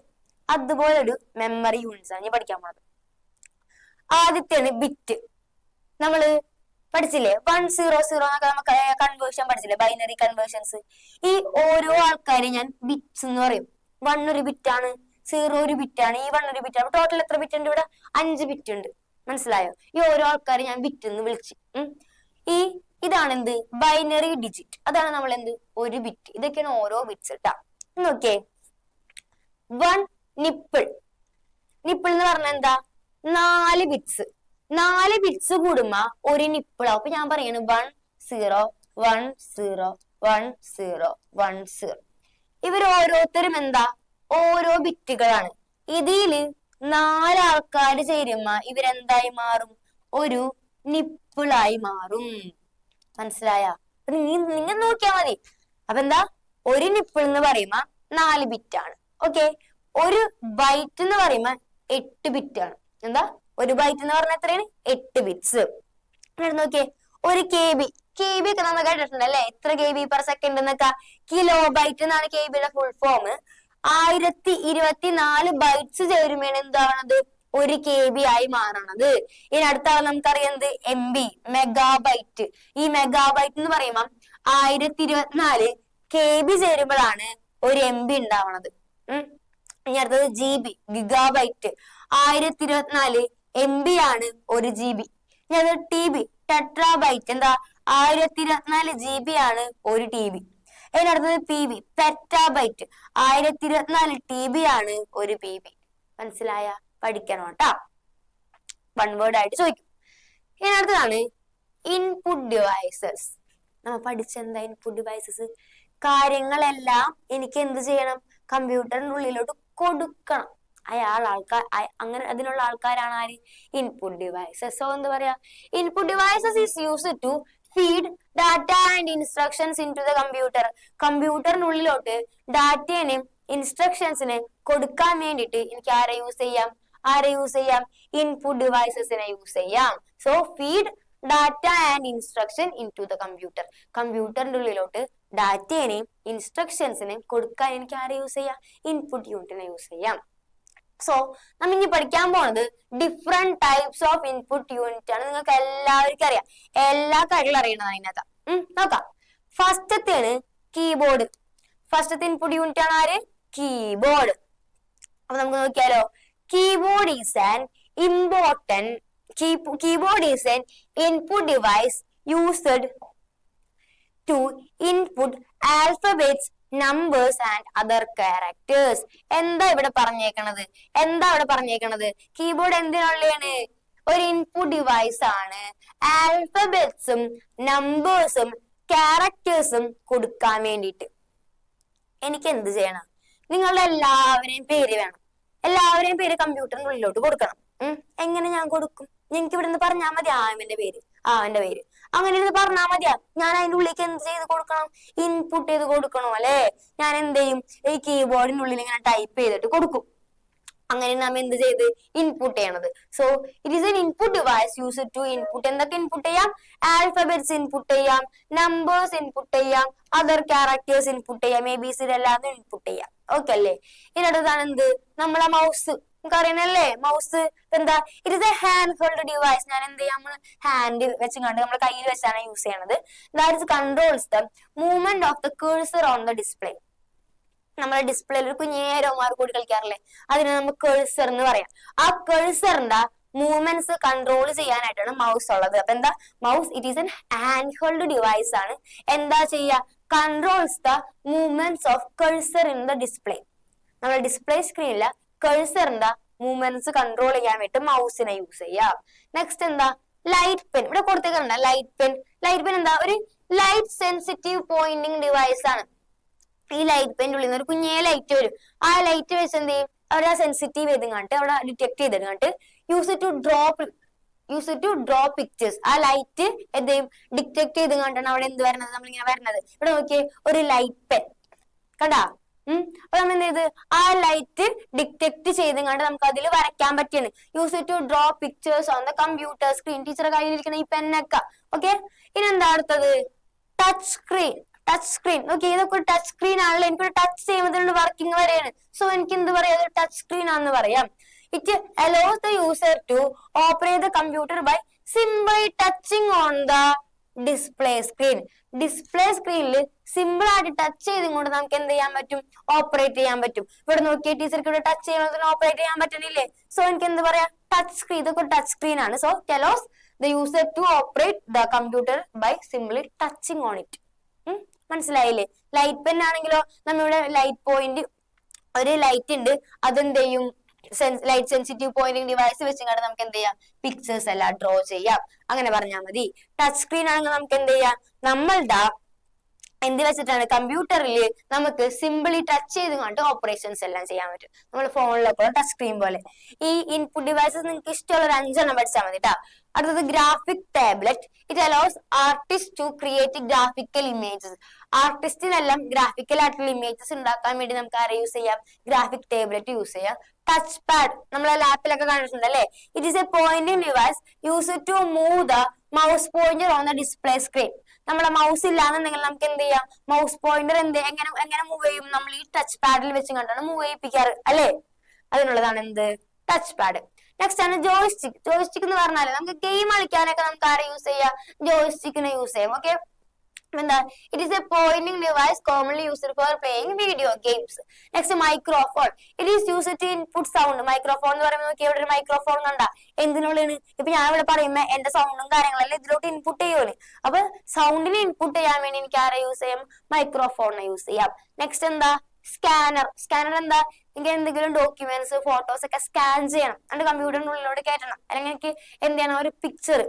അതുപോലെ ഒരു മെമ്മറി യൂണിറ്റ്സ് ആണ് ഞാൻ പഠിക്കാൻ പോകുന്നത്. ആദ്യത്തെയാണ് ബിറ്റ്. നമ്മള് പഠിച്ചില്ലേ 100 എന്നൊക്കെ നമുക്ക് കൺവേർഷൻ പഠിച്ചില്ലേ, ബൈനറി കൺവേർഷൻസ്. ഈ ഓരോ ആൾക്കാരെയും ഞാൻ ബിറ്റ്സ് എന്ന് പറയും. 1 ഒരു ബിറ്റാണ്, 0 ഒരു ബിറ്റാണ്, ഈ 1 ഒരു ബിറ്റാണ്. ടോട്ടൽ എത്ര ബിറ്റ് ഉണ്ട് ഇവിടെ? 5 ബിറ്റ് ഉണ്ട്. മനസ്സിലായോ? ഈ ഓരോ ആൾക്കാരെ ഞാൻ ബിറ്റ് എന്ന് വിളിച്ച്. ഇതാണ് എന്ത്? Binary digit. അതാണ് നമ്മൾ എന്ത്? ഒരു ബിറ്റ്. ഇതൊക്കെയാണ് ഓരോ ബിറ്റ്സ് കേട്ടാ. നോക്കിയേ, 1 നിപ്പിൾ. നിപ്പിൾ എന്ന് പറഞ്ഞാൽ എന്താ? 4 ബിറ്റ്സ്. 4 ബിറ്റ്സ് കൂടുമ്പോ ഒരു നിപ്പിൾ. അപ്പൊ ഞാൻ പറയാണ് 1 0 1 0 1 0 1 0. ഇവർ ഓരോരുത്തരും എന്താ? ഓരോ ബിറ്റുകളാണ്. ഇതില് 4 ആൾക്കാർ ചേരുമ്പോ ഇവരെന്തായി മാറും? ഒരു നിപ്പിളായി മാറും. മനസ്സിലായ? നിങ്ങൾ നോക്കിയാ മതി. അപ്പൊ എന്താ? ഒരു നിപ്പിൾ എന്ന് പറയുമ്പോ 4 ബിറ്റ് ആണ്. ഓക്കെ, ഒരു ബൈറ്റ് എന്ന് പറയുമ്പോ 8 ബിറ്റ് ആണ്. എന്താ? ഒരു ബൈറ്റ് എന്ന് പറഞ്ഞാൽ എത്രയാണ്? 8 ബിറ്റ്സ്. നോക്കിയേ, ഒരു KB ഒക്കെ നമ്മൾ കേട്ടിട്ടുണ്ട് അല്ലെ, എത്ര KB/s എന്നൊക്കെ. കിലോ ബൈറ്റ് എന്നാണ് KBയുടെ ഫുൾ ഫോം. 1024 ബൈറ്റ്സ് ചേരുമ്പോഴാണ് എന്താവണത്? ഒരു KB ആയി മാറണത്. ഇനി അടുത്ത നമുക്കറിയാം MB, മെഗാബൈറ്റ്. ഈ മെഗാബൈറ്റ് എന്ന് പറയുമ്പോ 1024 KB ചേരുമ്പോഴാണ് ഒരു MB ഉണ്ടാവണത്. ഇനി അടുത്തത് GB, ഗിഗാബൈറ്റ്. 1024 MB ആണ് ഒരു GB. ഇനി അത് TB, ടെട്രാബൈറ്റ്. എന്താ? 1024 GB ആണ് ഒരു TB. അതിനടുത്തത് PB, petabyte. 1024 TB ആണ് ഒരു PB. മനസ്സിലായ? പഠിക്കണം കേട്ടാ, 1 വേർഡ് ആയിട്ട് ചോദിക്കും. ഇതിനടുത്തതാണ് ഇൻപുട്ട് ഡിവൈസസ്. നമ്മൾ പഠിച്ചെന്താ ഇൻപുട്ട് ഡിവൈസസ്? കാര്യങ്ങളെല്ലാം എനിക്ക് എന്ത് ചെയ്യണം? കമ്പ്യൂട്ടറിന്റെ ഉള്ളിലോട്ട് കൊടുക്കണം. അങ്ങനെ അതിനുള്ള ആൾക്കാരാണ് ആര്? Input devices. സോ എന്താ പറയാ, input devices is used to feed data and instructions into the computer. കമ്പ്യൂട്ടറിനുള്ളിലോട്ട് ഡാറ്റേനെയും ഇൻസ്ട്രക്ഷൻസിനെ കൊടുക്കാൻ വേണ്ടിയിട്ട് എനിക്ക് ആരെ യൂസ് ചെയ്യാം? ഇൻപുട്ട് ഡിവൈസസിനെ യൂസ് ചെയ്യാം. So feed data and instruction into the computer. കമ്പ്യൂട്ടറിന്റെ ഉള്ളിലോട്ട് ഡാറ്റേനെയും ഇൻസ്ട്രക്ഷൻസിനെയും കൊടുക്കാൻ എനിക്ക് ആരെ യൂസ് ചെയ്യാം? ഇൻപുട്ട് യൂണിറ്റിനെ യൂസ് ചെയ്യാം. സോ നമ്മ ഇനി പഠിക്കാൻ പോണത് different types of input unit ആണ്. നിങ്ങൾക്ക് എല്ലാവർക്കും അറിയാം, എല്ലാ കാര്യങ്ങളും അറിയണതാണ് അതിനകത്ത്. നോക്കാം. ഫസ്റ്റത്തേണ് കീബോർഡ്. ഫസ്റ്റത്തെ ഇൻപുട്ട് യൂണിറ്റ് ആണ് ആര്? കീബോർഡ്. അപ്പൊ നമുക്ക് നോക്കിയാലോ. Keyboard is an input device used to input alphabets, numbers and other characters. എന്താ ഇവിടെ പറഞ്ഞേക്കണത്? കീബോർഡ് എന്തിനുള്ളതാണ്? ഒരു ഇൻപുട്ട് ഡിവൈസ് ആണ്. ആൽഫബറ്റ്സും നമ്പേഴ്സും ക്യാരക്ടേഴ്സും കൊടുക്കാൻ വേണ്ടിയിട്ട് എനിക്ക് എന്ത് ചെയ്യണം? നിങ്ങളുടെ എല്ലാവരെയും പേര് വേണം. എല്ലാവരെയും പേര് കമ്പ്യൂട്ടറിന്റെ ഉള്ളിലോട്ട് കൊടുക്കണം. എങ്ങനെ ഞാൻ കൊടുക്കും? എനിക്ക് ഇവിടെ നിന്ന് പറഞ്ഞാൽ മതി അവന്റെ പേര്. അങ്ങനെ ഇരുന്ന് പറഞ്ഞാൽ മതിയാ. ഞാൻ അതിന്റെ ഉള്ളിലേക്ക് എന്ത് ചെയ്ത് കൊടുക്കണം? ഇൻപുട്ട് ചെയ്ത് കൊടുക്കണോ അല്ലെ? ഞാൻ എന്ത് ചെയ്യും? ഈ കീബോർഡിനുള്ളിൽ ഇങ്ങനെ ടൈപ്പ് ചെയ്തിട്ട് കൊടുക്കും. അങ്ങനെ നാം എന്ത് ചെയ്ത് ഇൻപുട്ട് ചെയ്യണത്. So it is an input device use to input. എന്തൊക്കെ ഇൻപുട്ട് ചെയ്യാം? ആൽഫബറ്റ്സ് ഇൻപുട്ട് ചെയ്യാം, നമ്പേഴ്സ് ഇൻപുട്ട് ചെയ്യാം, അതർ ക്യാരക്ടേഴ്സ് ഇൻപുട്ട് ചെയ്യാം, ABCD എല്ലാതും ഇൻപുട്ട് ചെയ്യാം. ഓക്കെ അല്ലേ? ഇതിനടുത്താണ് എന്ത്? നമ്മളെ മൗസ്. നമുക്ക് അറിയണല്ലേ മൗസ് എന്താ? It is a hand hold device. ഞാൻ എന്ത് ചെയ്യാം? ഹാൻഡ് വെച്ച് കണ്ട് നമ്മുടെ കയ്യിൽ വെച്ചാണ് യൂസ് ചെയ്യണത്. That controls the movement of the cursor on the display. നമ്മുടെ ഡിസ്പ്ലേയിൽ ഒരു കുഞ്ഞേരോമാർ കൂടി കളിക്കാറില്ലേ, അതിന് നമുക്ക് കഴ്സർ എന്ന് പറയാം. ആ കഴ്സറിന്റെ മൂവ്മെന്റ്സ് കൺട്രോൾ ചെയ്യാനായിട്ടാണ് മൗസ് ഉള്ളത്. അപ്പൊ എന്താ mouse? It is N hand hold device ആണ്. എന്താ ചെയ്യുക? Controls the movements of cursor in the display. നമ്മുടെ ഡിസ്പ്ലേ സ്ക്രീനിലെ കഴ്സറിന്റെ മൂവ്മെന്റ്സ് കൺട്രോൾ ചെയ്യാൻ വേണ്ടി മൗസിനെ യൂസ് ചെയ്യാം. നെക്സ്റ്റ് എന്താ? Light pen. ഇവിടെ കൊടുത്തേക്കുണ്ട് ലൈറ്റ് പെൻ. ലൈറ്റ് പെൻ എന്താ? ഒരു ലൈറ്റ് സെൻസിറ്റീവ് പോയിന്റിംഗ് ഡിവൈസ് ആണ്. ഈ ലൈറ്റ് പെയിന്റ് ഉള്ളിൽ നിന്ന് ഒരു കുഞ്ഞേ ലൈറ്റ് വരും. ആ ലൈറ്റ് വെച്ച് എന്ത് ചെയ്യും? അവിടെ സെൻസിറ്റീവ് ചെയ്ത് കണ്ടിട്ട് അവിടെ ഡിറ്റക്ട് ചെയ്ത് കണ്ടിട്ട് യൂസ് ടു ഡ്രോ പിക്ചേഴ്സ്. ആ ലൈറ്റ് എന്ത് ചെയ്യും? ഡിറ്റക്ട് ചെയ്ത് കണ്ടാണ് അവിടെ എന്ത് വരുന്നത്? നമ്മളിങ്ങനെ വരുന്നത്. ഇവിടെ നോക്കിയേ, ഒരു ലൈറ്റ് പെൻ കണ്ടാ. അപ്പൊ നമ്മൾ എന്ത് ചെയ്ത് ആ ലൈറ്റ് ഡിറ്റക്ട് ചെയ്ത് കണ്ട് നമുക്ക് അതിൽ വരയ്ക്കാൻ പറ്റിയാണ്. Use to draw pictures on the computer screen. ടീച്ചറെ കയ്യിലിരിക്കുന്ന ഈ പെന്നൊക്കെ. ഓക്കെ. ഇനി എന്താ അടുത്തത്? Touch screen. ഓക്കെ, ഇതൊക്കെ ടച്ച് സ്ക്രീൻ ആണല്ലോ. എനിക്കൊരു ടച്ച് ചെയ്യുമ്പോൾ വർക്കിംഗ് വരെയാണ്. സോ എനിക്ക് എന്ത് പറയാം? ടച്ച് സ്ക്രീൻ ആണെന്ന് പറയാം. It allows the user to operate the computer by simply touching on the display screen. Display സ്ക്രീനിൽ സിമ്പിൾ ആയിട്ട് ടച്ച് ചെയ്തും കൊണ്ട് നമുക്ക് എന്ത് ചെയ്യാൻ പറ്റും? ഓപ്പറേറ്റ് ചെയ്യാൻ പറ്റും. ഇവിടെ നോക്കിയ ടീച്ചർക്ക് ഇവിടെ ടച്ച് ചെയ്യുന്നതിന് ഓപ്പറേറ്റ് ചെയ്യാൻ പറ്റണില്ലേ? സോ എനിക്ക് എന്ത് പറയാം? Touch screen. ഇതൊക്കെ ടച്ച് സ്ക്രീൻ ആണ്. So allows the user to operate the computer by simply touching on it. മനസ്സിലായില്ലേ? ലൈറ്റ് പെൻ ആണെങ്കിലോ നമ്മളിവിടെ ലൈറ്റ് പോയിന്റ്, ഒരു ലൈറ്റ് ഉണ്ട്, അതെന്ത് ചെയ്യും? ലൈറ്റ് സെൻസിറ്റീവ് പോയിന്റിംഗ് ഡിവൈസ് വെച്ചിട്ട് നമുക്ക് എന്ത് ചെയ്യാം? പിക്ചേഴ്സ് എല്ലാം ഡ്രോ ചെയ്യാം. അങ്ങനെ പറഞ്ഞാൽ മതി. ടച്ച് സ്ക്രീൻ ആണെങ്കിൽ നമുക്ക് എന്ത് ചെയ്യാം? നമ്മളുടെ എന്ത് വെച്ചിട്ടാണ്? കമ്പ്യൂട്ടറിൽ നമുക്ക് സിമ്പിളി ടച്ച് ചെയ്ത് കൊണ്ട് ഓപ്പറേഷൻസ് എല്ലാം ചെയ്യാൻ പറ്റും. നമ്മൾ ഫോണിലൊക്കെ ടച്ച് സ്ക്രീൻ പോലെ. ഈ ഇൻപുട്ട് ഡിവൈസസ് നിങ്ങൾക്ക് ഇഷ്ടമുള്ള ഒരു 5 പഠിച്ചാൽ മതി കേട്ടോ. അടുത്തത് graphic tablet. It allows artist to create graphical images. ആർട്ടിസ്റ്റിനെല്ലാം ഗ്രാഫിക്കൽ ആയിട്ടുള്ള ഇമേജസ് ഉണ്ടാക്കാൻ വേണ്ടി നമുക്ക് ആരെ യൂസ് ചെയ്യാം? ഗ്രാഫിക് ടാബ്ലറ്റ് യൂസ് ചെയ്യാം. ടച്ച് പാഡ് നമ്മളെ ലാപ്പിലൊക്കെ കണ്ടിട്ടുണ്ട് അല്ലേ? It is a pointing device use to move the mouse pointer on the display screen. നമ്മളെ മൗസ് ഇല്ലാന്നുണ്ടെങ്കിൽ നമുക്ക് എന്ത് ചെയ്യാം? മൗസ് പോയിന്റർ എങ്ങനെ മൂവ് ചെയ്യും? നമ്മൾ ഈ ടച്ച് പാഡിൽ വെച്ച് കണ്ടാണ് മൂവ് ചെയ്യിപ്പിക്കാറ് അല്ലെ? അതിനുള്ളതാണ് എന്ത്? Touch pad. നെക്സ്റ്റ് ആണ് ജോയ്സ്റ്റിക്. ജോയ്സ്റ്റിക് എന്ന് പറഞ്ഞാൽ നമുക്ക് ഗെയിം കളിക്കാനൊക്കെ നമുക്ക് ആരെ യൂസ് ചെയ്യാം? ജോയ്സ്റ്റിക്കിനെ യൂസ് ചെയ്യാം. ഓക്കെ. എന്താ? It is a pointing device commonly used for playing video games. Next microphone. It is used to input sound. Microphone എന്ന് പറയുമ്പോൾ നോക്കി ഇവിടെ ഒരു മൈക്രോഫോൺ കണ്ട എന്തിനുള്ളതാണ്? ഇപ്പൊ ഞാൻ ഇവിടെ പറയുമ്പോ എന്റെ സൗണ്ടും കാര്യങ്ങളെല്ലാം ഇതിലോട്ട് ഇൻപുട്ട് ചെയ്യുമല്ലോ. അപ്പൊ സൗണ്ടിനെ ഇൻപുട്ട് ചെയ്യാൻ വേണ്ടി എനിക്ക് ആരെ യൂസ് ചെയ്യാം? മൈക്രോഫോണിനെ യൂസ് ചെയ്യാം. നെക്സ്റ്റ് എന്താ? സ്കാനർ. സ്കാനർ എന്താ? എനിക്ക് എന്തെങ്കിലും ഡോക്യുമെന്റ്സ്, ഫോട്ടോസ് ഒക്കെ സ്കാൻ ചെയ്യണം, എന്റെ കമ്പ്യൂട്ടറിന്റെ ഉള്ളിലോട്ട് കയറ്റണം. അല്ലെങ്കിൽ എനിക്ക് എന്ത് ചെയ്യണം? ഒരു പിക്ചർ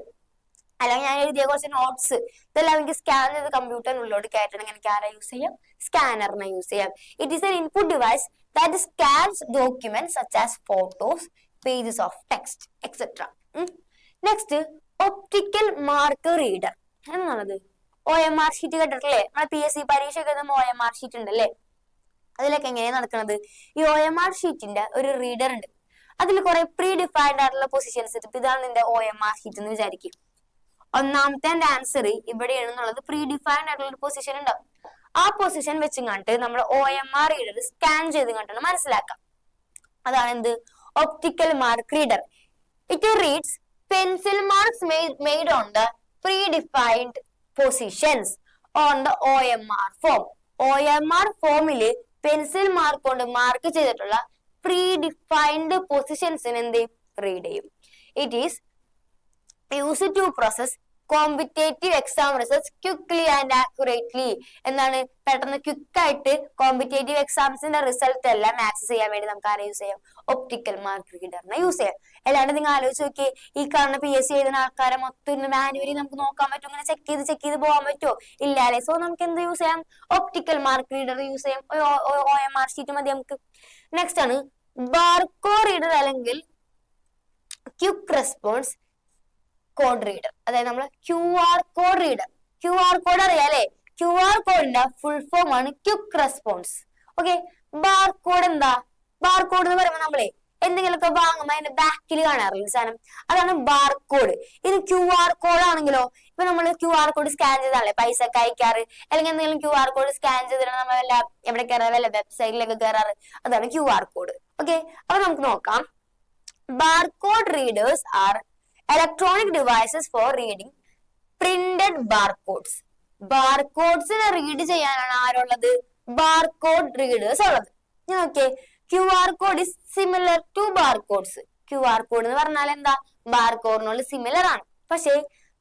അല്ലെങ്കിൽ ഞാൻ എഴുതിയ കുറച്ച് നോട്ട്സ് ഇതെല്ലാം എനിക്ക് സ്കാൻ ചെയ്ത് കമ്പ്യൂട്ടറിനുള്ളിലോട്ട് കയറ്റണമെങ്കിൽ എനിക്ക് ആരാ യൂസ് ചെയ്യാം? സ്കാനറിനെ യൂസ് ചെയ്യാം. It is an input device that scans document such as photos, pages of text etcetera. Next optical mark reader എന്നുള്ളത് OMR ഷീറ്റ് കേട്ടിട്ടില്ലേ? നമ്മളെ PSC പരീക്ഷ OMR ഷീറ്റ് ഉണ്ടല്ലേ, അതിലൊക്കെ എങ്ങനെയാണ് നടക്കുന്നത്? ഈ OMR ഷീറ്റിന്റെ ഒരു റീഡർ ഉണ്ട്, അതിൽ കുറെ പ്രീ ഡിഫൈൻഡ് ആയിട്ടുള്ള പൊസിഷൻസ് ഇട്ടിട്ട് ഇതാണ് നിന്റെ OMR ഷീറ്റ് എന്ന് വിചാരിക്കും. ഒന്നാമത്തെ ആൻസർ ഇവിടെയാണെന്നുള്ളത് പ്രീ ഡിഫൈൻഡ് ആയിട്ടുള്ള ഒരു പൊസിഷൻ ഉണ്ടാവും. ആ പൊസിഷൻ വെച്ചും കണ്ട് നമ്മൾ OMR റീഡർ സ്കാൻ ചെയ്ത് കണ്ടാണ് മനസ്സിലാക്കാം. അതാണ് എന്ത്? Optical mark reader. It reads pencil marks made on the predefined positions on the OMR form. OMR ഫോമില് പെൻസിൽ മാർക്ക് കൊണ്ട് മാർക്ക് ചെയ്തിട്ടുള്ള പ്രീ ഡിഫൈൻഡ് പൊസിഷൻസിന് എന്ത് റീഡ് ചെയ്യും. It is used to process competitive exam results quickly and accurately. എന്താണ്? പെട്ടെന്ന് ക്വിക്കായിട്ട് competitive എക്സാംസിന്റെ റിസൾട്ട് എല്ലാം ആക്സസ് ചെയ്യാൻ വേണ്ടി നമുക്ക് ആരെ യൂസ് ചെയ്യാം? ഒപ്റ്റിക്കൽ മാർക്ക് റീഡറിനെ യൂസ് ചെയ്യാം. അല്ലാണ്ട് നിങ്ങൾ ആലോചിച്ച് നോക്കിയേ, ഈ കാണുന്ന PSC എഴുതുന്ന ആൾക്കാരെ മൊത്തം മാനുവലി നമുക്ക് നോക്കാൻ പറ്റും, ഇങ്ങനെ ചെക്ക് ചെയ്ത് പോകാൻ പറ്റുമോ? ഇല്ല അല്ലെ. സോ നമുക്ക് എന്ത് യൂസ് ചെയ്യാം? ഒപ്റ്റിക്കൽ മാർക്ക് റീഡർ യൂസ് ചെയ്യാം. OMR ഷീറ്റ് മതി നമുക്ക്. നെക്സ്റ്റ് ആണ് ബാർകോഡ് റീഡർ അല്ലെങ്കിൽ ക്വിക്ക് റെസ്പോൺസ് കോഡ് റീഡർ. അതായത് നമ്മള് QR code reader. QR code അറിയാലേ? QR കോഡിന്റെ ഫുൾ ഫോം ആണ് ക്വിക്ക് റെസ്പോൺസ്. ഓക്കെ, ബാർകോഡ് എന്താ? ബാർകോഡ് എന്ന് പറയുമ്പോൾ നമ്മളെ എന്തെങ്കിലുമൊക്കെ വാങ്ങുമ്പോൾ അതിന്റെ ബാക്കിൽ കാണാറില്ല സാധനം, അതാണ് ബാർകോഡ്. ഇനി QR കോഡ് ആണെങ്കിലോ, ഇപ്പൊ നമ്മൾ QR കോഡ് സ്കാൻ ചെയ്താണല്ലേ പൈസ ഒക്കെ അയക്കാറ്, അല്ലെങ്കിൽ എന്തെങ്കിലും QR കോഡ് സ്കാൻ ചെയ്തിട്ട് നമ്മൾ എവിടെ കയറാറ്? വല്ല വെബ്സൈറ്റിലൊക്കെ കയറാറ്, അതാണ് QR കോഡ്. ഓക്കെ, അപ്പൊ നമുക്ക് നോക്കാം. Barcode readers are electronic devices for reading printed barcodes. ബാർകോഡ്സിനെ റീഡ് ചെയ്യാനാണ് ആരുള്ളത്? ബാർകോഡ് റീഡേഴ്സ് ഉള്ളത്. Okay, QR code is similar to barcodes. QR code എന്ന് പറഞ്ഞാൽ എന്താ? ബാർകോഡിനോട് സിമിലർ ആണ്. പക്ഷേ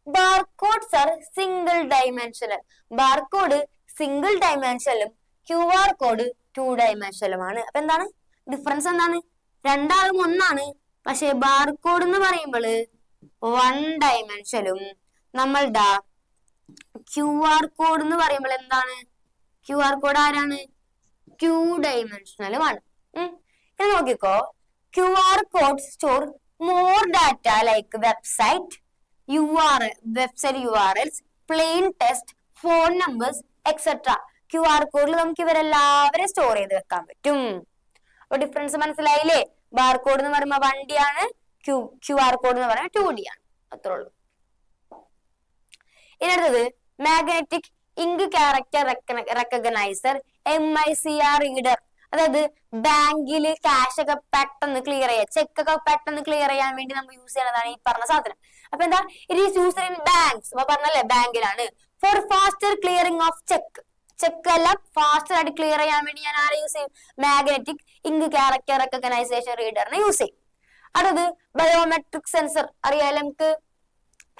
barcodes are single dimensional. Barcode single ഡൈമെൻഷനിലും QR കോഡ് 2 ഡൈമെൻഷനിലുമാണ്. അപ്പൊ എന്താണ് ഡിഫറൻസ്? എന്താണ്? രണ്ടാളും ഒന്നാണ്, പക്ഷെ ബാർകോഡ് എന്ന് പറയുമ്പോൾ 1 ഡൈമെൻഷനും നമ്മളുടെ QR കോഡ് എന്ന് പറയുമ്പോൾ എന്താണ്? QR കോഡ് ആരാണ്? 2 ഡൈമെൻഷനലുമാണ്. ഇത് നോക്കിക്കോ, QR code store more data like website URLs, plain text, phone numbers etcetera. QR കോഡിൽ നമുക്ക് ഇവരെല്ലാവരും സ്റ്റോർ ചെയ്ത് വെക്കാൻ പറ്റും. അപ്പൊ ഡിഫറൻസ് മനസ്സിലായില്ലേ? ബാർകോഡ് എന്ന് പറയുമ്പോൾ 1D ആണ്, QR കോഡ് എന്ന് പറയുന്നത് 2D ആണ്. അത്രേ ഉള്ളൂ. ഇനി അടുത്തത് magnetic ink character recognizer MICR reader. അതായത് ബാങ്കില് ക്യാഷ് ഒക്കെ പെട്ടെന്ന് ക്ലിയർ ചെയ്യാൻ, ചെക്ക് ഒക്കെ പെട്ടെന്ന് ക്ലിയർ ചെയ്യാൻ വേണ്ടി നമ്മൾ യൂസ് ചെയ്യുന്നതാണ് ഈ പറഞ്ഞ സാധനം. അപ്പൊ എന്താ? It is used in banks. അപ്പൊ പറഞ്ഞല്ലേ ബാങ്കിലാണ്. For faster clearing of cheque എല്ലാം ഫാസ്റ്റർ ആയിട്ട് ക്ലിയർ ചെയ്യാൻ വേണ്ടി ഞാൻ ആരെ യൂസ് ചെയ്യും? മാഗ്നറ്റിക് ഇങ്ക് ക്യാരക്ടർ റെക്കഗ്നൈസേഷൻ റീഡറിനെ യൂസ് ചെയ്യും. അടുത്തത് ബയോമെട്രിക് സെൻസർ. അറിയാലോ നമുക്ക്.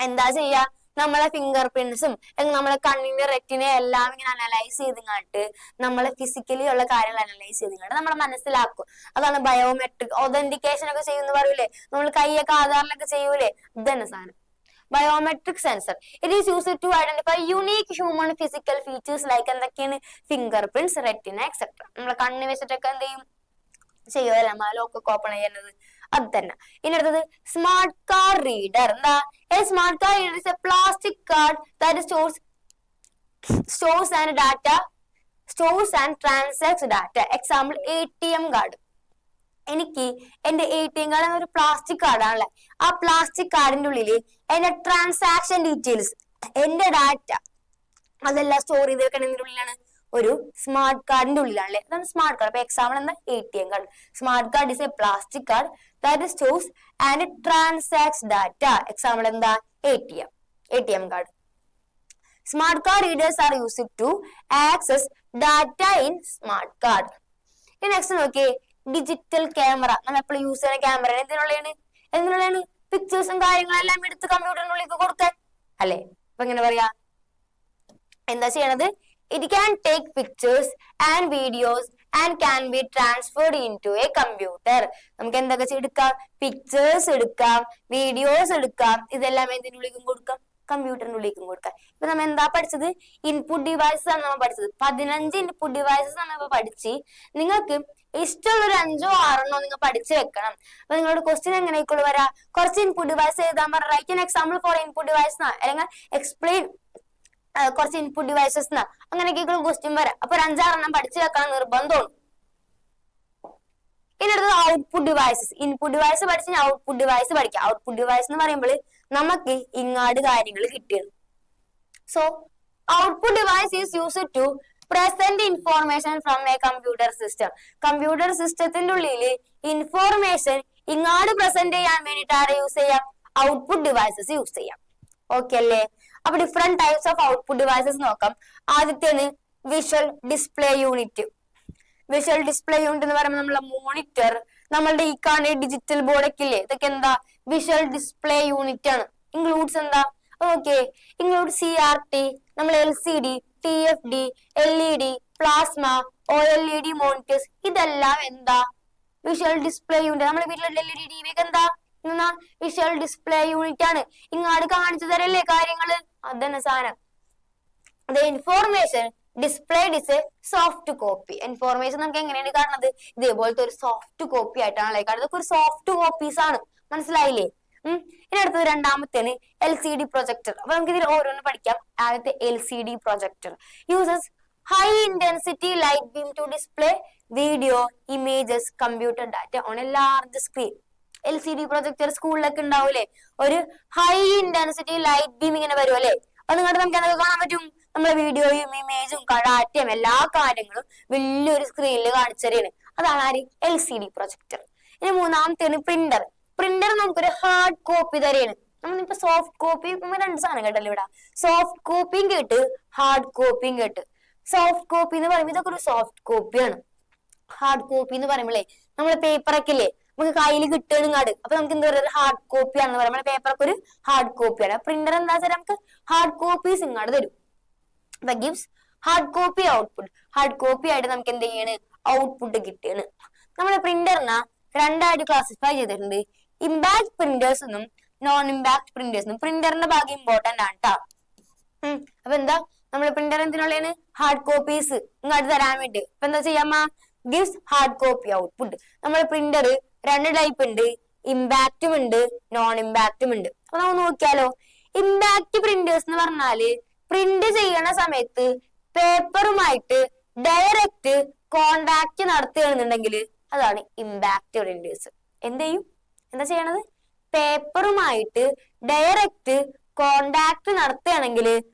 എന്താ ചെയ്യാ? നമ്മളെ ഫിംഗർ പ്രിന്റ്സും നമ്മളെ കണ്ണിന്റെ റെറ്റിനെ എല്ലാം ഇങ്ങനെ അനലൈസ് ചെയ്തിങ്ങാട്ട് നമ്മളെ ഫിസിക്കലി ഉള്ള കാര്യങ്ങൾ അനലൈസ് ചെയ്തിങ്ങാട്ട് നമ്മൾ മനസ്സിലാക്കും. അതാണ് ബയോമെട്രിക്. ഒതന്റിക്കേഷൻ ഒക്കെ ചെയ്യുന്ന പറയൂലേ, നമ്മൾ കൈയൊക്കെ ആധാറിലൊക്കെ ചെയ്യൂലേ, ഇതന്നെ സാധനം biometric sensor. It is used to identify unique human physical features like എന്തൊക്കെയാണ്? Fingerprints, retina etcetera. നമ്മളെ കണ്ണ് വെച്ചിട്ടൊക്കെ എന്ത് ചെയ്യും? ചെയ്യുമല്ലോ ലോക്കൊക്കെ ഓപ്പൺ ചെയ്യുന്നത്, അത് തന്നെ. ഇനി അടുത്തത് സ്മാർട്ട് കാർഡ് റീഡർ. എന്താ? A smart card reader is A plastic card that stores and transacts data. Example ATM card. എനിക്ക് എന്റെ ATM കാർഡ് എന്നൊരു പ്ലാസ്റ്റിക് കാർഡാണല്ലേ. ആ പ്ലാസ്റ്റിക് കാർഡിന്റെ ഉള്ളില് എന്റെ ട്രാൻസാക്ഷൻ ഡീറ്റെയിൽസ്, എന്റെ ഡാറ്റ അതെല്ലാം സ്റ്റോർ ചെയ്ത് വെക്കണതിന്റെ ഉള്ളിലാണ്, ഒരു സ്മാർട്ട് കാർഡിന്റെ ഉള്ളിലാണല്ലേ. അതാണ് സ്മാർട്ട് കാർഡ്. അപ്പൊ എക്സാമ്പിൾ എന്താ? ATM card. Smart card is A plastic card that stores and transacts data. Example എന്താ? ATM card. Smart card readers are used to access data in smart card. ഇനി next നോക്കിയേ, digital camera. നമ്മൾ എപ്പോഴും use ചെയ്യുന്ന camera എന്തിനുള്ളതാണ്? പിക്ചേഴ്സും കാര്യങ്ങളെല്ലാം എടുത്ത് കമ്പ്യൂട്ടറിനുള്ളിലേക്ക് കൊടുക്കാൻ അല്ലെ. അപ്പൊ എങ്ങനെ പറയാ? എന്താ ചെയ്യണത്? It can take pictures and videos and can be transferred into a computer. നമുക്ക് എന്തൊക്കെ എടുക്കാം? പിക്ചേഴ്സ് എടുക്കാം, വീഡിയോസ് എടുക്കാം, ഇതെല്ലാം എന്തിനുള്ളിലേക്കും കൊടുക്കാം? കമ്പ്യൂട്ടറിന്റെ ഉള്ളിലേക്കും കൊടുക്കാം. ഇപ്പൊ നമ്മൾ എന്താ പഠിച്ചത്? ഇൻപുട്ട് ഡിവൈസസ് ആണ് നമ്മൾ പഠിച്ചത്. 15 ഇൻപുട്ട് ഡിവൈസസ് ആണ് നമ്മൾ പഠിച്ച്. നിങ്ങൾക്ക് ഇഷ്ടമുള്ള ഒരു 5 or 6 നിങ്ങൾ പഠിച്ചു വെക്കണം. അപ്പൊ നിങ്ങളുടെ ക്വസ്റ്റ്യൻ എങ്ങനെയൊക്കെ വരാ? കുറച്ച് ഇൻപുട്ട് ഡിവൈസ് എഴുതാൻ പറഞ്ഞ write an example for input device അല്ലെങ്കിൽ എക്സ്പ്ലെയിൻ കുറച്ച് ഇൻപുട്ട് ഡിവൈസസ് അങ്ങനെയൊക്കെ ക്വസ്റ്റ്യൻ വരാം. അപ്പൊ ഒരു 5-6 പഠിച്ചു വെക്കണം നിർബന്ധമാണ്. ഇനി അടുത്തത് ഔട്ട്പുട്ട് ഡിവൈസസ്. ഇൻപുട്ട് ഡിവൈസ് പഠിച്ച് ഔട്ട്പുട്ട് ഡിവൈസ് പഠിക്കാം. ഔട്ട്പുട്ട് ഡിവൈസ് എന്ന് പറയുമ്പോൾ നമുക്ക് ഇങ്ങാട് കാര്യങ്ങൾ കിട്ടിയത്. So output device is used to present information from a computer system. Computer സിസ്റ്റത്തിന്റെ ഉള്ളിൽ ഇൻഫോർമേഷൻ ഇങ്ങാട് പ്രസന്റ് ചെയ്യാൻ വേണ്ടിട്ട് ആരെ യൂസ് ചെയ്യാം? ഔട്ട്പുട്ട് ഡിവൈസസ് യൂസ് ചെയ്യാം. ഓക്കെ അല്ലേ? അപ്പൊ different types of output devices നോക്കാം. ആദ്യത്തേന് visual display unit. Visual display unit എന്ന് പറയുമ്പോൾ നമ്മളെ മോണിറ്റർ, നമ്മളുടെ ഈ കാണുന്ന ഡിജിറ്റൽ ബോർഡ് ഒക്കെ ഇല്ലേ, ഇതൊക്കെ എന്താ? വിഷ്വൽ ഡിസ്പ്ലേ യൂണിറ്റ് ആണ്. ഇൻക്ലൂഡ്സ് എന്താ? ഓക്കെ, ഇൻക്ലൂഡ് CRT, നമ്മൾ LCD, TFT, LED, plasma, OLED monitors, ഇതെല്ലാം എന്താ? Visual display unit. നമ്മുടെ വീട്ടിലുള്ള LED TV ഒക്കെ എന്താ? വിഷ്വൽ ഡിസ്പ്ലേ യൂണിറ്റ് ആണ്. ഇങ്ങാട് കാണിച്ചു തരല്ലേ കാര്യങ്ങള്? അതന്നെ സാധനം. Information displayed is A soft copy. Information നമുക്ക് എങ്ങനെയാണ് കാണുന്നത്? ഇതേപോലത്തെ ഒരു സോഫ്റ്റ് കോപ്പി ആയിട്ടാണ് കാണുന്നത്. ഒരു സോഫ്റ്റ് കോപ്പീസ് ആണ്. മനസ്സിലായില്ലേ? ഇനി അടുത്തത് രണ്ടാമത്തേന് LCD പ്രൊജക്ടർ. അപ്പൊ നമുക്ക് ഇതിൽ ഓരോന്ന് പഠിക്കാം. ആദ്യത്തെ LCD projector uses high intensity light beam to display video, images, computer data on a large screen. LCD projector സ്കൂളിലൊക്കെ ഉണ്ടാവൂലേ? ഒരു ഹൈ ഇന്റൻസിറ്റി ലൈറ്റ് ബീം ഇങ്ങനെ വരും അല്ലെ? അത് നിങ്ങളുടെ നമുക്ക് എന്തൊക്കെ കാണാൻ പറ്റും? നമ്മളെ വീഡിയോയും ഇമേജും ഡാറ്റയും എല്ലാ കാര്യങ്ങളും വലിയൊരു സ്ക്രീനിൽ കാണിച്ചറിയാണ്. അതാണ് ആര്? LCD projector. ഇനി മൂന്നാമത്തേന് പ്രിന്റർ. പ്രിന്റർ നമുക്കൊരു ഹാർഡ് കോപ്പി തരെയാണ്. നമ്മളിപ്പോ സോഫ്റ്റ് കോപ്പി 2 സാധനം കേട്ടല്ലോ ഇവിടെ. സോഫ്റ്റ് കോപ്പിയും കേട്ട് ഹാർഡ് കോപ്പിയും കേട്ട്. സോഫ്റ്റ് കോപ്പി എന്ന് പറയുമ്പോൾ ഇതൊക്കെ ഒരു സോഫ്റ്റ് കോപ്പിയാണ്. ഹാർഡ് കോപ്പി എന്ന് പറയുമ്പോഴേ നമ്മളെ പേപ്പറൊക്കെ ഇല്ലേ നമുക്ക് കയ്യിൽ കിട്ടുകയാണ്. അപ്പൊ നമുക്ക് എന്താ പറയുക? ഹാർഡ് കോപ്പി ആണെന്ന് പറയുമ്പോൾ പേപ്പറൊക്കെ ഒരു ഹാർഡ് കോപ്പിയാണ്. പ്രിന്റർ എന്താ വെച്ചാൽ നമുക്ക് ഹാർഡ് കോപ്പീസ് ഇങ്ങോട്ട് തരും. gives hard copy output. Hard copy ആയിട്ട് നമുക്ക് എന്ത് ചെയ്യാണ്? ഔട്ട്പുട്ട് കിട്ടിയാണ്. നമ്മുടെ പ്രിന്ററിനെ രണ്ടായിട്ട് ക്ലാസിഫൈ ചെയ്തിട്ടുണ്ട്. ഇമ്പാക്ട് പ്രിന്റേഴ്സ് എന്നും നോൺ ഇമ്പാക്ട് പ്രിന്റേഴ്സ് എന്നും. പ്രിന്ററിന്റെ ഭാഗം ഇമ്പോർട്ടന്റ് ആണ് കേട്ടോ. അപ്പൊ എന്താ നമ്മള് പ്രിന്റർ എന്തിനുള്ളതാണ്? ഹാർഡ് കോപ്പീസ് ഇങ്ങോട്ട് തരാൻ വേണ്ടി. അപ്പൊ എന്താ ചെയ്യാമ്മ? gives hard copy output. നമ്മുടെ പ്രിന്റർ 2 ടൈപ്പ് ഉണ്ട്. ഇമ്പാക്റ്റും ഉണ്ട്, നോൺ ഇമ്പാക്റ്റും ഉണ്ട്. അപ്പൊ നമുക്ക് നോക്കിയാലോ. ഇമ്പാക്ട് പ്രിന്റേഴ്സ് എന്ന് പറഞ്ഞാല് പ്രിന്റ് ചെയ്യണ സമയത്ത് പേപ്പറുമായിട്ട് ഡയറക്റ്റ് കോണ്ടാക്ട് നടത്തുകയാണെന്നുണ്ടെങ്കിൽ അതാണ് ഇമ്പാക്ട് പ്രിന്റേഴ്സ്. എന്ത് ചെയ്യും? എന്താ ചെയ്യണത്? പേപ്പറുമായിട്ട് ഡയറക്റ്റ് കോണ്ടാക്ട് നടത്തുകയാണെങ്കിൽ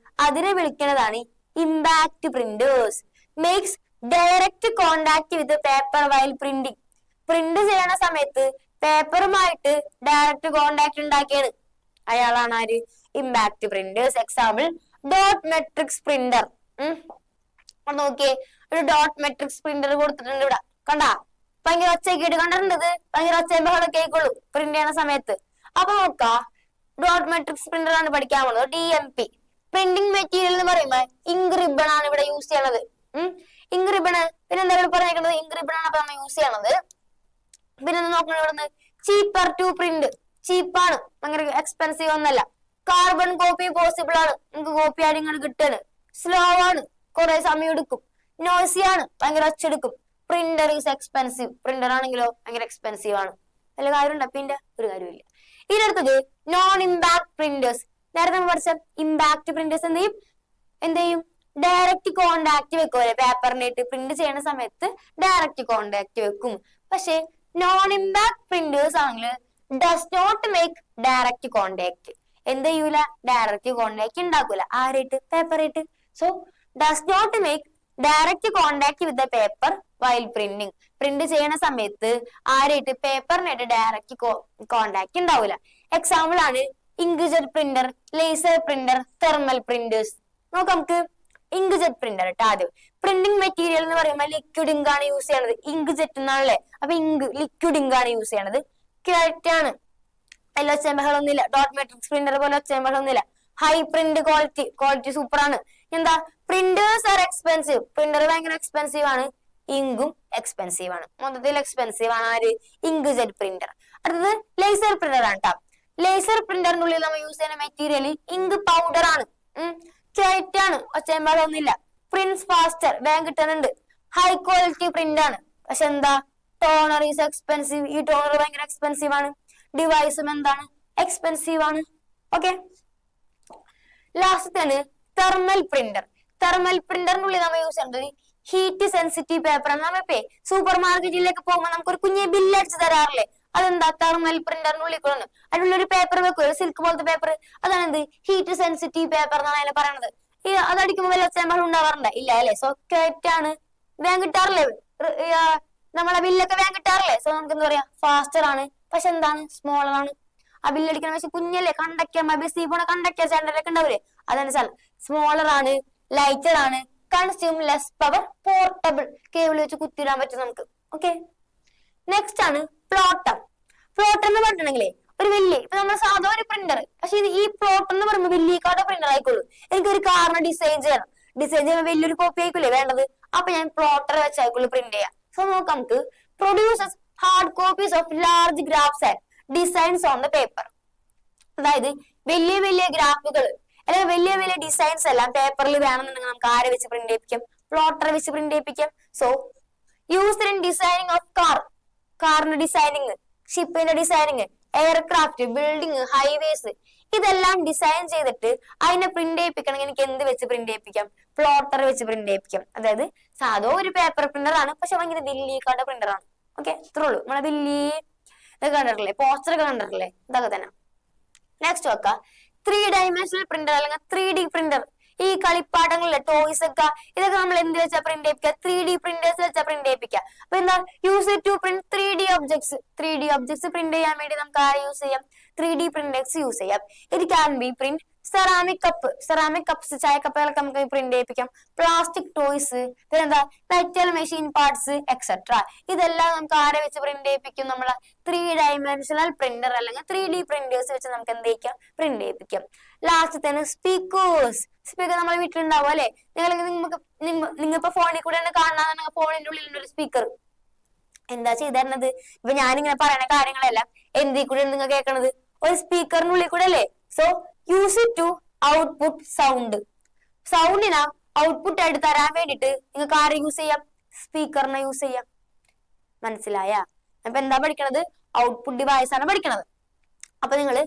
അതിനെ വിളിക്കുന്നതാണ് impact printers. Makes direct contact വിത്ത് പേപ്പർ വൈൽ പ്രിന്റിങ്. പ്രിന്റ് ചെയ്യണ സമയത്ത് പേപ്പറുമായിട്ട് ഡയറക്റ്റ് കോണ്ടാക്ട് ഉണ്ടാക്കിയാണ്. അയാളാണ് ആര്? Impact printers. Example dot matrix printer. നോക്കിയേ, ഒരു ഡോട്ട് മെട്രിക്സ് പ്രിന്റർ കൊടുത്തിട്ടുണ്ട് ഇവിടെ. കണ്ടാ? ഭയങ്കര ഒച്ചയൊക്കെ കണ്ടിട്ടുണ്ട്. ഭയങ്കര ഒച്ചയും ബഹളമൊക്കെ ആയിക്കോളൂ പ്രിന്റ് ചെയ്യണ സമയത്ത്. അപ്പൊ നോക്കാ, ഡോട്ട് മെട്രിക്സ് പ്രിന്റർ ആണ് പഠിക്കാൻ പോകുന്നത്. DMP പ്രിന്റിംഗ് മെറ്റീരിയൽ എന്ന് പറയുമ്പോ ഇങ്ക് റിബൺ ആണ് ഇവിടെ യൂസ് ചെയ്യണത്. Ink ribbon. പിന്നെ എന്താ ഇവിടെ പറഞ്ഞേക്കുന്നത്? ഇങ്ക് റിബൺ ആണ് നമ്മൾ യൂസ് ചെയ്യണത്. പിന്നെ നോക്കണം ഇവിടുന്ന് ചീപ്പർ ടു പ്രിന്റ്. ചീപ്പാണ്, ഭയങ്കര എക്സ്പെൻസീവ് ഒന്നല്ല. കാർബൺ കോപ്പി പോസിബിൾ ആണ്, നമുക്ക് കോപ്പി ആയിട്ട് ഇങ്ങനെ കിട്ടാണ്. സ്ലോ ആണ്, കുറെ സമയം എടുക്കും. നോയ്സി ആണ്, ഭയങ്കര ഒച്ചെടുക്കും. Printer is expensive. പ്രിന്റർ ആണെങ്കിലോ ഭയങ്കര എക്സ്പെൻസീവ് ആണ്. വല്ല കാര്യമുണ്ട്? പിന്നെ ഒരു കാര്യമില്ല. ഇതിനടുത്തത് നോൺ ഇമ്പാക്ട് പ്രിന്റേഴ്സ്. നേരത്തെ നമ്മൾ പഠിച്ച ഇമ്പാക്ട് പ്രിന്റേഴ്സ് എന്ത് ചെയ്യും? ഡയറക്റ്റ് കോണ്ടാക്ട് വെക്കും അല്ലെ? പേപ്പറിനായിട്ട് പ്രിന്റ് ചെയ്യുന്ന സമയത്ത് ഡയറക്റ്റ് കോണ്ടാക്ട് വെക്കും. പക്ഷെ നോൺ ഇമ്പാക്ട് പ്രിന്റേഴ്സ് ആണെങ്കിൽ does not make direct contact. എന്ത് ചെയ്യൂല? ഡയറക്റ്റ് കോണ്ടാക്ട് ഉണ്ടാക്കൂല. ആരായിട്ട്? പേപ്പറായിട്ട്. So does not make direct contact with the paper while printing. Print ചെയ്യണ സമയത്ത് ആരായിട്ട്? പേപ്പറിനായിട്ട് ഡയറക്റ്റ് കോണ്ടാക്ട് ഉണ്ടാവൂല. എക്സാമ്പിൾ ആണ് inkjet printer, laser printer, thermal printers. നോക്കാം നമുക്ക് ഇങ്ക്ജെറ്റ് പ്രിന്റർ കേട്ടോ. ആദ്യം പ്രിന്റിംഗ് മെറ്റീരിയൽ എന്ന് പറയുമ്പോൾ ലിക്വിഡ് ഇങ്ക് ആണ് യൂസ് ചെയ്യണത്. ഇങ്ക്ജെറ്റ് എന്നാണല്ലേ? അപ്പൊ ലിക്വിഡ് ഇങ്ക് ആണ് യൂസ് ചെയ്യണത്. കറക്റ്റ് ആണ്. അതിൽ ഒച്ചമ്പകളൊന്നുമില്ല. ഡോട്ട് മെട്രിക്സ് പ്രിന്റർ പോലെ ഒച്ചമ്പകളൊന്നുമില്ല. ഹൈ പ്രിന്റ് ക്വാളിറ്റി സൂപ്പർ ആണ്. എന്താ? Printers are expensive. പ്രിന്റർ ഭയങ്കര എക്സ്പെൻസീവ് ആണ്. ഇങ്കും എക്സ്പെൻസീവ് ആണ്. മൊത്തത്തിൽ എക്സ്പെൻസീവ് ആണ് ആര്? Inkjet printer. അടുത്തത് ലേസർ പ്രിന്റർ ആണ് കേട്ടോ. ലേസർ പ്രിന്ററിനുള്ളിൽ നമ്മൾ യൂസ് ചെയ്യുന്ന മെറ്റീരിയൽ ഇങ്ക് പൗഡർ ആണ്. ക്വൈറ്റ് ആണ്, ഒച്ചയമ്പാടൊന്നുമില്ല. പ്രിന്റ്സ് ഫാസ്റ്റർ, വേഗം കിട്ടുന്നുണ്ട്. ഹൈ ക്വാളിറ്റി പ്രിന്റ് ആണ്. പക്ഷെ എന്താ, ടോണർ ഈസ് എക്സ്പെൻസീവ്. ഈ ടോണർ ഭയങ്കര എക്സ്പെൻസീവ് ആണ്. ഡിവൈസും എന്താണ്, എക്സ്പെൻസീവ് ആണ്. Okay, last thermal printer. Thermal പ്രിന്ററിനുള്ളിൽ നമ്മൾ യൂസ് ചെയ്യുന്നത് ഹീറ്റ് സെൻസിറ്റീവ് പേപ്പർ. നമ്മളിപ്പോ സൂപ്പർ മാർക്കറ്റിലേക്ക് പോകുമ്പോൾ നമുക്കൊരു കുഞ്ഞ് ബില്ല് അടിച്ച് തരാറില്ലേ, അതെന്താ, തെർമൽ പ്രിന്ററിനുള്ളിൽ കൂടെ അതിനുള്ള ഒരു പേപ്പർ വെക്കും, ഒരു സിൽക്ക് പോലത്തെ പേപ്പർ. അതാണ് എന്ത്, ഹീറ്റ് സെൻസിറ്റീവ് പേപ്പർ എന്നാണ് അതിനെ പറയുന്നത്. ഈ അതടിക്കുമ്പോൾ വല്ല ഒച്ചയമ്പാടും ഉണ്ടാവാറുണ്ട് ഇല്ല അല്ലെ? സോ ക്വൈറ്റ് ആണ്, വേഗം കിട്ടാറില്ലേ, നമ്മളെ ബില്ലൊക്കെ വേഗം കിട്ടാറില്ലേ. സോ നമുക്ക് എന്താ പറയാ, ഫാസ്റ്റർ ആണ്. പക്ഷെ എന്താണ്, സ്മോളർ ആണ്. ആ ബില്ലടിക്കണ പക്ഷെ കുഞ്ഞല്ലേ, കണ്ടക്ടർ ബസ്സിൽ പോണ കണ്ടക്ടർ ചേട്ടനൊക്കെ ഉണ്ടാവില്ലേ, അതാണ് സ്മോളർ ആണ്, ലൈറ്റർ ആണ്, consume less power, portable, cable വെച്ച് കുത്തിയിടാൻ പറ്റും നമുക്ക്. ഓക്കെ, നെക്സ്റ്റ് ആണ് പ്ലോട്ടർ. പ്ലോട്ടർ എന്ന് പറഞ്ഞിട്ടുണ്ടെങ്കിലേ ഒരു വലിയ, ഇപ്പൊ നമ്മൾ സാധാരണ ഒരു പ്രിന്റർ, പക്ഷെ ഈ പ്ലോട്ടർ എന്ന് പറയുമ്പോൾ വലിയ പ്രിന്റർ ആയിക്കോളൂ. എനിക്കൊരു കാറിന് ഡിസൈൻ ചെയ്യണം, ഡിസൈൻ ചെയ്യുമ്പോൾ വലിയൊരു കോപ്പി ആയിക്കൂലേ വേണ്ടത്, അപ്പൊ ഞാൻ പ്ലോട്ടർ വെച്ചായിക്കുള്ളൂ പ്രിന്റ് ചെയ്യാം. സോ നോക്കാം, നമുക്ക് produces hard copies of large graphs and designs on the paper. അതായത് വലിയ വലിയ ഗ്രാഫുകൾ അല്ലെങ്കിൽ വലിയ വലിയ ഡിസൈൻസ് എല്ലാം പേപ്പറിൽ വേണമെന്നുണ്ടെങ്കിൽ നമുക്ക് ആരെ വെച്ച് പ്രിന്റ് ചെയ്യിപ്പിക്കാം, പ്ലോട്ടർ വെച്ച് പ്രിന്റ് ചെയ്യിപ്പിക്കാം. So used in designing of car, കാറിന്റെ ഡിസൈനിങ്, ഷിപ്പിന്റെ ഡിസൈനിങ്, എയർക്രാഫ്റ്റ്, ബിൽഡിംഗ്, ഹൈവേസ്, ഇതെല്ലാം ഡിസൈൻ ചെയ്തിട്ട് അതിനെ പ്രിന്റ് ചെയ്യിപ്പിക്കണമെങ്കിൽ എനിക്ക് എന്ത് വെച്ച് പ്രിന്റ് ചെയ്യിപ്പിക്കാം, പ്ലോട്ടർ വെച്ച് പ്രിന്റ് ചെയ്യിപ്പിക്കാം. അതായത് സാധോ ഒരു പേപ്പർ പ്രിന്റർ ആണ്, പക്ഷെ ഭയങ്കര ദില്ലിക്കാരുടെ പ്രിന്റർ ആണ്. ഓക്കെ, ഇത്രേ ഉള്ളൂ. നമ്മളെ ദില്ലി ഇതൊക്കെ കണ്ടിട്ടില്ലേ, പോസ്റ്റർ ഒക്കെ കണ്ടിട്ടില്ലേ, ഇതൊക്കെ തന്നെ. നെക്സ്റ്റ് നോക്കാം, 3 ഡൈമെൻഷണൽ പ്രിന്റർ അല്ലെങ്കിൽ 3D പ്രിന്റർ. ഈ കളിപ്പാട്ടങ്ങളിലെ ടോയ്സ് ഒക്കെ, ഇതൊക്കെ നമ്മൾ എന്ത് വെച്ചാൽ പ്രിന്റ് ചെയ്യിപ്പിക്കുക, 3D പ്രിന്റേഴ്സ് വെച്ചാൽ പ്രിന്റ് ചെയ്യിപ്പിക്കുക. അപ്പൊ എന്താ, use to print 3D objects. 3D objects print ചെയ്യാൻ വേണ്ടി നമുക്ക് ആരെ യൂസ് ചെയ്യാം, 3D പ്രിന്റേഴ്സ് യൂസ് ചെയ്യാം. It can be print ceramic cup, ceramic cups, ചായക്കപ്പുകളൊക്കെ നമുക്ക് പ്രിന്റ് ചെയ്യിപ്പിക്കാം. പ്ലാസ്റ്റിക് ടോയ്സ്, പിന്നെന്താ മെറ്റൽ മെഷീൻ പാർട്സ് എക്സെട്ര. ഇതെല്ലാം നമുക്ക് ആരെ വെച്ച് പ്രിന്റ് ചെയ്യിപ്പിക്കും, നമ്മളെ 3 ഡൈമെൻഷണൽ പ്രിന്റർ അല്ലെങ്കിൽ 3D പ്രിന്റേഴ്സ് വെച്ച് നമുക്ക് എന്ത് ചെയ്യിക്കാം, പ്രിന്റ് ചെയ്യിപ്പിക്കാം. ലാസ്റ്റ് തന്നെ സ്പീക്കേഴ്സ്. സ്പീക്കർ നമ്മുടെ വീട്ടിലുണ്ടാവും അല്ലെ, നിങ്ങളിപ്പോ ഫോണിൽ കൂടെ കാണാൻ, ഫോണിന്റെ ഉള്ളിൽ ഒരു സ്പീക്കർ. എന്താ ചെയ്തരണത്, ഇപ്പൊ ഞാനിങ്ങനെ പറയുന്ന കാര്യങ്ങളെല്ലാം എന്തിൽ കൂടെ നിങ്ങൾ കേൾക്കണത്, ഒരു സ്പീക്കറിനുള്ളിൽ കൂടെ അല്ലേ. So use it to output sound. സൗണ്ടിനെ ഔട്ട്പുട്ട് ആയിട്ട് തരാൻ വേണ്ടിട്ട് നിങ്ങൾക്ക് ആരെ യൂസ് ചെയ്യാം, സ്പീക്കറിനെ യൂസ് ചെയ്യാം. മനസ്സിലായ? അപ്പൊ എന്താ പഠിക്കണത്, ഔട്ട്പുട്ട് ഡിവൈസ് ആണ് പഠിക്കണത്. അപ്പൊ നിങ്ങൾ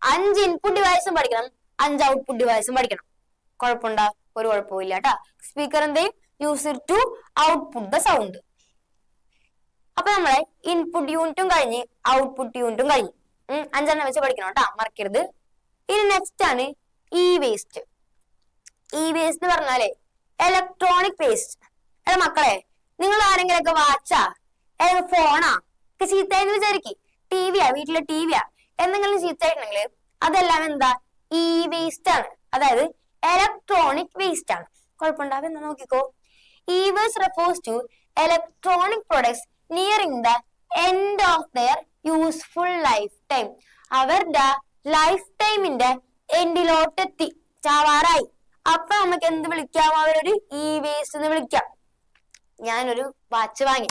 5 ഇൻപുട്ട് ഡിവൈസും പഠിക്കണം, 5 ഔട്ട്പുട്ട് ഡിവൈസും പഠിക്കണം. കുഴപ്പമുണ്ടാ? ഒരു കുഴപ്പമില്ല കേട്ടാ. സ്പീക്കർ എന്തെയും use it to output the sound. അപ്പൊ നമ്മളെ ഇൻപുട്ട് യൂണിറ്റും കഴിഞ്ഞ് ഔട്ട്പുട്ട് യൂണിറ്റും കഴിഞ്ഞു. 5 വെച്ച് പഠിക്കണം കേട്ടാ, മറക്കരുത്. ഇനി നെക്സ്റ്റ് ആണ് ഇ വേസ്റ്റ്. ഇ വേസ്റ്റ് എന്ന് പറഞ്ഞാലേ ഇലക്ട്രോണിക് വേസ്റ്റ്. അല്ല മക്കളെ, നിങ്ങൾ ആരെങ്കിലും ഒക്കെ വാച്ചാ ഫോണാ ഒക്കെ ചീത്തയെന്ന് വിചാരിക്കും, ടിവിയാ, വീട്ടിലെ ടിവിയാ, എന്തെങ്കിലും ചീത്തയായിട്ടുണ്ടെങ്കിൽ അതെല്ലാം എന്താ, ഇ വേസ്റ്റ് ആണ്. അതായത് ഇലക്ട്രോണിക് വേസ്റ്റ് ആണ്. കുഴപ്പമുണ്ടാവും എന്ന് നോക്കിക്കോ. E waste refers to electronic products nearing the end of their useful life time. അവരുടെ ലൈഫ് ടൈമിന്റെ എൻഡിലോട്ടെത്തി, ചാവാറായി. അപ്പൊ നമുക്ക് എന്ത് വിളിക്കാം, അവരൊരു ഇ വേസ്റ്റ് എന്ന് വിളിക്കാം. ഞാനൊരു വാച്ച് വാങ്ങി,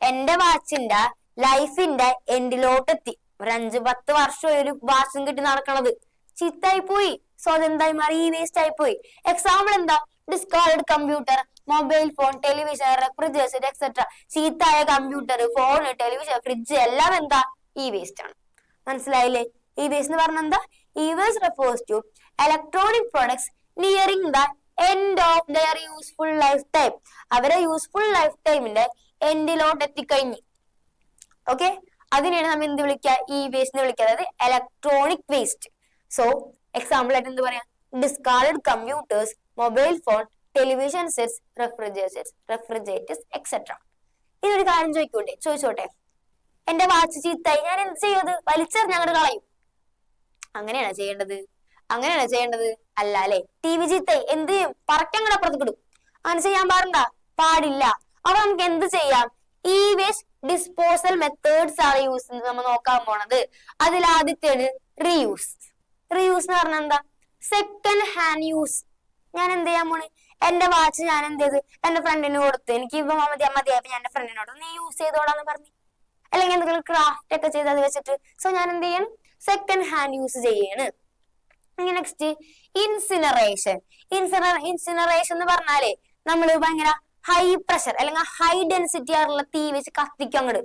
എന്റെ വാച്ചിന്റെ ലൈഫിന്റെ എൻഡിലോട്ടെത്തി, ഒരു 5-10 വർഷം ഒരു വാച്ചും കിട്ടി നടക്കണത് ചീത്തായി പോയി. സോ അതെന്തായി മാറി, ഇ വേസ്റ്റ് ആയി പോയി. എക്സാമ്പിൾ എന്താ, discard computer, mobile phone, television, refrigerator etcetera. ചീത്തായ കമ്പ്യൂട്ടർ, ഫോൺ, ടെലിവിഷൻ, ഫ്രിഡ്ജ് എല്ലാം എന്താ, ഇ വേസ്റ്റ് ആണ്. മനസ്സിലായില്ലേ? ഇ വേസ്റ്റ് എന്ന് പറഞ്ഞാൽ എന്താ, E waste refers to electronic products nearing the end of their useful life time. അവരെ യൂസ്ഫുൾ ലൈഫ് ടൈമിന്റെ എൻഡിലോട്ട് എത്തിക്കഴിഞ്ഞു. ഓക്കെ, അതിനെയാണ് നമ്മൾ എന്ത് വിളിക്കുക, ഇ വേസ്റ്റ് എന്ന് വിളിക്കുക, അതായത് ഇലക്ട്രോണിക് വേസ്റ്റ്. സോ എക്സാമ്പിൾ ആയിട്ട് എന്ത് പറയാം, discard computers, mobile phone, television sets, refrigerators etcetera. ഇതൊരു കാര്യം ചോദിച്ചോട്ടെ, എന്റെ വാച്ച് ചീത്തായി, ഞാൻ എന്ത് ചെയ്യത്, വലിച്ചെറിഞ്ഞ് അങ്ങോട്ട് കളയും. അങ്ങനെയാണോ ചെയ്യേണ്ടത്? അങ്ങനെയാണോ ചെയ്യേണ്ടത്? അല്ല അല്ലെ. ടി വി ചീത്തായി, എന്ത് ചെയ്യും, പറക്കങ്ങടെ അപ്പുറത്ത് കിടും. അങ്ങനെ ചെയ്യാൻ പാടില്ല. അപ്പൊ നമുക്ക് എന്ത് ചെയ്യാം, ഇ വേസ്റ്റ് ഡിസ്പോസൽ മെത്തേഡ്സ് ആണ് യൂസ് നമ്മൾ നോക്കാൻ പോണത്. അതിൽ ആദ്യത്തേത് റീയൂസ്. റീയൂസ് എന്ന് പറഞ്ഞാൽ എന്താ, സെക്കൻഡ് ഹാൻഡ് യൂസ്. ഞാൻ എന്ത് ചെയ്യാൻ പോണ്, എന്റെ വാച്ച് ഞാൻ എന്ത് ചെയ്ത് എന്റെ ഫ്രണ്ടിന് കൊടുത്ത്, എനിക്ക് ഇപ്പൊ മതിയായപ്പോ ഞാൻ എന്റെ ഫ്രണ്ടിനോട് നീ യൂസ് ചെയ്തോളാന്ന് പറഞ്ഞു. അല്ലെങ്കിൽ എന്തെങ്കിലും ക്രാഫ്റ്റ് ഒക്കെ ചെയ്ത് അത് വെച്ചിട്ട്. സോ ഞാൻ എന്ത് ചെയ്യണം, സെക്കൻഡ് ഹാൻഡ് യൂസ് ചെയ്യാണ്. Next incineration. ഇൻസിനറേഷൻ എന്ന് പറഞ്ഞാലേ നമ്മള് ഭയങ്കര ഹൈ പ്രഷർ അല്ലെങ്കിൽ ഹൈ ഡെൻസിറ്റി ആയിട്ടുള്ള തീ വെച്ച് കത്തിക്കും അങ്ങോട്ട്.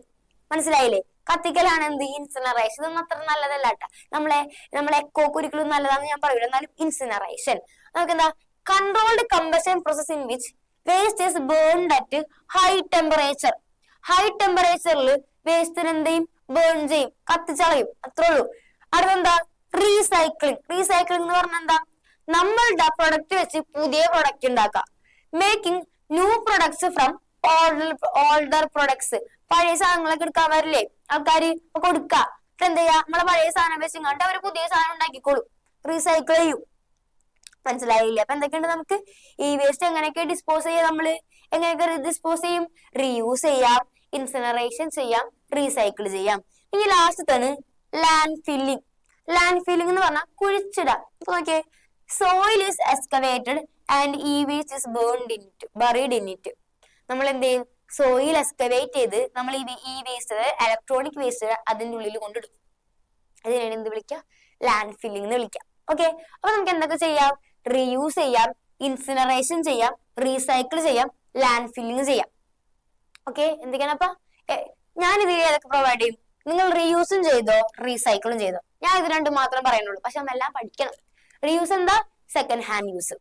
മനസ്സിലായില്ലേ? കത്തിക്കലാണ് എന്ത് ഇൻസിനറേഷൻ. ഇതൊന്നും അത്ര നല്ലതല്ല കേട്ടാ. നമ്മളെ എക്കോക്ക് ഒരിക്കലും നല്ലതാണെന്ന് ഞാൻ പറയൂല. എന്നാലും ഇൻസിനറേഷൻ നമുക്ക് എന്താ controlled combustion process in which waste is burned at high temperature. High ടെമ്പറേച്ചറിൽ വേസ്റ്റിന് എന്ത് ചെയ്യും? ബേൺ ചെയ്യും, കത്തിച്ചളയും. അത്രേ ഉള്ളൂ. അടുത്തെന്താ റീസൈക്ലിംഗ്. റീസൈക്ലിംഗ് എന്ന് പറഞ്ഞാൽ എന്താ? നമ്മളുടെ പ്രൊഡക്റ്റ് വെച്ച് പുതിയ പ്രൊഡക്റ്റ് ഉണ്ടാക്കാം. Making new products from older products. പഴയ സാധനങ്ങളൊക്കെ എടുക്കാൻ വരില്ലേ ആൾക്കാര്, കൊടുക്കുക. എന്ത് ചെയ്യാ? നമ്മളെ പഴയ സാധനം വെച്ച് കണ്ട് അവര് പുതിയ സാധനം ഉണ്ടാക്കിക്കോളും, റീസൈക്കിൾ ചെയ്യും. മനസ്സിലായില്ലേ? അപ്പൊ എന്തൊക്കെയുണ്ട് നമുക്ക് ഈ വേസ്റ്റ് എങ്ങനെയൊക്കെ ഡിസ്പോസ് ചെയ്യാം? നമ്മള് എങ്ങനെയൊക്കെ ഡിസ്പോസ് ചെയ്യും? റീയൂസ് ചെയ്യാം, ഇൻസിനറേഷൻ ചെയ്യാം, റീസൈക്കിൾ ചെയ്യാം. ഇനി ലാസ്റ്റത്താണ് ലാൻഡ് ഫില്ലിംഗ്. ലാൻഡ് ഫില്ലിംഗ് എന്ന് പറഞ്ഞാൽ കുഴിച്ചിടാം. നോക്കിയേ, സോയിൽ ഈസ് എക്സ്കവേറ്റഡ് ആൻഡ് ഈ waste is buried in it. നമ്മൾ എന്ത് ചെയ്യും? സോയിൽ എക്സ്കവേറ്റ് ചെയ്ത് നമ്മൾ ഈ വേസ്റ്റ്, ഇലക്ട്രോണിക് വേസ്റ്റ് അതിന്റെ ഉള്ളിൽ കൊണ്ടിടും. അതിനാണ് എന്ത് വിളിക്കുക? ലാൻഡ് ഫില്ലിംഗ് എന്ന് വിളിക്കാം. ഓക്കെ, അപ്പൊ നമുക്ക് എന്തൊക്കെ ചെയ്യാം? റീയൂസ് ചെയ്യാം, ഇൻസിനറേഷൻ ചെയ്യാം, റീസൈക്കിൾ ചെയ്യാം, ലാൻഡ് ഫില്ലിംഗ് ചെയ്യാം. ഓക്കെ, എന്തൊക്കെയാണ് അപ്പൊ ഞാൻ ഇതിൽ ഏതൊക്കെ പ്രൊവൈഡ് ചെയ്യും? നിങ്ങൾ റീയൂസും ചെയ്തോ, റീസൈക്കിളും ചെയ്തോ? ഞാൻ ഇത് രണ്ടും മാത്രം പറയുന്നുള്ളൂ, പക്ഷെ നമ്മളെല്ലാം പഠിക്കണം. റീയൂസ് എന്താ? Second hand use.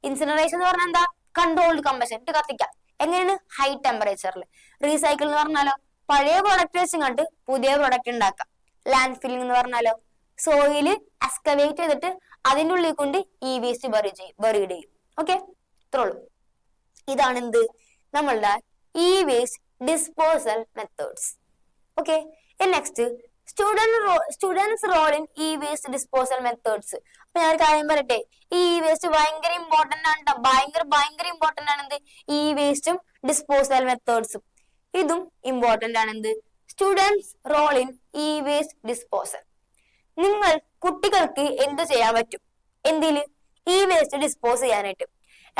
ഇൻസിനറേഷൻ എന്ന് പറഞ്ഞാൽ എന്താ? കൺട്രോൾഡ് കമ്പഷൻ, ഇട്ട് കത്തിക്കാം. എങ്ങനെയാണ്? ഹൈ ടെമ്പറേച്ചറിൽ. റീസൈക്കിൾ എന്ന് പറഞ്ഞാലോ പഴയ പ്രൊഡക്റ്റ് വെച്ച് കണ്ട് പുതിയ പ്രൊഡക്റ്റ് ഉണ്ടാക്കാം. ലാൻഡ് ഫില്ലിംഗ് എന്ന് പറഞ്ഞാലോ സോയില് എക്സ്കവേറ്റ് ചെയ്തിട്ട് അതിന്റെ ഉള്ളിൽ കൊണ്ട് ഈ വേസ്റ്റ് ബറീഡ് ചെയ്യും. ഓക്കെ, ഇത്രേ ഉള്ളൂ. ഇതാണ് എന്ത് നമ്മളുടെ ഈ waste disposal methods. Okay, next students role in ഈ വേസ്റ്റ് ഡിസ്പോസൽ മെത്തേഡ്സ്. അപ്പൊ ഞാൻ ഒരു കാര്യം പറയട്ടെ, ഈ വേസ്റ്റ് ഭയങ്കര ഇമ്പോർട്ടന്റ് ആണ് കേട്ടോ. ഭയങ്കര ഇമ്പോർട്ടന്റ് ആണ് എന്ത്? ഈ വേസ്റ്റും ഡിസ്പോസൽ മെത്തേഡ്സും. ഇതും ഇമ്പോർട്ടന്റ് ആണ് എന്ത്? സ്റ്റുഡൻസ് റോൾ ഇൻ ഈ വേസ്റ്റ് ഡിസ്പോസൽ. നിങ്ങൾ കുട്ടികൾക്ക് എന്ത് ചെയ്യാൻ പറ്റും? എന്തില്? ഈ വേസ്റ്റ് ഡിസ്പോസ് ചെയ്യാനായിട്ട്.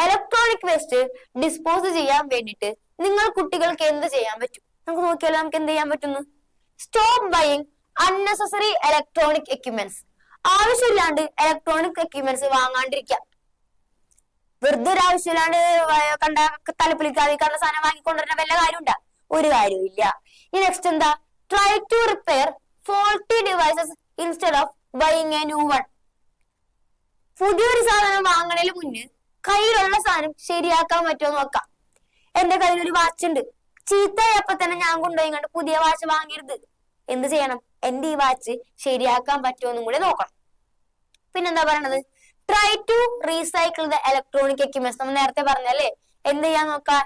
ഇലക്ട്രോണിക് വേസ്റ്റ് ഡിസ്പോസ് ചെയ്യാൻ വേണ്ടിയിട്ട് നിങ്ങൾ കുട്ടികൾക്ക് എന്ത് ചെയ്യാൻ പറ്റും? നമുക്ക് നോക്കിയാലോ നമുക്ക് എന്ത് ചെയ്യാൻ പറ്റുന്നു. Stop buying unnecessary electronic equipments. ആവശ്യമില്ലാണ്ട് ഇലക്ട്രോണിക് എക്യുപ്മെന്റ്സ് വാങ്ങാണ്ടിരിക്കുക. വെറുതെ ഒരു ആവശ്യമില്ലാണ്ട് കണ്ട തലപ്പിലിക്കാതെ കണ്ട സാധനം വാങ്ങിക്കൊണ്ടുവരുന്ന വല്ല കാര്യമുണ്ടാ? ഒരു കാര്യവും ഇല്ല. ഇനി നെക്സ്റ്റ് എന്താ? Try to repair faulty devices instead of buying a new one. പുതിയൊരു സാധനം വാങ്ങണതിന് മുന്നേ കയ്യിലുള്ള സാധനം ശരിയാക്കാൻ പറ്റുമോ നോക്കാം. എന്റെ കയ്യിൽ ഒരു വാച്ച് ഉണ്ട്, ചീത്തയപ്പോ തന്നെ ഞാൻ കൊണ്ടുപോയി കണ്ട് പുതിയ വാച്ച് വാങ്ങരുത്. എന്ത് ചെയ്യണം? എന്റെ ഈ വാച്ച് ശരിയാക്കാൻ പറ്റുമോ എന്നും കൂടി നോക്കണം. പിന്നെന്താ പറയണത്? Try to recycle the electronic equipments. നമ്മൾ നേരത്തെ പറഞ്ഞല്ലേ, എന്ത് ചെയ്യാൻ നോക്കാം?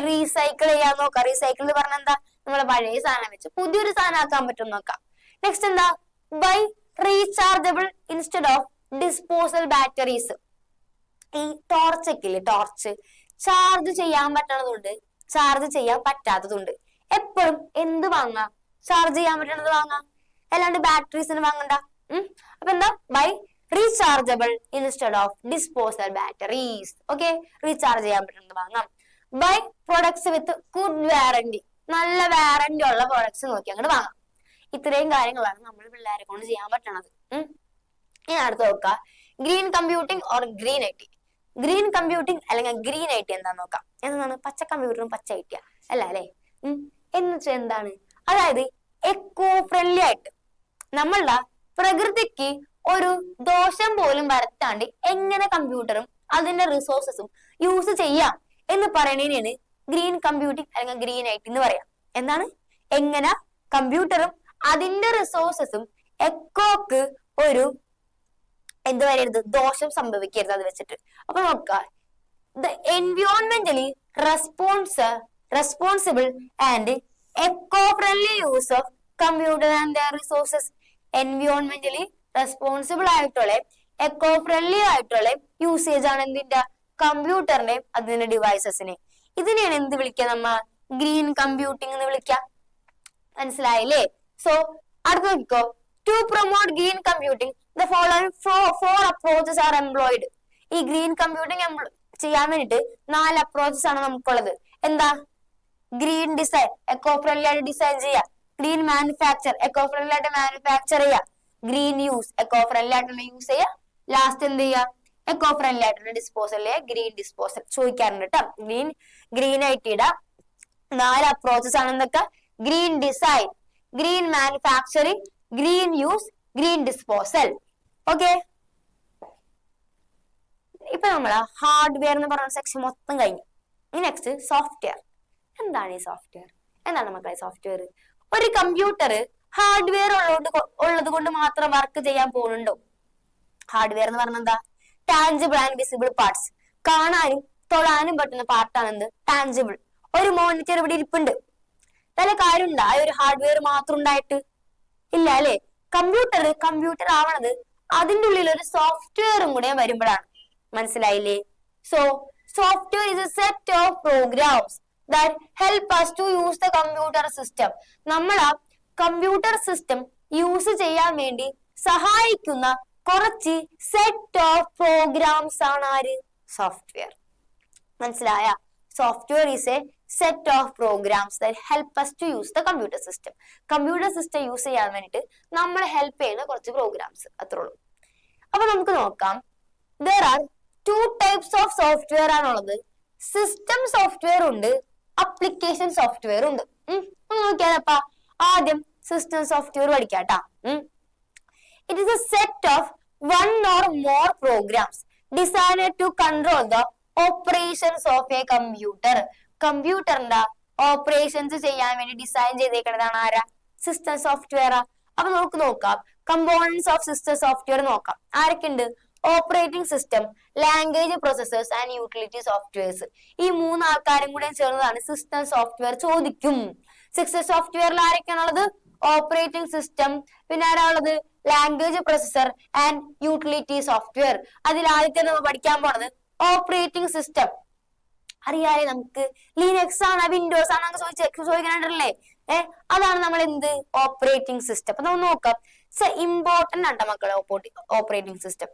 റീസൈക്കിൾ ചെയ്യാൻ നോക്കാം. റീസൈക്കിൾ എന്ന് പറഞ്ഞാൽ എന്താ? നമ്മളെ പഴയ സാധനം വെച്ച് പുതിയൊരു സാധനം ആക്കാൻ പറ്റും നോക്കാം. നെക്സ്റ്റ് എന്താ? Buy rechargeable instead of disposal batteries. ഈ ടോർച്ച് ഒക്കെ ഇല്ലേ, ടോർച്ച് ചാർജ് ചെയ്യാൻ പറ്റണതുണ്ട്, ചാർജ് ചെയ്യാൻ പറ്റാത്തതുണ്ട്. എപ്പോഴും എന്ത് വാങ്ങാം? ചാർജ് ചെയ്യാൻ പറ്റണത് വാങ്ങാം, അല്ലാണ്ട് ബാറ്ററീസിന് വാങ്ങണ്ട. അപ്പൊ എന്താ? Buy rechargeable instead of disposal batteries. Okay, recharge ചെയ്യാൻ പറ്റുന്നത് വാങ്ങാം. Buy products with good warranty. നല്ല വാറന്റി ഉള്ള പ്രൊഡക്ട്സ് നോക്കി അങ്ങോട്ട് വാങ്ങാം. ഇത്രയും കാര്യങ്ങളാണ് നമ്മൾ പിള്ളേരെ കൊണ്ട് ചെയ്യാൻ പറ്റണത്. ഇനി അടുത്ത് നോക്കാം, green computing or green I T. Green computing അല്ലെങ്കിൽ ഗ്രീൻ ഐ ടി എന്താന്ന് നോക്കാം. എന്താണ്? പച്ച കമ്പ്യൂട്ടറും പച്ച ഐ ടി അല്ല അല്ലെ? എന്ന് വെച്ചാൽ എന്താണ്? അതായത് എക്കോ ഫ്രണ്ട്ലി ആയിട്ട് നമ്മളുടെ പ്രകൃതിക്ക് ഒരു ദോഷം പോലും വരുത്താണ്ട് എങ്ങനെ കമ്പ്യൂട്ടറും അതിന്റെ റിസോഴ്സസും യൂസ് ചെയ്യാം എന്ന് പറയുന്നതിനാണ് ഗ്രീൻ കമ്പ്യൂട്ടിംഗ് അല്ലെങ്കിൽ ഗ്രീൻ ഐ ടി എന്ന് പറയാം. എന്താണ്? എങ്ങനെ കമ്പ്യൂട്ടറും അതിന്റെ റിസോഴ്സസും എക്കോക്ക് ഒരു എന്ത് പറയരുത്, ദോഷം സംഭവിക്കരുത് അത് വെച്ചിട്ട്. അപ്പൊ നോക്കുക, ദ എൻവയോൺമെന്റലി responsible and eco friendly use of computer and their resources. എൻവയോൺമെന്റലി റെസ്പോൺസിബിൾ ആയിട്ടുള്ള എക്കോ ഫ്രണ്ട്ലി ആയിട്ടുള്ള യൂസേജ് ആണ് എന്തിന്റെ? കമ്പ്യൂട്ടറിന്റെ അതിന്റെ ഡിവൈസസിനെ. ഇതിനെയാണ് എന്ത് വിളിക്കുക? നമ്മ ഗ്രീൻ കമ്പ്യൂട്ടിംഗ് എന്ന് വിളിക്കാം. മനസ്സിലായില്ലേ? സോ അടുത്ത് നോക്കിക്കോ, to promote green computing the following four approaches are employed. ഈ ഗ്രീൻ കമ്പ്യൂട്ടിംഗ് ചെയ്യാൻ വേണ്ടിട്ട് 4 അപ്രോച്ചസ് ആണ് നമുക്കുള്ളത്. എന്താ? ഗ്രീൻ ഡിസൈൻ, എക്കോ ഫ്രണ്ട്ലി ആയിട്ട് ഡിസൈൻ ചെയ്യുക. ഗ്രീൻ മാനുഫാക്ചർ, എക്കോ ഫ്രണ്ട്ലി ആയിട്ട് മാനുഫാക്ചർ ചെയ്യുക. ഗ്രീൻ യൂസ്, എക്കോ ഫ്രണ്ട്ലി ആയിട്ടുള്ള യൂസ് ചെയ്യുക. ലാസ്റ്റ് എന്ത് ചെയ്യുക, എക്കോ ഫ്രണ്ട്ലി ആയിട്ടുള്ള ഡിസ്പോസൽ, ഗ്രീൻ ഡിസ്പോസൽ ചോദിക്കാറുണ്ട് കേട്ടോ. ഗ്രീൻ ആയിട്ട് ഇടാം. 4 അപ്രോച്ചസ് ആണ് എന്തൊക്കെ? Green design, green manufacturing, green use, green disposal. Okay, ഇപ്പൊ നമ്മള് ഹാർഡ്വെയർ എന്ന് പറയുന്ന സെക്ഷൻ മൊത്തം കഴിഞ്ഞു. Next software. എന്താണ് ഈ സോഫ്റ്റ്വെയർ? എന്താണ് മക്കളെ സോഫ്റ്റ്വെയർ? ഒരു കമ്പ്യൂട്ടർ ഹാർഡ്വെയർ ഉള്ളത് കൊണ്ട് മാത്രം വർക്ക് ചെയ്യാൻ പോകുന്നുണ്ടോ? ഹാർഡ്വെയർ എന്ന് പറഞ്ഞാൽ എന്താ? ടാഞ്ചിബിൾ ആൻഡ് വിസിബിൾ പാർട്സ്, കാണാനും തൊടാനും പറ്റുന്ന പാർട്ടാണ് എന്ത്? ടാഞ്ചിബിൾ. ഒരു മോണിറ്റർ ഇവിടെ ഇരിപ്പുണ്ട്, നല്ല കാര്യമുണ്ട് ആ ഒരു ഹാർഡ്വെയർ മാത്രം ഉണ്ടായിട്ട്? ഇല്ല അല്ലെ? കമ്പ്യൂട്ടർ ആവണത് അതിന്റെ ഉള്ളിൽ ഒരു സോഫ്റ്റ്വെയറും കൂടെ വരുമ്പോഴാണ്. മനസ്സിലായില്ലേ? So software is a set of programs that help us to use the computer system. നമ്മൾ ആ കമ്പ്യൂട്ടർ സിസ്റ്റം യൂസ് ചെയ്യാൻ വേണ്ടി സഹായിക്കുന്ന കുറച്ച് സെറ്റ് ഓഫ് പ്രോഗ്രാംസ് ആണ് ആര്? സോഫ്റ്റ്വെയർ. മനസ്സിലായ? Software is a set of programs that help us to use the computer system. Computer system use ചെയ്യാൻ വേണ്ടിട്ട് നമ്മളെ ഹെൽപ്പ് ചെയ്യുന്ന കുറച്ച് പ്രോഗ്രാംസ്, അത്രേ ഉള്ളൂ. അപ്പൊ നമുക്ക് നോക്കാം. there are 2 types of software ആണുള്ളത്. സിസ്റ്റം സോഫ്റ്റ്വെയർ ഉണ്ട്, അപ്ലിക്കേഷൻ സോഫ്റ്റ്വെയർ ഉണ്ട്. നോക്കിയാലപ്പ ആദ്യം സിസ്റ്റം സോഫ്റ്റ്വെയർ പഠിക്കാട്ടാ. It is a set of 1 or more programs designed to control the operations of a computer. കമ്പ്യൂട്ടറിന്റെ ഓപ്പറേഷൻസ് ചെയ്യാൻ വേണ്ടി ഡിസൈൻ ചെയ്തേക്കുന്നതാണ് ആരാ? System software. അപ്പൊ നമുക്ക് നോക്കാം കമ്പോണൻസ് ഓഫ് സിസ്റ്റം സോഫ്റ്റ്വെയർ നോക്കാം. ആരൊക്കെ ഉണ്ട്? Operating system, language processors and utility softwares. ഈ 3 ആൾക്കാരും കൂടെ ചേർന്നതാണ് സിസ്റ്റം സോഫ്റ്റ്വെയർ ചോദിക്കും. സിസ്റ്റം സോഫ്റ്റ്വെയറിൽ ആരൊക്കെയാണുള്ളത്? ഓപ്പറേറ്റിംഗ് സിസ്റ്റം, പിന്നെ ആരാളുള്ളത്? Language processor and utility software. അതിൽ ആദ്യത്തെ നമ്മൾ പഠിക്കാൻ പോണത് ഓപ്പറേറ്റിംഗ് സിസ്റ്റം. അറിയാലേ നമുക്ക്? ലിനക്സ് ആണ്, വിൻഡോസ് ആണ് ചോദിക്കാനല്ലേ? അതാണ് നമ്മൾ എന്ത്? Operating system. അപ്പൊ നമ്മൾ നോക്കാം. ഇമ്പോർട്ടന്റ് ആണ് മക്കളെ operating system.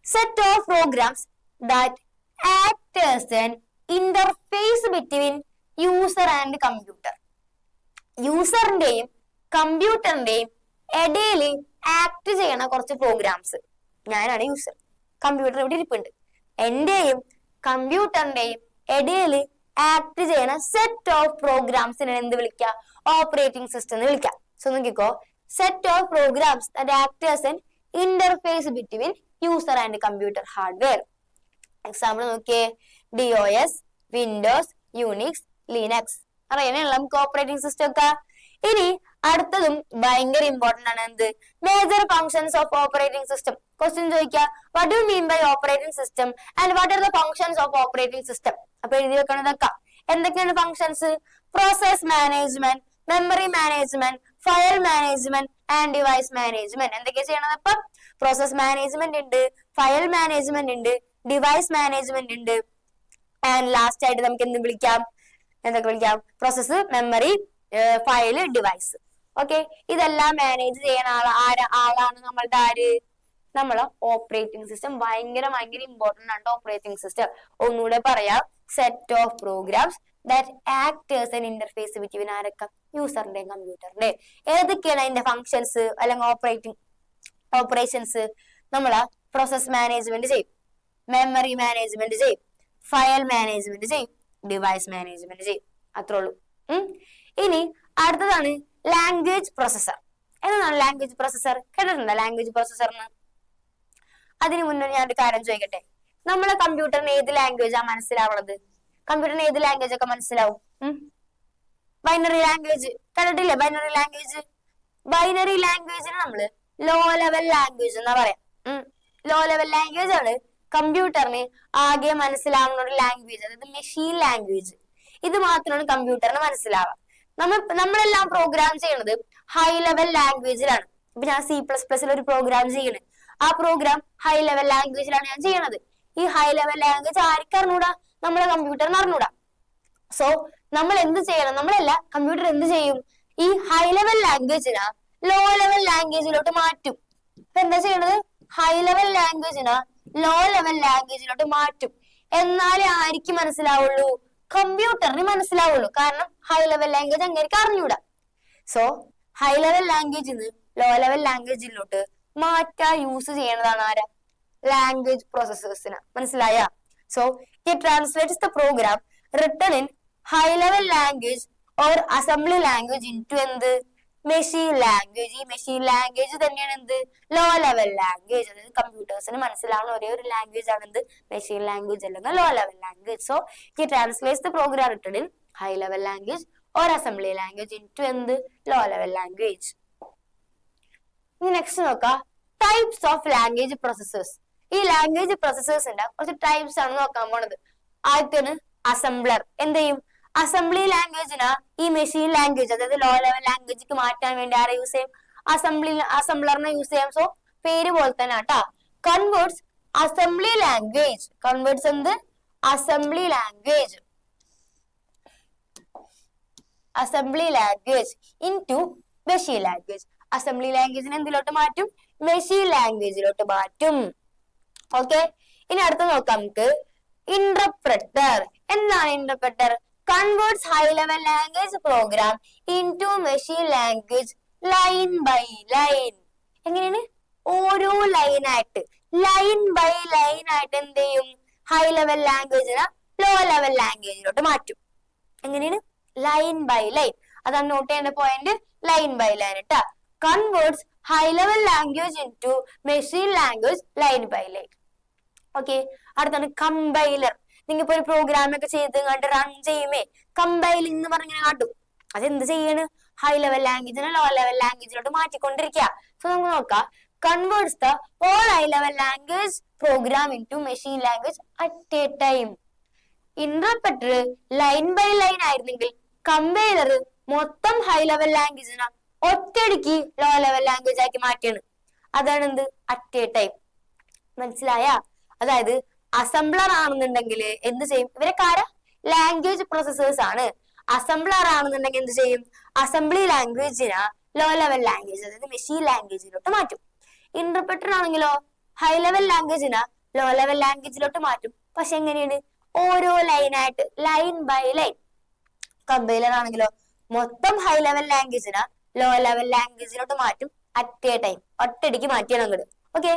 Set of programs that act as an interface between user and computer. യൂസറിന്റെയും കമ്പ്യൂട്ടറിന്റെയും ഇടയിൽ ആക്ട് ചെയ്യണ കുറച്ച് പ്രോഗ്രാംസ്. ഞാനാണ് യൂസർ, കമ്പ്യൂട്ടർ ഇവിടെ ഇരിപ്പുണ്ട്. എന്റെയും കമ്പ്യൂട്ടറിന്റെയും ഇടയിൽ ആക്ട് ചെയ്യണ സെറ്റ് ഓഫ് പ്രോഗ്രാംസിനെ എന്ത് വിളിക്കാം? ഓപ്പറേറ്റിംഗ് സിസ്റ്റം എന്ന് വിളിക്കാം. സോ നോക്കിക്കോ, set of programs that act as an interface between user and computer hardware. Example നോക്കിയേ, DOS, Windows, Unix, Linux. അറിയാനുള്ള നമുക്ക് ഓപ്പറേറ്റിംഗ് സിസ്റ്റം ഒക്കെ. ഇനി അടുത്തതും ഭയങ്കര ഇമ്പോർട്ടന്റ് ആണ്. എന്ത്? Major functions of operating system. Question ചോദിക്കുക, what do mean by operating system and what are the functions of operating system? അപ്പൊ എഴുതി വെക്കണതൊക്കെ. എന്തൊക്കെയാണ് functions? Process management, memory management, file management and device management. എന്തൊക്കെയാ ചെയ്യണത്? അപ്പൊ പ്രോസസ് മാനേജ്മെന്റ് ഉണ്ട്, file management ഉണ്ട്, ഡിവൈസ് മാനേജ്മെന്റ് ഉണ്ട്, ആൻഡ് ലാസ്റ്റ് ആയിട്ട് നമുക്ക് എന്ത് വിളിക്കാം? എന്തൊക്കെ വിളിക്കാം? Process, memory, file, device. Okay, ഇതെല്ലാം മാനേജ് ചെയ്യുന്ന ആളാണ് നമ്മളുടെ ആര്? നമ്മളെ ഓപ്പറേറ്റിംഗ് സിസ്റ്റം. ഭയങ്കര ഇമ്പോർട്ടന്റ് ആണ് ഓപ്പറേറ്റിംഗ് സിസ്റ്റം. ഒന്നുകൂടെ പറയാം, set of programs that act as an interface between ആരൊക്കെ? യൂസറിന്റെയും കമ്പ്യൂട്ടറിന്റെ. ഏതൊക്കെയാണ് അതിന്റെ ഫങ്ഷൻസ് അല്ലെങ്കിൽ ഓപ്പറേഷൻസ്? നമ്മള് പ്രോസസ് മാനേജ്മെന്റ് ചെയ്യും, മെമ്മറി മാനേജ്മെന്റ് ചെയ്യും, ഫയൽ മാനേജ്മെന്റ് ചെയ്യും, ഡിവൈസ് മാനേജ്മെന്റ് ചെയ്യും. അത്രേ ഉള്ളൂ. ഇനി അടുത്തതാണ് ലാംഗ്വേജ് പ്രോസസർ. എന്താണ് ലാംഗ്വേജ് പ്രോസസർ? കേട്ടിട്ടുണ്ടോ ലാംഗ്വേജ് പ്രോസസറിന്? അതിനു മുന്നേ ഞാൻ ഒരു കാര്യം ചോദിക്കട്ടെ. നമ്മളെ കമ്പ്യൂട്ടറിന് ഏത് ലാംഗ്വേജാ മനസ്സിലാവുന്നത്? കമ്പ്യൂട്ടറിന് ഏത് ലാംഗ്വേജ് ഒക്കെ മനസ്സിലാവും? ബൈനറി ലാംഗ്വേജ് കേട്ടിട്ടില്ലേ? Binary language. ബൈനറി ലാംഗ്വേജിന് നമ്മള് ലോ ലെവൽ ലാംഗ്വേജ് എന്നാ പറയാം. ലോ ലെവൽ ലാംഗ്വേജ് ആണ് കമ്പ്യൂട്ടറിന് ആകെ മനസ്സിലാവുന്ന ഒരു ലാംഗ്വേജ്, അതായത് മെഷീൻ ലാംഗ്വേജ്. ഇത് മാത്രമാണ് കമ്പ്യൂട്ടറിന് മനസ്സിലാവുക. നമ്മളെല്ലാം പ്രോഗ്രാം ചെയ്യണത് ഹൈ ലെവൽ ലാംഗ്വേജിലാണ്. ഇപ്പൊ ഞാൻ C++ ഒരു പ്രോഗ്രാം ചെയ്യണേ, ആ പ്രോഗ്രാം ഹൈ ലെവൽ ലാംഗ്വേജിലാണ് ഞാൻ ചെയ്യണത്. ഈ ഹൈ ലെവൽ ലാംഗ്വേജ് ആർക്ക് അറിഞ്ഞൂടാ? നമ്മളെ കമ്പ്യൂട്ടറിന് അറിഞ്ഞൂടാ. സോ നമ്മൾ എന്ത് ചെയ്യണം? നമ്മളല്ല, കമ്പ്യൂട്ടർ എന്ത് ചെയ്യും? ഈ ഹൈ ലെവൽ ലാംഗ്വേജിനെ ലോ ലെവൽ ലാംഗ്വേജിലോട്ട് മാറ്റും. അപ്പൊ എന്താ ചെയ്യണത്? ഹൈ ലെവൽ ലാംഗ്വേജിനെ ലോ ലെവൽ ലാംഗ്വേജിലോട്ട് മാറ്റും. എന്നാലേ ആർക്ക് മനസ്സിലാവുള്ളൂ? കമ്പ്യൂട്ടറിന് മനസ്സിലാവുള്ളൂ. കാരണം ഹൈ ലെവൽ ലാംഗ്വേജ് അങ്ങനെ അറിഞ്ഞൂടാ. സോ ഹൈ ലെവൽ ലാംഗ്വേജിന്ന് ലോ ലെവൽ ലാംഗ്വേജിലോട്ട് മാറ്റാൻ യൂസ് ചെയ്യണതാണ് ആരാ? ലാംഗ്വേജ് പ്രോസസ്സേഴ്സിന്. മനസ്സിലായ? So it translates the program written in high level language or assembly language into എന്ത്? Machine language. ഈ മെഷീൻ ലാംഗ്വേജ് തന്നെയാണ് എന്ത്? Low level language. അതായത് കമ്പ്യൂട്ടേഴ്സിന് മനസ്സിലാവുന്ന ഒരേ ഒരു ലാംഗ്വേജ് ആണ് എന്ത്? മെഷീൻ ലാംഗ്വേജ് അല്ലെങ്കിൽ low level language. So it translates the program written in high level language or assembly language into എന്ത്? Low level language. ഇനി നെക്സ്റ്റ് നോക്കാം, ടൈപ്സ് ഓഫ് ലാംഗ്വേജ് പ്രോസസ്സേഴ്സ്. ഈ ലാംഗ്വേജ് പ്രോസസ്സേഴ്സിന്റെ കുറച്ച് ടൈപ്സ് ആണ് നോക്കാൻ പോണത്. ആദ്യത്തേണ് അസംബ്ലർ. എന്ത് ചെയ്യും? അസംബ്ലി ലാംഗ്വേജിനാ ഈ മെഷീൻ ലാംഗ്വേജ് അതായത് ലോ ലെവൽ ലാംഗ്വേജിക്ക് മാറ്റാൻ വേണ്ടി ആരെ യൂസ് ചെയ്യും? അസംബ്ലറിനെ യൂസ് ചെയ്യാം. സോ പേര് പോലെ തന്നെ കേട്ടാ. Converts assembly language. കൺവേർട്സ് എന്ത്? Assembly language. Assembly language into machine language. Assembly ലാംഗ്വേജിനെ എന്തിലോട്ട് മാറ്റും? മെഷീൻ ലാംഗ്വേജിലോട്ട് മാറ്റും. ഓക്കെ, ഇനി അടുത്ത നോക്കാം നമുക്ക്. ഇന്റർപ്രറ്റർ. എന്താണ് interpreter? Converts high level language program into machine language line by line. എങ്ങനെയാണ്? ഓരോ ലൈനായിട്ട്, ലൈൻ ബൈ ലൈൻ ആയിട്ട് എന്ത് ചെയ്യും? ഹൈ ലെവൽ ലാംഗ്വേജിനെ ലോ ലെവൽ ലാംഗ്വേജിലോട്ട് മാറ്റും. എങ്ങനെയാണ്? Line by line. അതാണ് നോട്ട് ചെയ്യേണ്ട പോയിന്റ്. ലൈൻ ബൈ ലൈൻ ഇട്ടാ. Converts high level language into machine language line by line. Okay, അടുത്താണ് കമ്പൈലർ. നിങ്ങൾക്കിപ്പോ ഒരു പ്രോഗ്രാം ഒക്കെ ചെയ്ത് കണ്ട് റൺ ചെയ്യുമേ കമ്പൈലിംഗ് എന്ന് പറഞ്ഞിങ്ങനെ കാട്ടും. അതെന്ത് ചെയ്യാണ്? ഹൈ ലെവൽ ലാംഗ്വേജിനെ ലോ ലെവൽ ലാംഗ്വേജിലോട്ട് മാറ്റിക്കൊണ്ടിരിക്കുക. സോ നമുക്ക് നോക്കാം. Converts the all high level language program into machine language at a time. Interpreter line by line ആയിരുന്നെങ്കിൽ കമ്പൈലർ മൊത്തം ഹൈ ലെവൽ ലാംഗ്വേജിനെ ഒറ്റയടിക്ക് ലോ ലെവൽ ലാംഗ്വേജ് ആക്കി മാറ്റിയാണ്. അതാണ് എന്ത്? At a time. മനസ്സിലായ? അതായത് അസംബ്ലർ ആണെന്നുണ്ടെങ്കിൽ എന്ത് ചെയ്യും? ഇവരൊക്കെ ആരാ? ലാംഗ്വേജ് പ്രോസസ്സേഴ്സ് ആണ്. അസംബ്ലർ ആണെന്നുണ്ടെങ്കിൽ എന്ത് ചെയ്യും? അസംബ്ലി ലാംഗ്വേജിനെ ലോ ലെവൽ ലാംഗ്വേജ് അതായത് മെഷീൻ ലാംഗ്വേജിലോട്ട് മാറ്റും. ഇന്റർപ്രറ്റർ ആണെങ്കിലോ ഹൈ ലെവൽ ലാംഗ്വേജിനെ ലോ ലെവൽ ലാംഗ്വേജിലോട്ട് മാറ്റും. പക്ഷെ എങ്ങനെയാണ്? ഓരോ ലൈനായിട്ട്, ലൈൻ ബൈ ലൈൻ. കമ്പൈലർ ആണെങ്കിലോ മൊത്തം ഹൈ ലെവൽ ലാംഗ്വേജിനെ ലോ ലെവൽ ലാംഗ്വേജിലോട്ട് മാറ്റും അറ്റ് എ ടൈം. ഒറ്റയടിക്ക് മാറ്റിയാണ് അങ്ങോട്ട്. ഓക്കെ,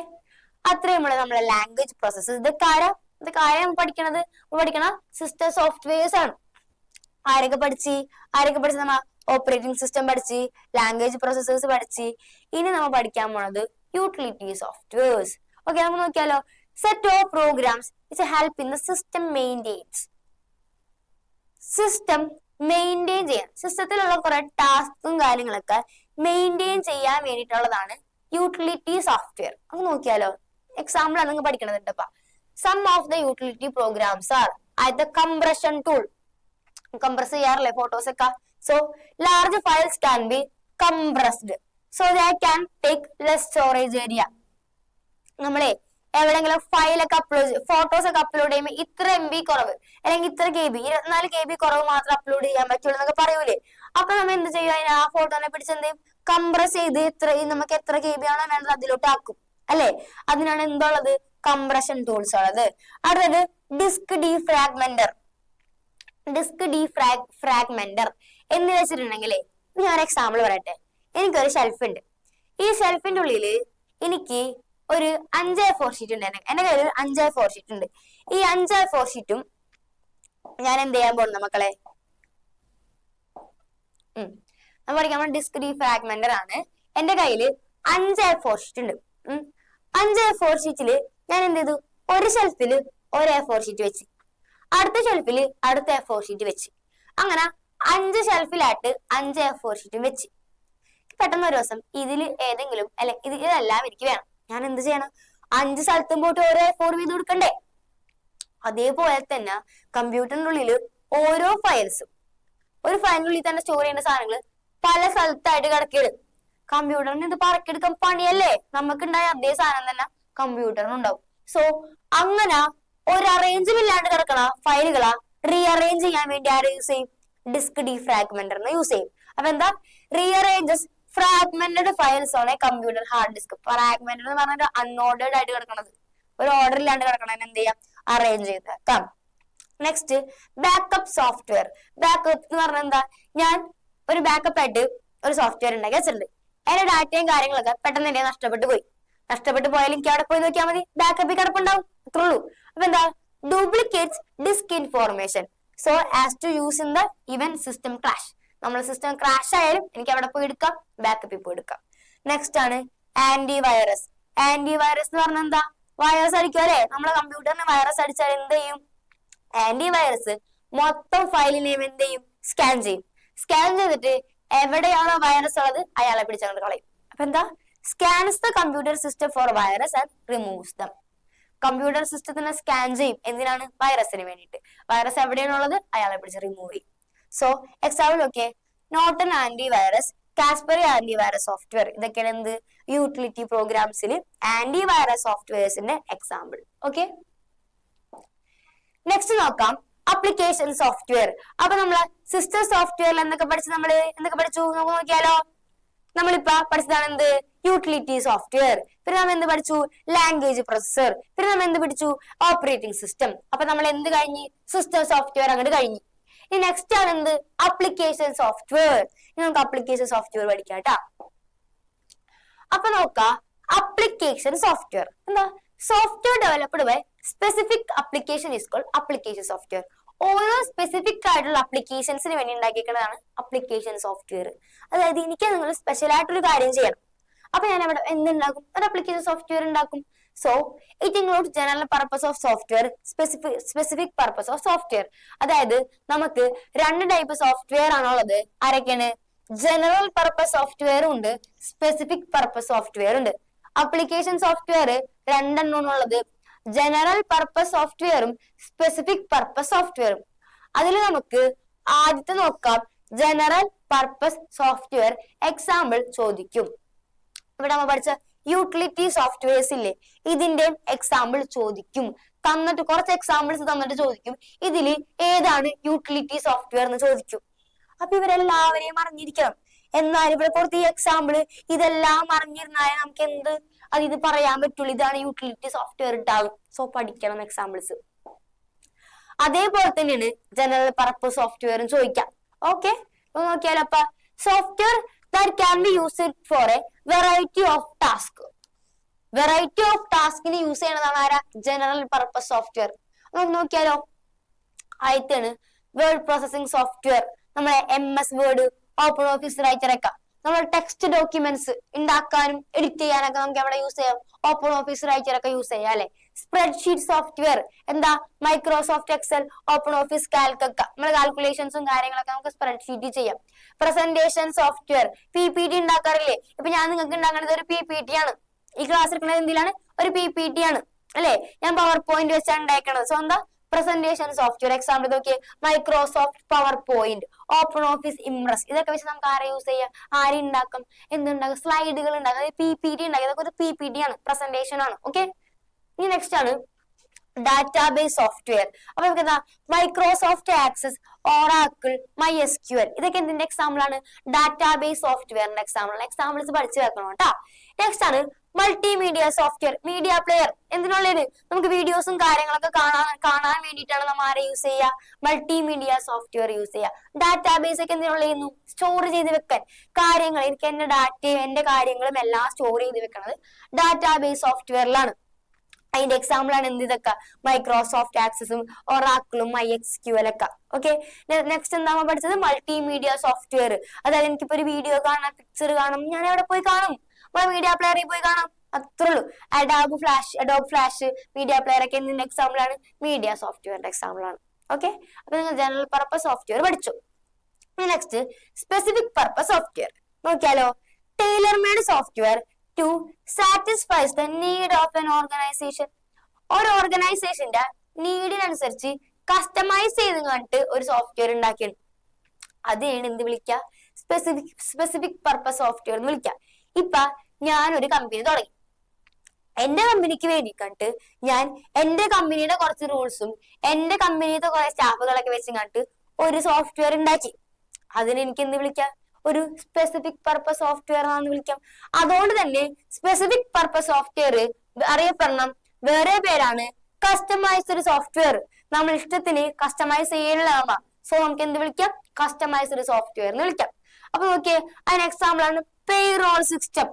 അത്രയുമുള്ള നമ്മളെ ലാംഗ്വേജ് പ്രോസസ്സസ്. ഇതൊക്കെ ആരാ പഠിക്കണ സിസ്റ്റം സോഫ്റ്റ്വെയർസ് ആണ്. ആരൊക്കെ പഠിച്ച് നമ്മ ഓപ്പറേറ്റിംഗ് സിസ്റ്റം പഠിച്ച്, ലാംഗ്വേജ് പ്രോസസ്സേഴ്സ് പഠിച്ച്. ഇനി നമ്മൾ പഠിക്കാൻ പോണത് യൂട്ടിലിറ്റി സോഫ്റ്റ്വെയർസ്. ഓക്കെ, നമുക്ക് നോക്കിയാലോ. Set of programs which help in the system maintains. System maintain ചെയ്യാൻ, സിസ്റ്റത്തിലുള്ള കുറെ ടാസ്കും കാര്യങ്ങളൊക്കെ മെയിൻറ്റെയിൻ ചെയ്യാൻ വേണ്ടിയിട്ടുള്ളതാണ് യൂട്ടിലിറ്റി സോഫ്റ്റ്വെയർ. നമുക്ക് നോക്കിയാലോ. എക്സാമ്പിൾ ആണ് നിങ്ങൾ പഠിക്കണത്. Some of the utility programs are the compression tool. Compress ചെയ്യാറില്ലേ ഫോട്ടോസ് ഒക്കെ? So large files can be compressed so that can take less storage area. നമ്മളെ എവിടെങ്കിലും ഫയലൊക്കെ ഫോട്ടോസ് ഒക്കെ അപ്ലോഡ് ചെയ്യുമ്പോൾ ഇത്ര MB കുറവ് അല്ലെങ്കിൽ ഇത്ര KB 24 KB കുറവ് മാത്രം അപ്ലോഡ് ചെയ്യാൻ പറ്റുള്ളൂ എന്നൊക്കെ പറയൂലേ. അപ്പൊ നമ്മൾ എന്ത് ചെയ്യും? അതിന് ആ ഫോട്ടോനെ പിടിച്ച് എന്ത് ചെയ്യും? കംപ്രസ് ചെയ്ത് നമുക്ക് എത്ര KB ആണോ വേണ്ടത് അതിലോട്ട് ആക്കും അല്ലെ? അതിനാണ് എന്തുള്ളത്? കംപ്രഷൻ ടൂൾസ് ഉള്ളത്. അടുത്തത് ഡിസ്ക് ഡീഫ്രാഗ്മെന്റർ. എന്ന് വെച്ചിട്ടുണ്ടെങ്കിലേ ഞാൻ ഒരു എക്സാമ്പിൾ പറയട്ടെ. എനിക്കൊരു ഷെൽഫ് ഉണ്ട്. ഈ ഷെൽഫിന്റെ ഉള്ളില് എനിക്ക് ഒരു 5A4 ഷീറ്റ് ഉണ്ട്. എന്റെ കയ്യിൽ 5A4 ഷീറ്റ് ഉണ്ട്. ഈ 5A4 ഷീറ്റും ഞാൻ എന്ത് ചെയ്യാൻ പോകുന്ന മക്കളെ? നമ്മൾ പഠിക്കാൻ ഡിസ്ക് ഡീഫ്രാഗ്മെന്റർ ആണ്. എന്റെ കയ്യില് 5A4 ഷീറ്റ് ഉണ്ട്. 5A4 ഷീറ്റില് ഞാൻ എന്ത് ചെയ്തു? ഒരു ഷെൽഫില് ഒരു A4 ഷീറ്റ് വെച്ച്, അടുത്ത ഷെൽഫില് അടുത്ത A4 ഷീറ്റ് വെച്ച്, അങ്ങനെ 5 ഷെൽഫിലായിട്ട് 5A4 ഷീറ്റും വെച്ച്. പെട്ടെന്ന് ഒരു ദിവസം ഇതിൽ ഏതെങ്കിലും ഇതെല്ലാം എനിക്ക് വേണം. ഞാൻ എന്ത് ചെയ്യണം? 5 സ്ഥലത്തും പോയിട്ട് ഓരോ A4 വീതം കൊടുക്കണ്ടേ? അതേപോലെ തന്നെ കമ്പ്യൂട്ടറിന്റെ ഉള്ളില് ഓരോ ഫയൽസും, ഒരു ഫയലിനുള്ളിൽ തന്നെ സ്റ്റോർ ചെയ്യുന്ന സാധനങ്ങൾ പല സ്ഥലത്തായിട്ട് കിടക്കിയത്. കമ്പ്യൂട്ടറിന് ഇത് പറക്കെടുക്കാൻ പണിയല്ലേ? നമുക്കുണ്ടായ അതേ സാധനം തന്നെ കമ്പ്യൂട്ടറിനുണ്ടാവും. സോ അങ്ങനെ ഒരു അറേഞ്ചും ഇല്ലാണ്ട് കിടക്കണ ഫയലുകളാ റീഅറേഞ്ച് ചെയ്യാൻ വേണ്ടി ആരെ യൂസ് ചെയ്യും? ഡിസ്ക് ഡീഫ്രാഗ്മെന്ററിനെ യൂസ് ചെയ്യും. അപ്പൊ എന്താ? റീഅറേഞ്ചസ് ഫ്രാഗ്മെന്റഡ് ഫയൽസ് ആണ് കമ്പ്യൂട്ടർ ഹാർഡ് ഡിസ്ക്. ഫ്രാഗ്മെന്റഡ് എന്ന് പറഞ്ഞാൽ അൺഓർഡേർഡ് ആയിട്ട് കിടക്കണത്, ഒരു ഓർഡർ ഇല്ലാണ്ട് കിടക്കണത് എന്ത് ചെയ്യാം? അറേഞ്ച് ചെയ്തേക്കാം. Next backup software. ബാക്കപ്പ് എന്ന് പറഞ്ഞാൽ എന്താ? ഞാൻ ഒരു ബാക്കപ്പ് ആയിട്ട് ഒരു സോഫ്റ്റ്വെയർ ഉണ്ടാക്കി വെച്ചിട്ടുണ്ട്. അതിന്റെ ഡാറ്റയും കാര്യങ്ങളൊക്കെ പെട്ടെന്ന് തന്നെ നഷ്ടപ്പെട്ടു പോയാൽ എനിക്ക് അവിടെ പോയി നോക്കിയാൽ മതി, ബാക്കപ്പിൽ കിടപ്പുണ്ടാവും, അത്രേ ഉള്ളൂ. അപ്പൊ എന്താ, duplicates disk information so as to use in the even system crash. നമ്മുടെ സിസ്റ്റം ക്രാഷ് ആയാലും എനിക്ക് അവിടെ പോയി എടുക്കാം, ബാക്കപ്പിൽ പോയി എടുക്കാം. നെക്സ്റ്റ് ആണ് ആന്റി വൈറസ്. ആന്റി വൈറസ് എന്ന് പറഞ്ഞാൽ എന്താ, വൈറസ് അടിക്കും അല്ലെ, നമ്മളെ കമ്പ്യൂട്ടറിന് വൈറസ് അടിച്ചാൽ എന്ത് ചെയ്യും, ആന്റി വൈറസ് മൊത്തം ഫയലിനെയും എന്ത് ചെയ്യും, സ്കാൻ ചെയ്തിട്ട് എവിടെയാണോ വൈറസ് ഉള്ളത് അയാളെ പിടിച്ചങ്ങോട്ട് കളയും. അപ്പൊ എന്താ, scans the computer system for virus and removes them. Computer സിസ്റ്റത്തിനെ സ്കാൻ ചെയ്യും, എന്തിനാണ്, വൈറസിന് വേണ്ടിയിട്ട്. വൈറസ് എവിടെയാണുള്ളത് അയാളെ പിടിച്ച് റിമൂവ് ചെയ്യും. So example okay, Norton anti virus, Kaspersky anti virus software, ഇതൊക്കെയാണ് എന്ത്, യൂട്ടിലിറ്റി പ്രോഗ്രാംസിൽ ആന്റി വൈറസ് സോഫ്റ്റ്വെയർസിന്റെ എക്സാമ്പിൾ. ഓക്കെ, നെക്സ്റ്റ് നോക്കാം അപ്ലിക്കേഷൻ സോഫ്റ്റ്വെയർ. അപ്പൊ നമ്മള് സിസ്റ്റം സോഫ്റ്റ്വെയറിൽ എന്തൊക്കെ പഠിച്ചു നമുക്ക് നോക്കിയാലോ. നമ്മളിപ്പോ പഠിച്ചതാണ് എന്ത്, യൂട്ടിലിറ്റി സോഫ്റ്റ്വെയർ. പിന്നെ നമ്മൾ എന്ത് പഠിച്ചു, ലാംഗ്വേജ് പ്രൊസസർ. പിന്നെ നമ്മൾ എന്ത് പഠിച്ചു, ഓപ്പറേറ്റിംഗ് സിസ്റ്റം. അപ്പൊ നമ്മൾ എന്ത് കഴിഞ്ഞ്, സിസ്റ്റം സോഫ്റ്റ്വെയർ അങ്ങോട്ട് കഴിഞ്ഞു. ഇനി നെക്സ്റ്റ് ആണ് എന്ത്, അപ്ലിക്കേഷൻ സോഫ്റ്റ്വെയർ. ഇനി നമുക്ക് അപ്ലിക്കേഷൻ സോഫ്റ്റ്വെയർ പഠിക്കാം കേട്ടാ. അപ്പൊ നോക്കാം, അപ്ലിക്കേഷൻ സോഫ്റ്റ്വെയർ എന്താ, software developed by specific application is called application software. ഓരോ സ്പെസിഫിക് ആയിട്ടുള്ള അപ്ലിക്കേഷൻസിന് വേണ്ടി ഉണ്ടാക്കിയിരിക്കുന്നതാണ് അപ്ലിക്കേഷൻ സോഫ്റ്റ്വെയർ. അതായത് എനിക്ക് നിങ്ങൾ സ്പെഷ്യൽ ആയിട്ടൊരു കാര്യം ചെയ്യണം, അപ്പൊ ഞാൻ അവിടെ എന്തുണ്ടാക്കും, ഒരു അപ്ലിക്കേഷൻ സോഫ്റ്റ്വെയർ ഉണ്ടാക്കും. So it includes general purpose of software, specific purpose of software. അതായത് നമുക്ക് രണ്ട് ടൈപ്പ് സോഫ്റ്റ്വെയർ ആണുള്ളത്. ആരൊക്കെയാണ്, ജനറൽ പർപ്പസ് സോഫ്റ്റ്വെയർ ഉണ്ട്, സ്പെസിഫിക് പർപ്പസ് സോഫ്റ്റ്വെയർ ഉണ്ട്. അപ്ലിക്കേഷൻ സോഫ്റ്റ്വെയർ രണ്ടെണ്ണം ഉള്ളത്, ജനറൽ പർപ്പസ് സോഫ്റ്റ്വെയറും സ്പെസിഫിക് പർപ്പസ് സോഫ്റ്റ്വെയറും. അതിൽ നമുക്ക് ആദ്യത്തെ നോക്കാം, ജനറൽ പർപ്പസ് സോഫ്റ്റ്വെയർ. എക്സാമ്പിൾ ചോദിക്കും. ഇവിടെ നമ്മൾ പഠിച്ച യൂട്ടിലിറ്റി സോഫ്റ്റ്വെയർസ് ഇല്ലേ, ഇതിന്റെ എക്സാമ്പിൾ ചോദിക്കും. തന്നിട്ട് കുറച്ച് എക്സാമ്പിൾസ് തന്നിട്ട് ചോദിക്കും, ഇതില് ഏതാണ് യൂട്ടിലിറ്റി സോഫ്റ്റ്വെയർ എന്ന് ചോദിക്കും. അപ്പൊ ഇവരെല്ലാവരെയും അറിഞ്ഞിരിക്കണം. എന്നാലും ഇവിടെ കൊടുത്ത ഈ എക്സാമ്പിൾ ഇതെല്ലാം അറിഞ്ഞിരുന്നാലേ നമുക്ക് എന്ത് ഇത് പറയാൻ പറ്റുള്ളൂ, ഇതാണ് യൂട്ടിലിറ്റി സോഫ്റ്റ്വെയർ ഉണ്ടാകും. സോ പഠിക്കണം എക്സാമ്പിൾസ്. അതേപോലെ തന്നെയാണ് ജനറൽ പർപ്പസ് സോഫ്റ്റ്വെയറും ചോദിക്കാം. ഓക്കെ, നോക്കിയാലോ. അപ്പൊ software that can be used for a variety of task. Variety of ടാസ്കിന് യൂസ് ചെയ്യണതാണ് ആരാ, ജനറൽ പർപ്പസ് സോഫ്റ്റ്വെയർ. നമുക്ക് നോക്കിയാലോ. ആദ്യത്തെയാണ് വേർഡ് പ്രോസസിംഗ് സോഫ്റ്റ്വെയർ. നമ്മളെ MS word, open office writer ഒക്കെ നമ്മൾ ടെക്സ്റ്റ് ഡോക്യുമെന്റ്സ് ഉണ്ടാക്കാനും എഡിറ്റ് ചെയ്യാനൊക്കെ നമുക്ക് എവിടെ യൂസ് ചെയ്യാം, ഓപ്പൺ ഓഫീസ് റൈറ്റർ ഒക്കെ യൂസ് ചെയ്യാം അല്ലെ. സ്പ്രെഡ്ഷീറ്റ് സോഫ്റ്റ്വെയർ എന്താ, Microsoft Excel, Open Office Calc ഒക്കെ നമ്മളെ കാൽക്കുലേഷൻസും കാര്യങ്ങളൊക്കെ നമുക്ക് സ്പ്രെഡ്ഷീറ്റ് ചെയ്യാം. പ്രസന്റേഷൻ സോഫ്റ്റ്വെയർ, PPT ഉണ്ടാക്കാറില്ലേ. ഇപ്പൊ ഞാൻ നിങ്ങൾക്ക് ഉണ്ടാക്കുന്നത് ഒരു PPT ആണ്, ഈ ക്ലാസ് എടുക്കുന്നത് എന്തിലാണ്, ഒരു PPT ആണ് അല്ലെ. ഞാൻ പവർ പോയിന്റ് വെച്ചാണ് ഉണ്ടാക്കണത്. സോ എന്താ, പ്രസന്റേഷൻ സോഫ്റ്റ്വെയർ. എക്സാമ്പിൾ നോക്കിയേ, Microsoft power point, open office Impress. ഇതൊക്കെ വെച്ച് നമുക്ക് ആരെ യൂസ് ചെയ്യാം, ആരെ ഉണ്ടാക്കാം, എന്തുണ്ടാക്കും, സ്ലൈഡുകൾ ഉണ്ടാക്കാം, PPT ഉണ്ടാക്കാം. ഇതൊക്കെ ഒരു PPT ആണ്, പ്രസന്റേഷൻ ആണ്. ഓക്കെ, ഇനി നെക്സ്റ്റ് ആണ് ഡാറ്റാബേസ് സോഫ്റ്റ്വെയർ. അപ്പൊ നമുക്ക് എന്താ, മൈക്രോസോഫ്റ്റ് ആക്സസ്, ഒറാക്കിൾ, MySQL. ഇതൊക്കെ എന്തിന്റെ എക്സാമ്പിൾ ആണ്, ഡാറ്റാബേസ് സോഫ്റ്റ്വെയറിന്റെ എക്സാമ്പിൾ ആണ്. എക്സാമ്പിൾസ് പഠിച്ചു വെക്കണം കേട്ടോ. നെക്സ്റ്റ് ആണ് മൾട്ടിമീഡിയ സോഫ്റ്റ്വെയർ. മീഡിയ പ്ലെയർ എന്തിനുള്ളത്, നമുക്ക് വീഡിയോസും കാര്യങ്ങളൊക്കെ കാണാൻ വേണ്ടിയിട്ടാണ് നമ്മൾ ആരെ യൂസ് ചെയ്യുക, മൾട്ടിമീഡിയ സോഫ്റ്റ്വെയർ യൂസ് ചെയ്യുക. ഡാറ്റാബേസ് ഒക്കെ എന്തിനുള്ളതെന്നു, സ്റ്റോർ ചെയ്ത് വെക്കാൻ കാര്യങ്ങൾ. എനിക്ക് എന്റെ ഡാറ്റയും എന്റെ കാര്യങ്ങളും എല്ലാം സ്റ്റോർ ചെയ്ത് വെക്കുന്നത് ഡാറ്റാബേസ് സോഫ്റ്റ്വെയറിലാണ്. അതിന്റെ എക്സാമ്പിൾ ആണ് എന്ത്, ഇതൊക്കെ മൈക്രോസോഫ്റ്റ് ആക്സസും ഒറാക്കിളും MySQL ഒക്കെ. ഓക്കെ, നെക്സ്റ്റ് എന്താ പഠിച്ചത്, മൾട്ടിമീഡിയ സോഫ്റ്റ്വെയർ. അതായത് എനിക്കിപ്പോ ഒരു വീഡിയോ കാണാം, പിക്ചർ കാണും, ഞാൻ എവിടെ പോയി കാണും, മീഡിയ പ്ലെയറിൽ പോയി കാണാം, അത്രേ ഉള്ളൂ. അഡോബ് ഫ്ലാഷ്, മീഡിയ പ്ലെയർ ഒക്കെ എന്തിന്റെ എക്സാമ്പിൾ ആണ്, മീഡിയ സോഫ്റ്റ്വെയറിന്റെ എക്സാമ്പിൾ ആണ്. ഓക്കെ, അപ്പൊ നിങ്ങൾ ജനറൽ പർപ്പസ് സോഫ്റ്റ്വെയർ പഠിച്ചു. നെക്സ്റ്റ് സ്പെസിഫിക് പർപ്പസ് സോഫ്റ്റ്വെയർ നോക്കിയാലോ. Tailor made software to satisfies the need of an organization. ഒരു ഓർഗനൈസേഷന്റെ നീഡിനനുസരിച്ച് കസ്റ്റമൈസ് ചെയ്ത് കണ്ടിട്ട് ഒരു സോഫ്റ്റ്വെയർ ഉണ്ടാക്കിയാണ്. അതാണ് എന്ത് വിളിക്കുക, സ്പെസിഫിക് പർപ്പസ് സോഫ്റ്റ്വെയർ എന്ന് വിളിക്കുക. ഇപ്പൊ ഞാനൊരു കമ്പനി തുടങ്ങി, എന്റെ കമ്പനിക്ക് വേണ്ടി കണ്ടിട്ട് ഞാൻ എന്റെ കമ്പനിയുടെ കുറച്ച് റൂൾസും എന്റെ കമ്പനിയുടെ കുറെ സ്റ്റാഫുകളൊക്കെ വെച്ച് കണ്ടിട്ട് ഒരു സോഫ്റ്റ്വെയർ ഉണ്ടാക്കി. അതിന് എനിക്ക് എന്ത് വിളിക്കാം, ഒരു സ്പെസിഫിക് പർപ്പസ് സോഫ്റ്റ്വെയർ ആണെന്ന് വിളിക്കാം. അതുകൊണ്ട് തന്നെ സ്പെസിഫിക് പർപ്പസ് സോഫ്റ്റ്വെയർ അറിയപ്പെടണം വേറെ പേരാണ് കസ്റ്റമൈസ്ഡ് സോഫ്റ്റ്വെയർ. നമ്മൾ ഇഷ്ടത്തിന് കസ്റ്റമൈസ് ചെയ്യാനുള്ളതാവാം. സോ നമുക്ക് എന്ത് വിളിക്കാം, കസ്റ്റമൈസ്ഡ് സോഫ്റ്റ്വെയർ എന്ന് വിളിക്കാം. അപ്പൊ നോക്കിയേ, അതിന് എക്സാമ്പിൾ ആണ് പേറോൾ സിസ്റ്റം.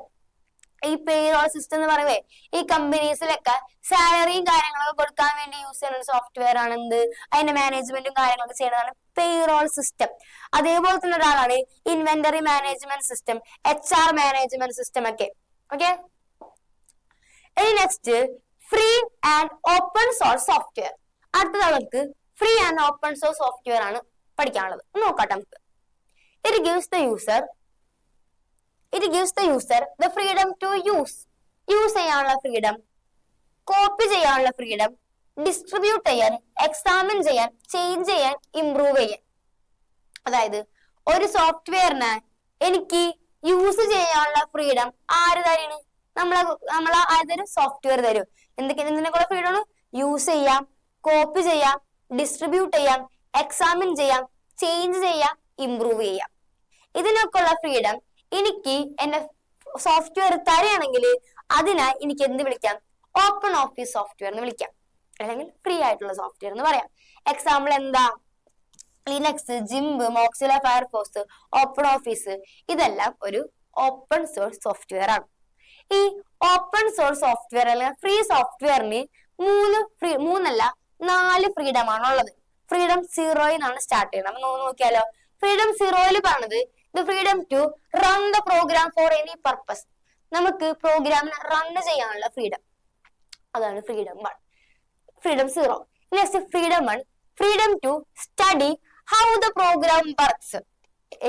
ഈ പേറോൾ സിസ്റ്റം എന്ന് പറയുവേ ഈ കമ്പനീസിലൊക്കെ സാലറിയും കാര്യങ്ങളൊക്കെ കൊടുക്കാൻ വേണ്ടി യൂസ് ചെയ്യുന്ന സോഫ്റ്റ്വെയർ ആണ് എന്ത്, അതിന്റെ മാനേജ്മെന്റും കാര്യങ്ങളൊക്കെ ചെയ്യുന്നതാണ് പേറോൾ സിസ്റ്റം. അതേപോലെ തന്നെ ഒരാളാണ് inventory management system, HR management system ഒക്കെ. ഓക്കെ, ഇനി next free and open source software. അടുത്തത് നമുക്ക് free and open source software ആണ് പഠിക്കാനുള്ളത്. നോക്കട്ടെ നമുക്ക്. It gives the user the freedom to use ചെയ്യാനുള്ള ഫ്രീഡം, കോപ്പി ചെയ്യാനുള്ള ഫ്രീഡം, ഡിസ്ട്രിബ്യൂട്ട് ചെയ്യാൻ, എക്സാമിൻ ചെയ്യാൻ, ചേഞ്ച് ചെയ്യാൻ, ഇംപ്രൂവ് ചെയ്യാൻ. അതായത് ഒരു സോഫ്റ്റ്വെയറിന് എനിക്ക് യൂസ് ചെയ്യാനുള്ള ഫ്രീഡം ആര് തരുന്നു? നമ്മളെ ആദ്യം സോഫ്റ്റ്വെയർ തരും. എന്തിനൊക്കെ ഫ്രീഡം ആണ്? യൂസ് ചെയ്യാം, കോപ്പി ചെയ്യാം, ഡിസ്ട്രിബ്യൂട്ട് ചെയ്യാം, എക്സാമിൻ ചെയ്യാം, ചേഞ്ച് ചെയ്യാം, ഇംപ്രൂവ് ചെയ്യാം. ഇതിനൊക്കെ ഉള്ള ഫ്രീഡം എനിക്ക് എന്റെ സോഫ്റ്റ്വെയർ തരുകയാണെങ്കിൽ അതിനായി എനിക്ക് എന്ത് വിളിക്കാം? ഓപ്പൺ ഓഫീസ് സോഫ്റ്റ്വെയർ എന്ന് വിളിക്കാം, അല്ലെങ്കിൽ ഫ്രീ ആയിട്ടുള്ള സോഫ്റ്റ്വെയർ എന്ന് പറയാം. എക്സാമ്പിൾ എന്താ? Linux, GIMP, Mozilla Firefox, open office, ഇതെല്ലാം ഒരു ഓപ്പൺ സോഴ്സ് സോഫ്റ്റ്വെയർ ആണ്. ഈ ഓപ്പൺ സോഴ്സ് സോഫ്റ്റ്വെയർ അല്ലെങ്കിൽ ഫ്രീ സോഫ്റ്റ്വെയറിന് മൂന്നല്ല 4 ഫ്രീഡം ആണ് ഉള്ളത്. ഫ്രീഡം 0 എന്നാണ് സ്റ്റാർട്ട് ചെയ്യുന്നത്. അപ്പൊ നോക്കിയാലോ, ഫ്രീഡം 0 പറഞ്ഞത് the freedom to run the program for any purpose. നമുക്ക് പ്രോഗ്രാമിനെ റൺ ചെയ്യാനുള്ള ഫ്രീഡം, അതാണ് freedom 1. Freedom 0. Next freedom 1, freedom to study how the program works.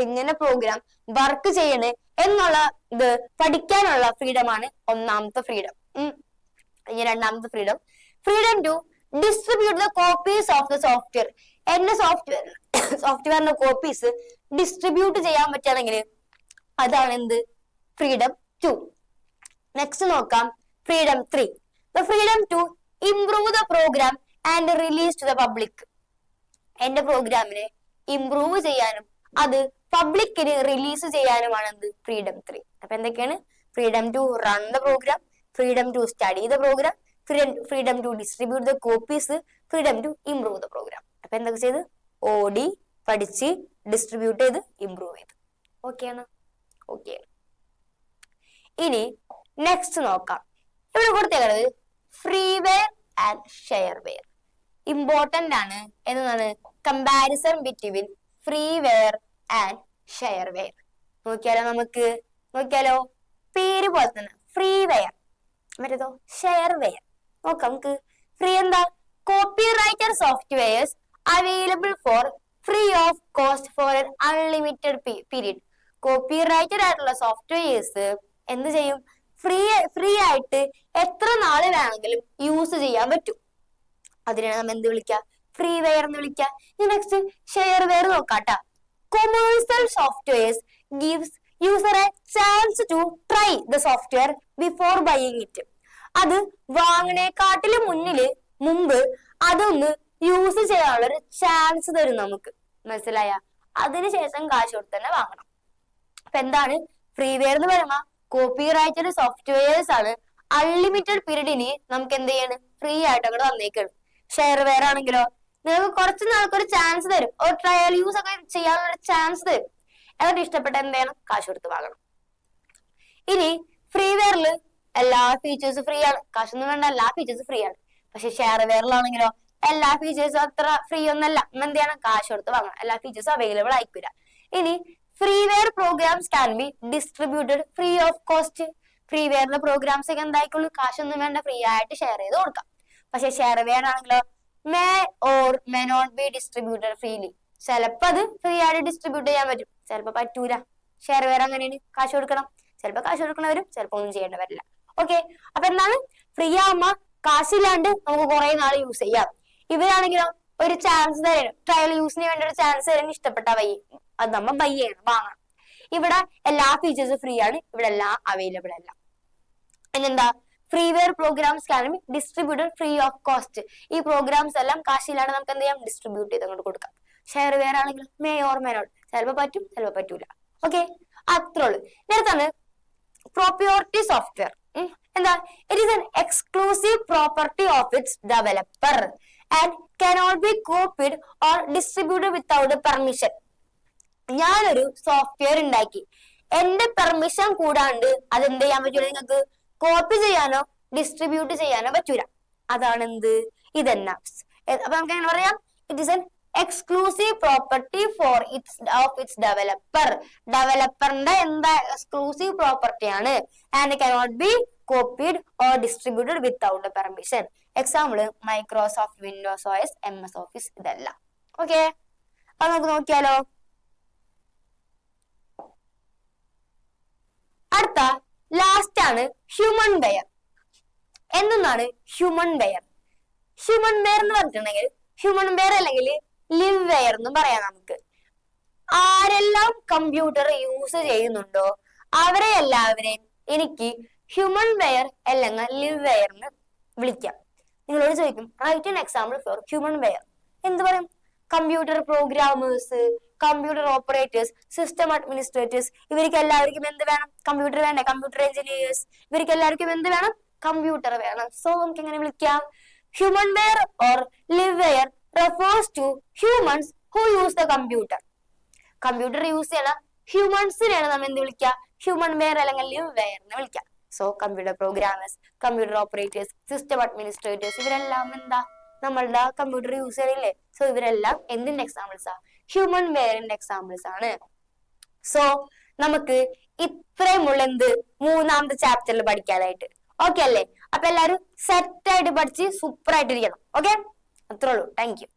എങ്ങനെ പ്രോഗ്രാം വർക്ക് ചെയ്യണേ എന്നുള്ള ഇത് പഠിക്കാനുള്ള ഫ്രീഡം ആണ് ഒന്നാമത്തെ ഫ്രീഡം. ഇനി രണ്ടാമത്തെ freedom, freedom to distribute the copies of the software. എന്റെ സോഫ്റ്റ്വെയറിന്റെ കോപ്പീസ് ഡിസ്ട്രിബ്യൂട്ട് ചെയ്യാൻ പറ്റുകയാണെങ്കിൽ അതാണ് എന്ത്? ഫ്രീഡം 2. നെക്സ്റ്റ് നോക്കാം, freedom 3, the freedom to improve the program and release to the public. എന്റെ പ്രോഗ്രാമിനെ ഇംപ്രൂവ് ചെയ്യാനും അത് പബ്ലിക്കിന് റിലീസ് ചെയ്യാനുമാണ് എന്ത്? ഫ്രീഡം 3. അപ്പൊ എന്തൊക്കെയാണ്? Freedom to run the program, freedom to study the program, freedom to distribute the copies, freedom to improve the program. അപ്പൊ എന്തൊക്കെ ചെയ്ത്? ഓടി, പഠിച്ച്, ഡിസ്ട്രിബ്യൂട്ട് ചെയ്ത്, ഇംപ്രൂവ് ചെയ്ത്. ഓക്കെ ആണ്? ഓക്കെ. ഇനി നെക്സ്റ്റ് നോക്കാം. ഇവിടെ കൊടുത്തേക്കുന്നത് ഫ്രീവെയർ ആൻഡ് ഷെയർവെയർ. ഇമ്പോർട്ടന്റ് ആണ്. എന്താണ്? Comparison between freeware and shareware. നോക്കിയാലോ പേര് പോലെ തന്നെ ഫ്രീവെയർ, മറ്റേതോ ഷെയർവെയർ. നോക്കാം നമുക്ക്. ഫ്രീ എന്താ? Copy writer softwares available for free of cost for N unlimited period. Copy writer ആയിട്ടുള്ള സോഫ്റ്റ്വെയർസ് എന്ത് ചെയ്യും? ഫ്രീ ആയിട്ട് എത്ര നാള് വേണമെങ്കിലും യൂസ് ചെയ്യാൻ പറ്റും. അതിനാണ് നമ്മൾ എന്ത് വിളിക്കാം? ഫ്രീവെയർ എന്ന് വിളിക്കാം. നെക്സ്റ്റ് ഷെയർവെയർ നോക്കാട്ടാ. Commercial softwares gives user a chance to try the software before buying it. അത് വാങ്ങണേക്കാട്ടിലും മുമ്പ് അതൊന്ന് യൂസ് ചെയ്യാനുള്ള ഒരു ചാൻസ് തരും നമുക്ക്. മനസ്സിലായ? അതിനുശേഷം കാശ് കൊടുത്ത് തന്നെ വാങ്ങണം. അപ്പൊ എന്താണ് ഫ്രീവെയർ എന്ന് പറയുമ്പോ? കോപ്പി റൈറ്റഡ് സോഫ്റ്റ്വെയർസ് ആണ്. അൺലിമിറ്റഡ് പീരീഡിന് നമുക്ക് എന്ത് ചെയ്യാണ്? ഫ്രീ ആയിട്ട് അങ്ങോട്ട് വന്നേക്കാണ്. ഷെയർവെയർ ആണെങ്കിലോ നിങ്ങൾക്ക് കുറച്ച് നാൾക്ക് ഒരു ചാൻസ് തരും, ഒരു ട്രയൽ യൂസ് ഒക്കെ ചെയ്യാനുള്ള ചാൻസ് തരും. എന്നിട്ട് ഇഷ്ടപ്പെട്ട എന്ത് ചെയ്യണം? കാശ് കൊടുത്ത് വാങ്ങണം. ഇനി ഫ്രീവെയറിൽ എല്ലാ ഫീച്ചേഴ്സും ഫ്രീ ആണ്, കാശൊന്നും വേണ്ട, എല്ലാ ഫീച്ചേഴ്സും ഫ്രീ ആണ്. പക്ഷെ ഷെയർവെയറിലാണെങ്കിലോ എല്ലാ ഫീച്ചേഴ്സും അത്ര ഫ്രീ ഒന്നല്ല. എന്ത് ചെയ്യണം? കാശ് കൊടുത്ത് വാങ്ങണം. എല്ലാ ഫീച്ചേഴ്സും അവൈലബിൾ ആയിക്കൂല. ഇനി freeware programs can be distributed free of cost. ഫ്രീവെയറിന്റെ പ്രോഗ്രാംസ് ഒക്കെ എന്തായിക്കുള്ളൂ? കാശൊന്നും വേണ്ട, ഫ്രീ ആയിട്ട് ഷെയർ ചെയ്ത് കൊടുക്കാം. പക്ഷെ ഷെയർവെയർ ആണെങ്കിലോ may or may not be distributed freely. ചിലപ്പോ അത് ഫ്രീ ആയിട്ട് ഡിസ്ട്രിബ്യൂട്ട് ചെയ്യാൻ പറ്റും, ചിലപ്പോ പറ്റൂല. ഷെയർവെയർ അങ്ങനെയാണ്, കാശ് കൊടുക്കണം. ചിലപ്പോ കാശ് കൊടുക്കണവരും ചിലപ്പോ ഒന്നും ചെയ്യേണ്ടി വരില്ല. ഓക്കെ, അപ്പൊ എന്താണ്? ഫ്രീ ആവുമ്പോ കാശില്ലാണ്ട് നമുക്ക് കുറെ നാൾ യൂസ് ചെയ്യാം. ഇവരാണെങ്കിലോ ഒരു ചാൻസ് തരും, ട്രയൽ യൂസിന് വേണ്ടി ഒരു ചാൻസ് തരും. ഇഷ്ടപ്പെട്ട അത് നമ്മൾ ബൈ ചെയ്യണം, വാങ്ങണം. ഇവിടെ എല്ലാ ഫീച്ചേഴ്സും ഫ്രീ ആണ്, ഇവിടെ എല്ലാം അവൈലബിൾ അല്ല. പിന്നെന്താ? Freeware programs can be distributed free of cost. ഈ പ്രോഗ്രാംസ് എല്ലാം കാശില്ലാണ്ട് നമുക്ക് എന്ത് ചെയ്യാം? ഡിസ്ട്രിബ്യൂട്ട് ചെയ്ത് അങ്ങോട്ട് കൊടുക്കാം. ഷെയർവെയർ ആണെങ്കിൽ മേ ഓർ മേ നോട്ട്, ചിലപ്പോ പറ്റും, ചിലപ്പോ പറ്റൂല. ഓക്കെ, അത്രേ ഉള്ളൂ. നേരത്താണ് പ്രോപ്രിയോറിറ്റി സോഫ്റ്റ്വെയർ. എന്താ? It is N exclusive property of its developer and cannot B Covid or distributed without permission. ഞാനൊരു സോഫ്റ്റ്വെയർ ഉണ്ടാക്കി, എന്റെ പെർമിഷൻ കൂടാണ്ട് അത് എന്ത് ചെയ്യാൻ പറ്റൂല, നിങ്ങൾക്ക് കോപ്പി ചെയ്യാനോ ഡിസ്ട്രിബ്യൂട്ട് ചെയ്യാനോ പറ്റൂല. അതാണ് എന്ത്, ഇതെന്നാ. അപ്പൊ നമുക്ക് എങ്ങനെ പറയാം, it is an exclusive property for its developer. ഡെവലപ്പറിന്റെ എന്താ എക്സ്ക്ലൂസീവ് പ്രോപ്പർട്ടി ആണ്. And cannot be copied or distributed without permission. Example Microsoft Windows OS, MS office, ഇതെല്ലാം. ഓക്കെ, അപ്പൊ നമുക്ക് നോക്കിയാലോ. അടുത്ത ലാസ്റ്റ് ആണ് ഹ്യൂമൻ വെയർ. എന്താണ് ഹ്യൂമൻ വെയർ? ഹ്യൂമൻ വെയർ എന്ന് പറഞ്ഞിട്ടുണ്ടെങ്കിൽ ഹ്യൂമൻ വെയർ അല്ലെങ്കിൽ ലിവ് വെയർ എന്ന് പറയാം. നമുക്ക് ആരെല്ലാം കമ്പ്യൂട്ടർ യൂസ് ചെയ്യുന്നുണ്ടോ അവരെ എല്ലാവരെയും എനിക്ക് ഹ്യൂമൻ വെയർ അല്ലെങ്കിൽ ലിവ് വെയർ എന്ന് വിളിക്കാം. നിങ്ങളോട് ചോദിക്കും write an example for humanware. എന്ത് പറയും? Computer programmers, computer operators, system administrators, ഇവർക്ക് എല്ലാവർക്കും എന്ത് വേണം? കമ്പ്യൂട്ടർ വേണ്ടേ? കമ്പ്യൂട്ടർ എഞ്ചിനീയേഴ്സ്, ഇവർക്ക് എല്ലാവർക്കും എന്ത് വേണം? കമ്പ്യൂട്ടർ വേണം. സോ നമുക്ക് എങ്ങനെ വിളിക്കാം? Humanware or liveware refers to humans who use the computer. Computer use ചെയ്യണ ഹ്യൂമൻസിനെയാണ് നമ്മൾ എന്ത് വിളിക്കുക? ഹ്യൂമൻ വെയർ അല്ലെങ്കിൽ ലിവ് വെയർ എന്ന് വിളിക്കാം. So computer programmers, computer operators, system administrators, ഇവരെല്ലാം എന്താ നമ്മളുടെ കമ്പ്യൂട്ടർ യൂസ് ചെയ്യണില്ലേ? സോ ഇവരെല്ലാം എന്തിന്റെ എക്സാമ്പിൾസ് ആ? ഹ്യൂമൻ വെയറിന്റെ എക്സാമ്പിൾസ് ആണ്. സോ നമുക്ക് ഇത്രയുമുള്ള എന്ത് മൂന്നാമത്തെ ചാപ്റ്ററിൽ പഠിക്കാനായിട്ട്. ഓക്കെ അല്ലേ? അപ്പൊ എല്ലാരും സെറ്റ് ആയിട്ട് പഠിച്ച് സൂപ്പർ ആയിട്ടിരിക്കണം. ഓക്കെ, അത്രേ ഉള്ളൂ. Thank you.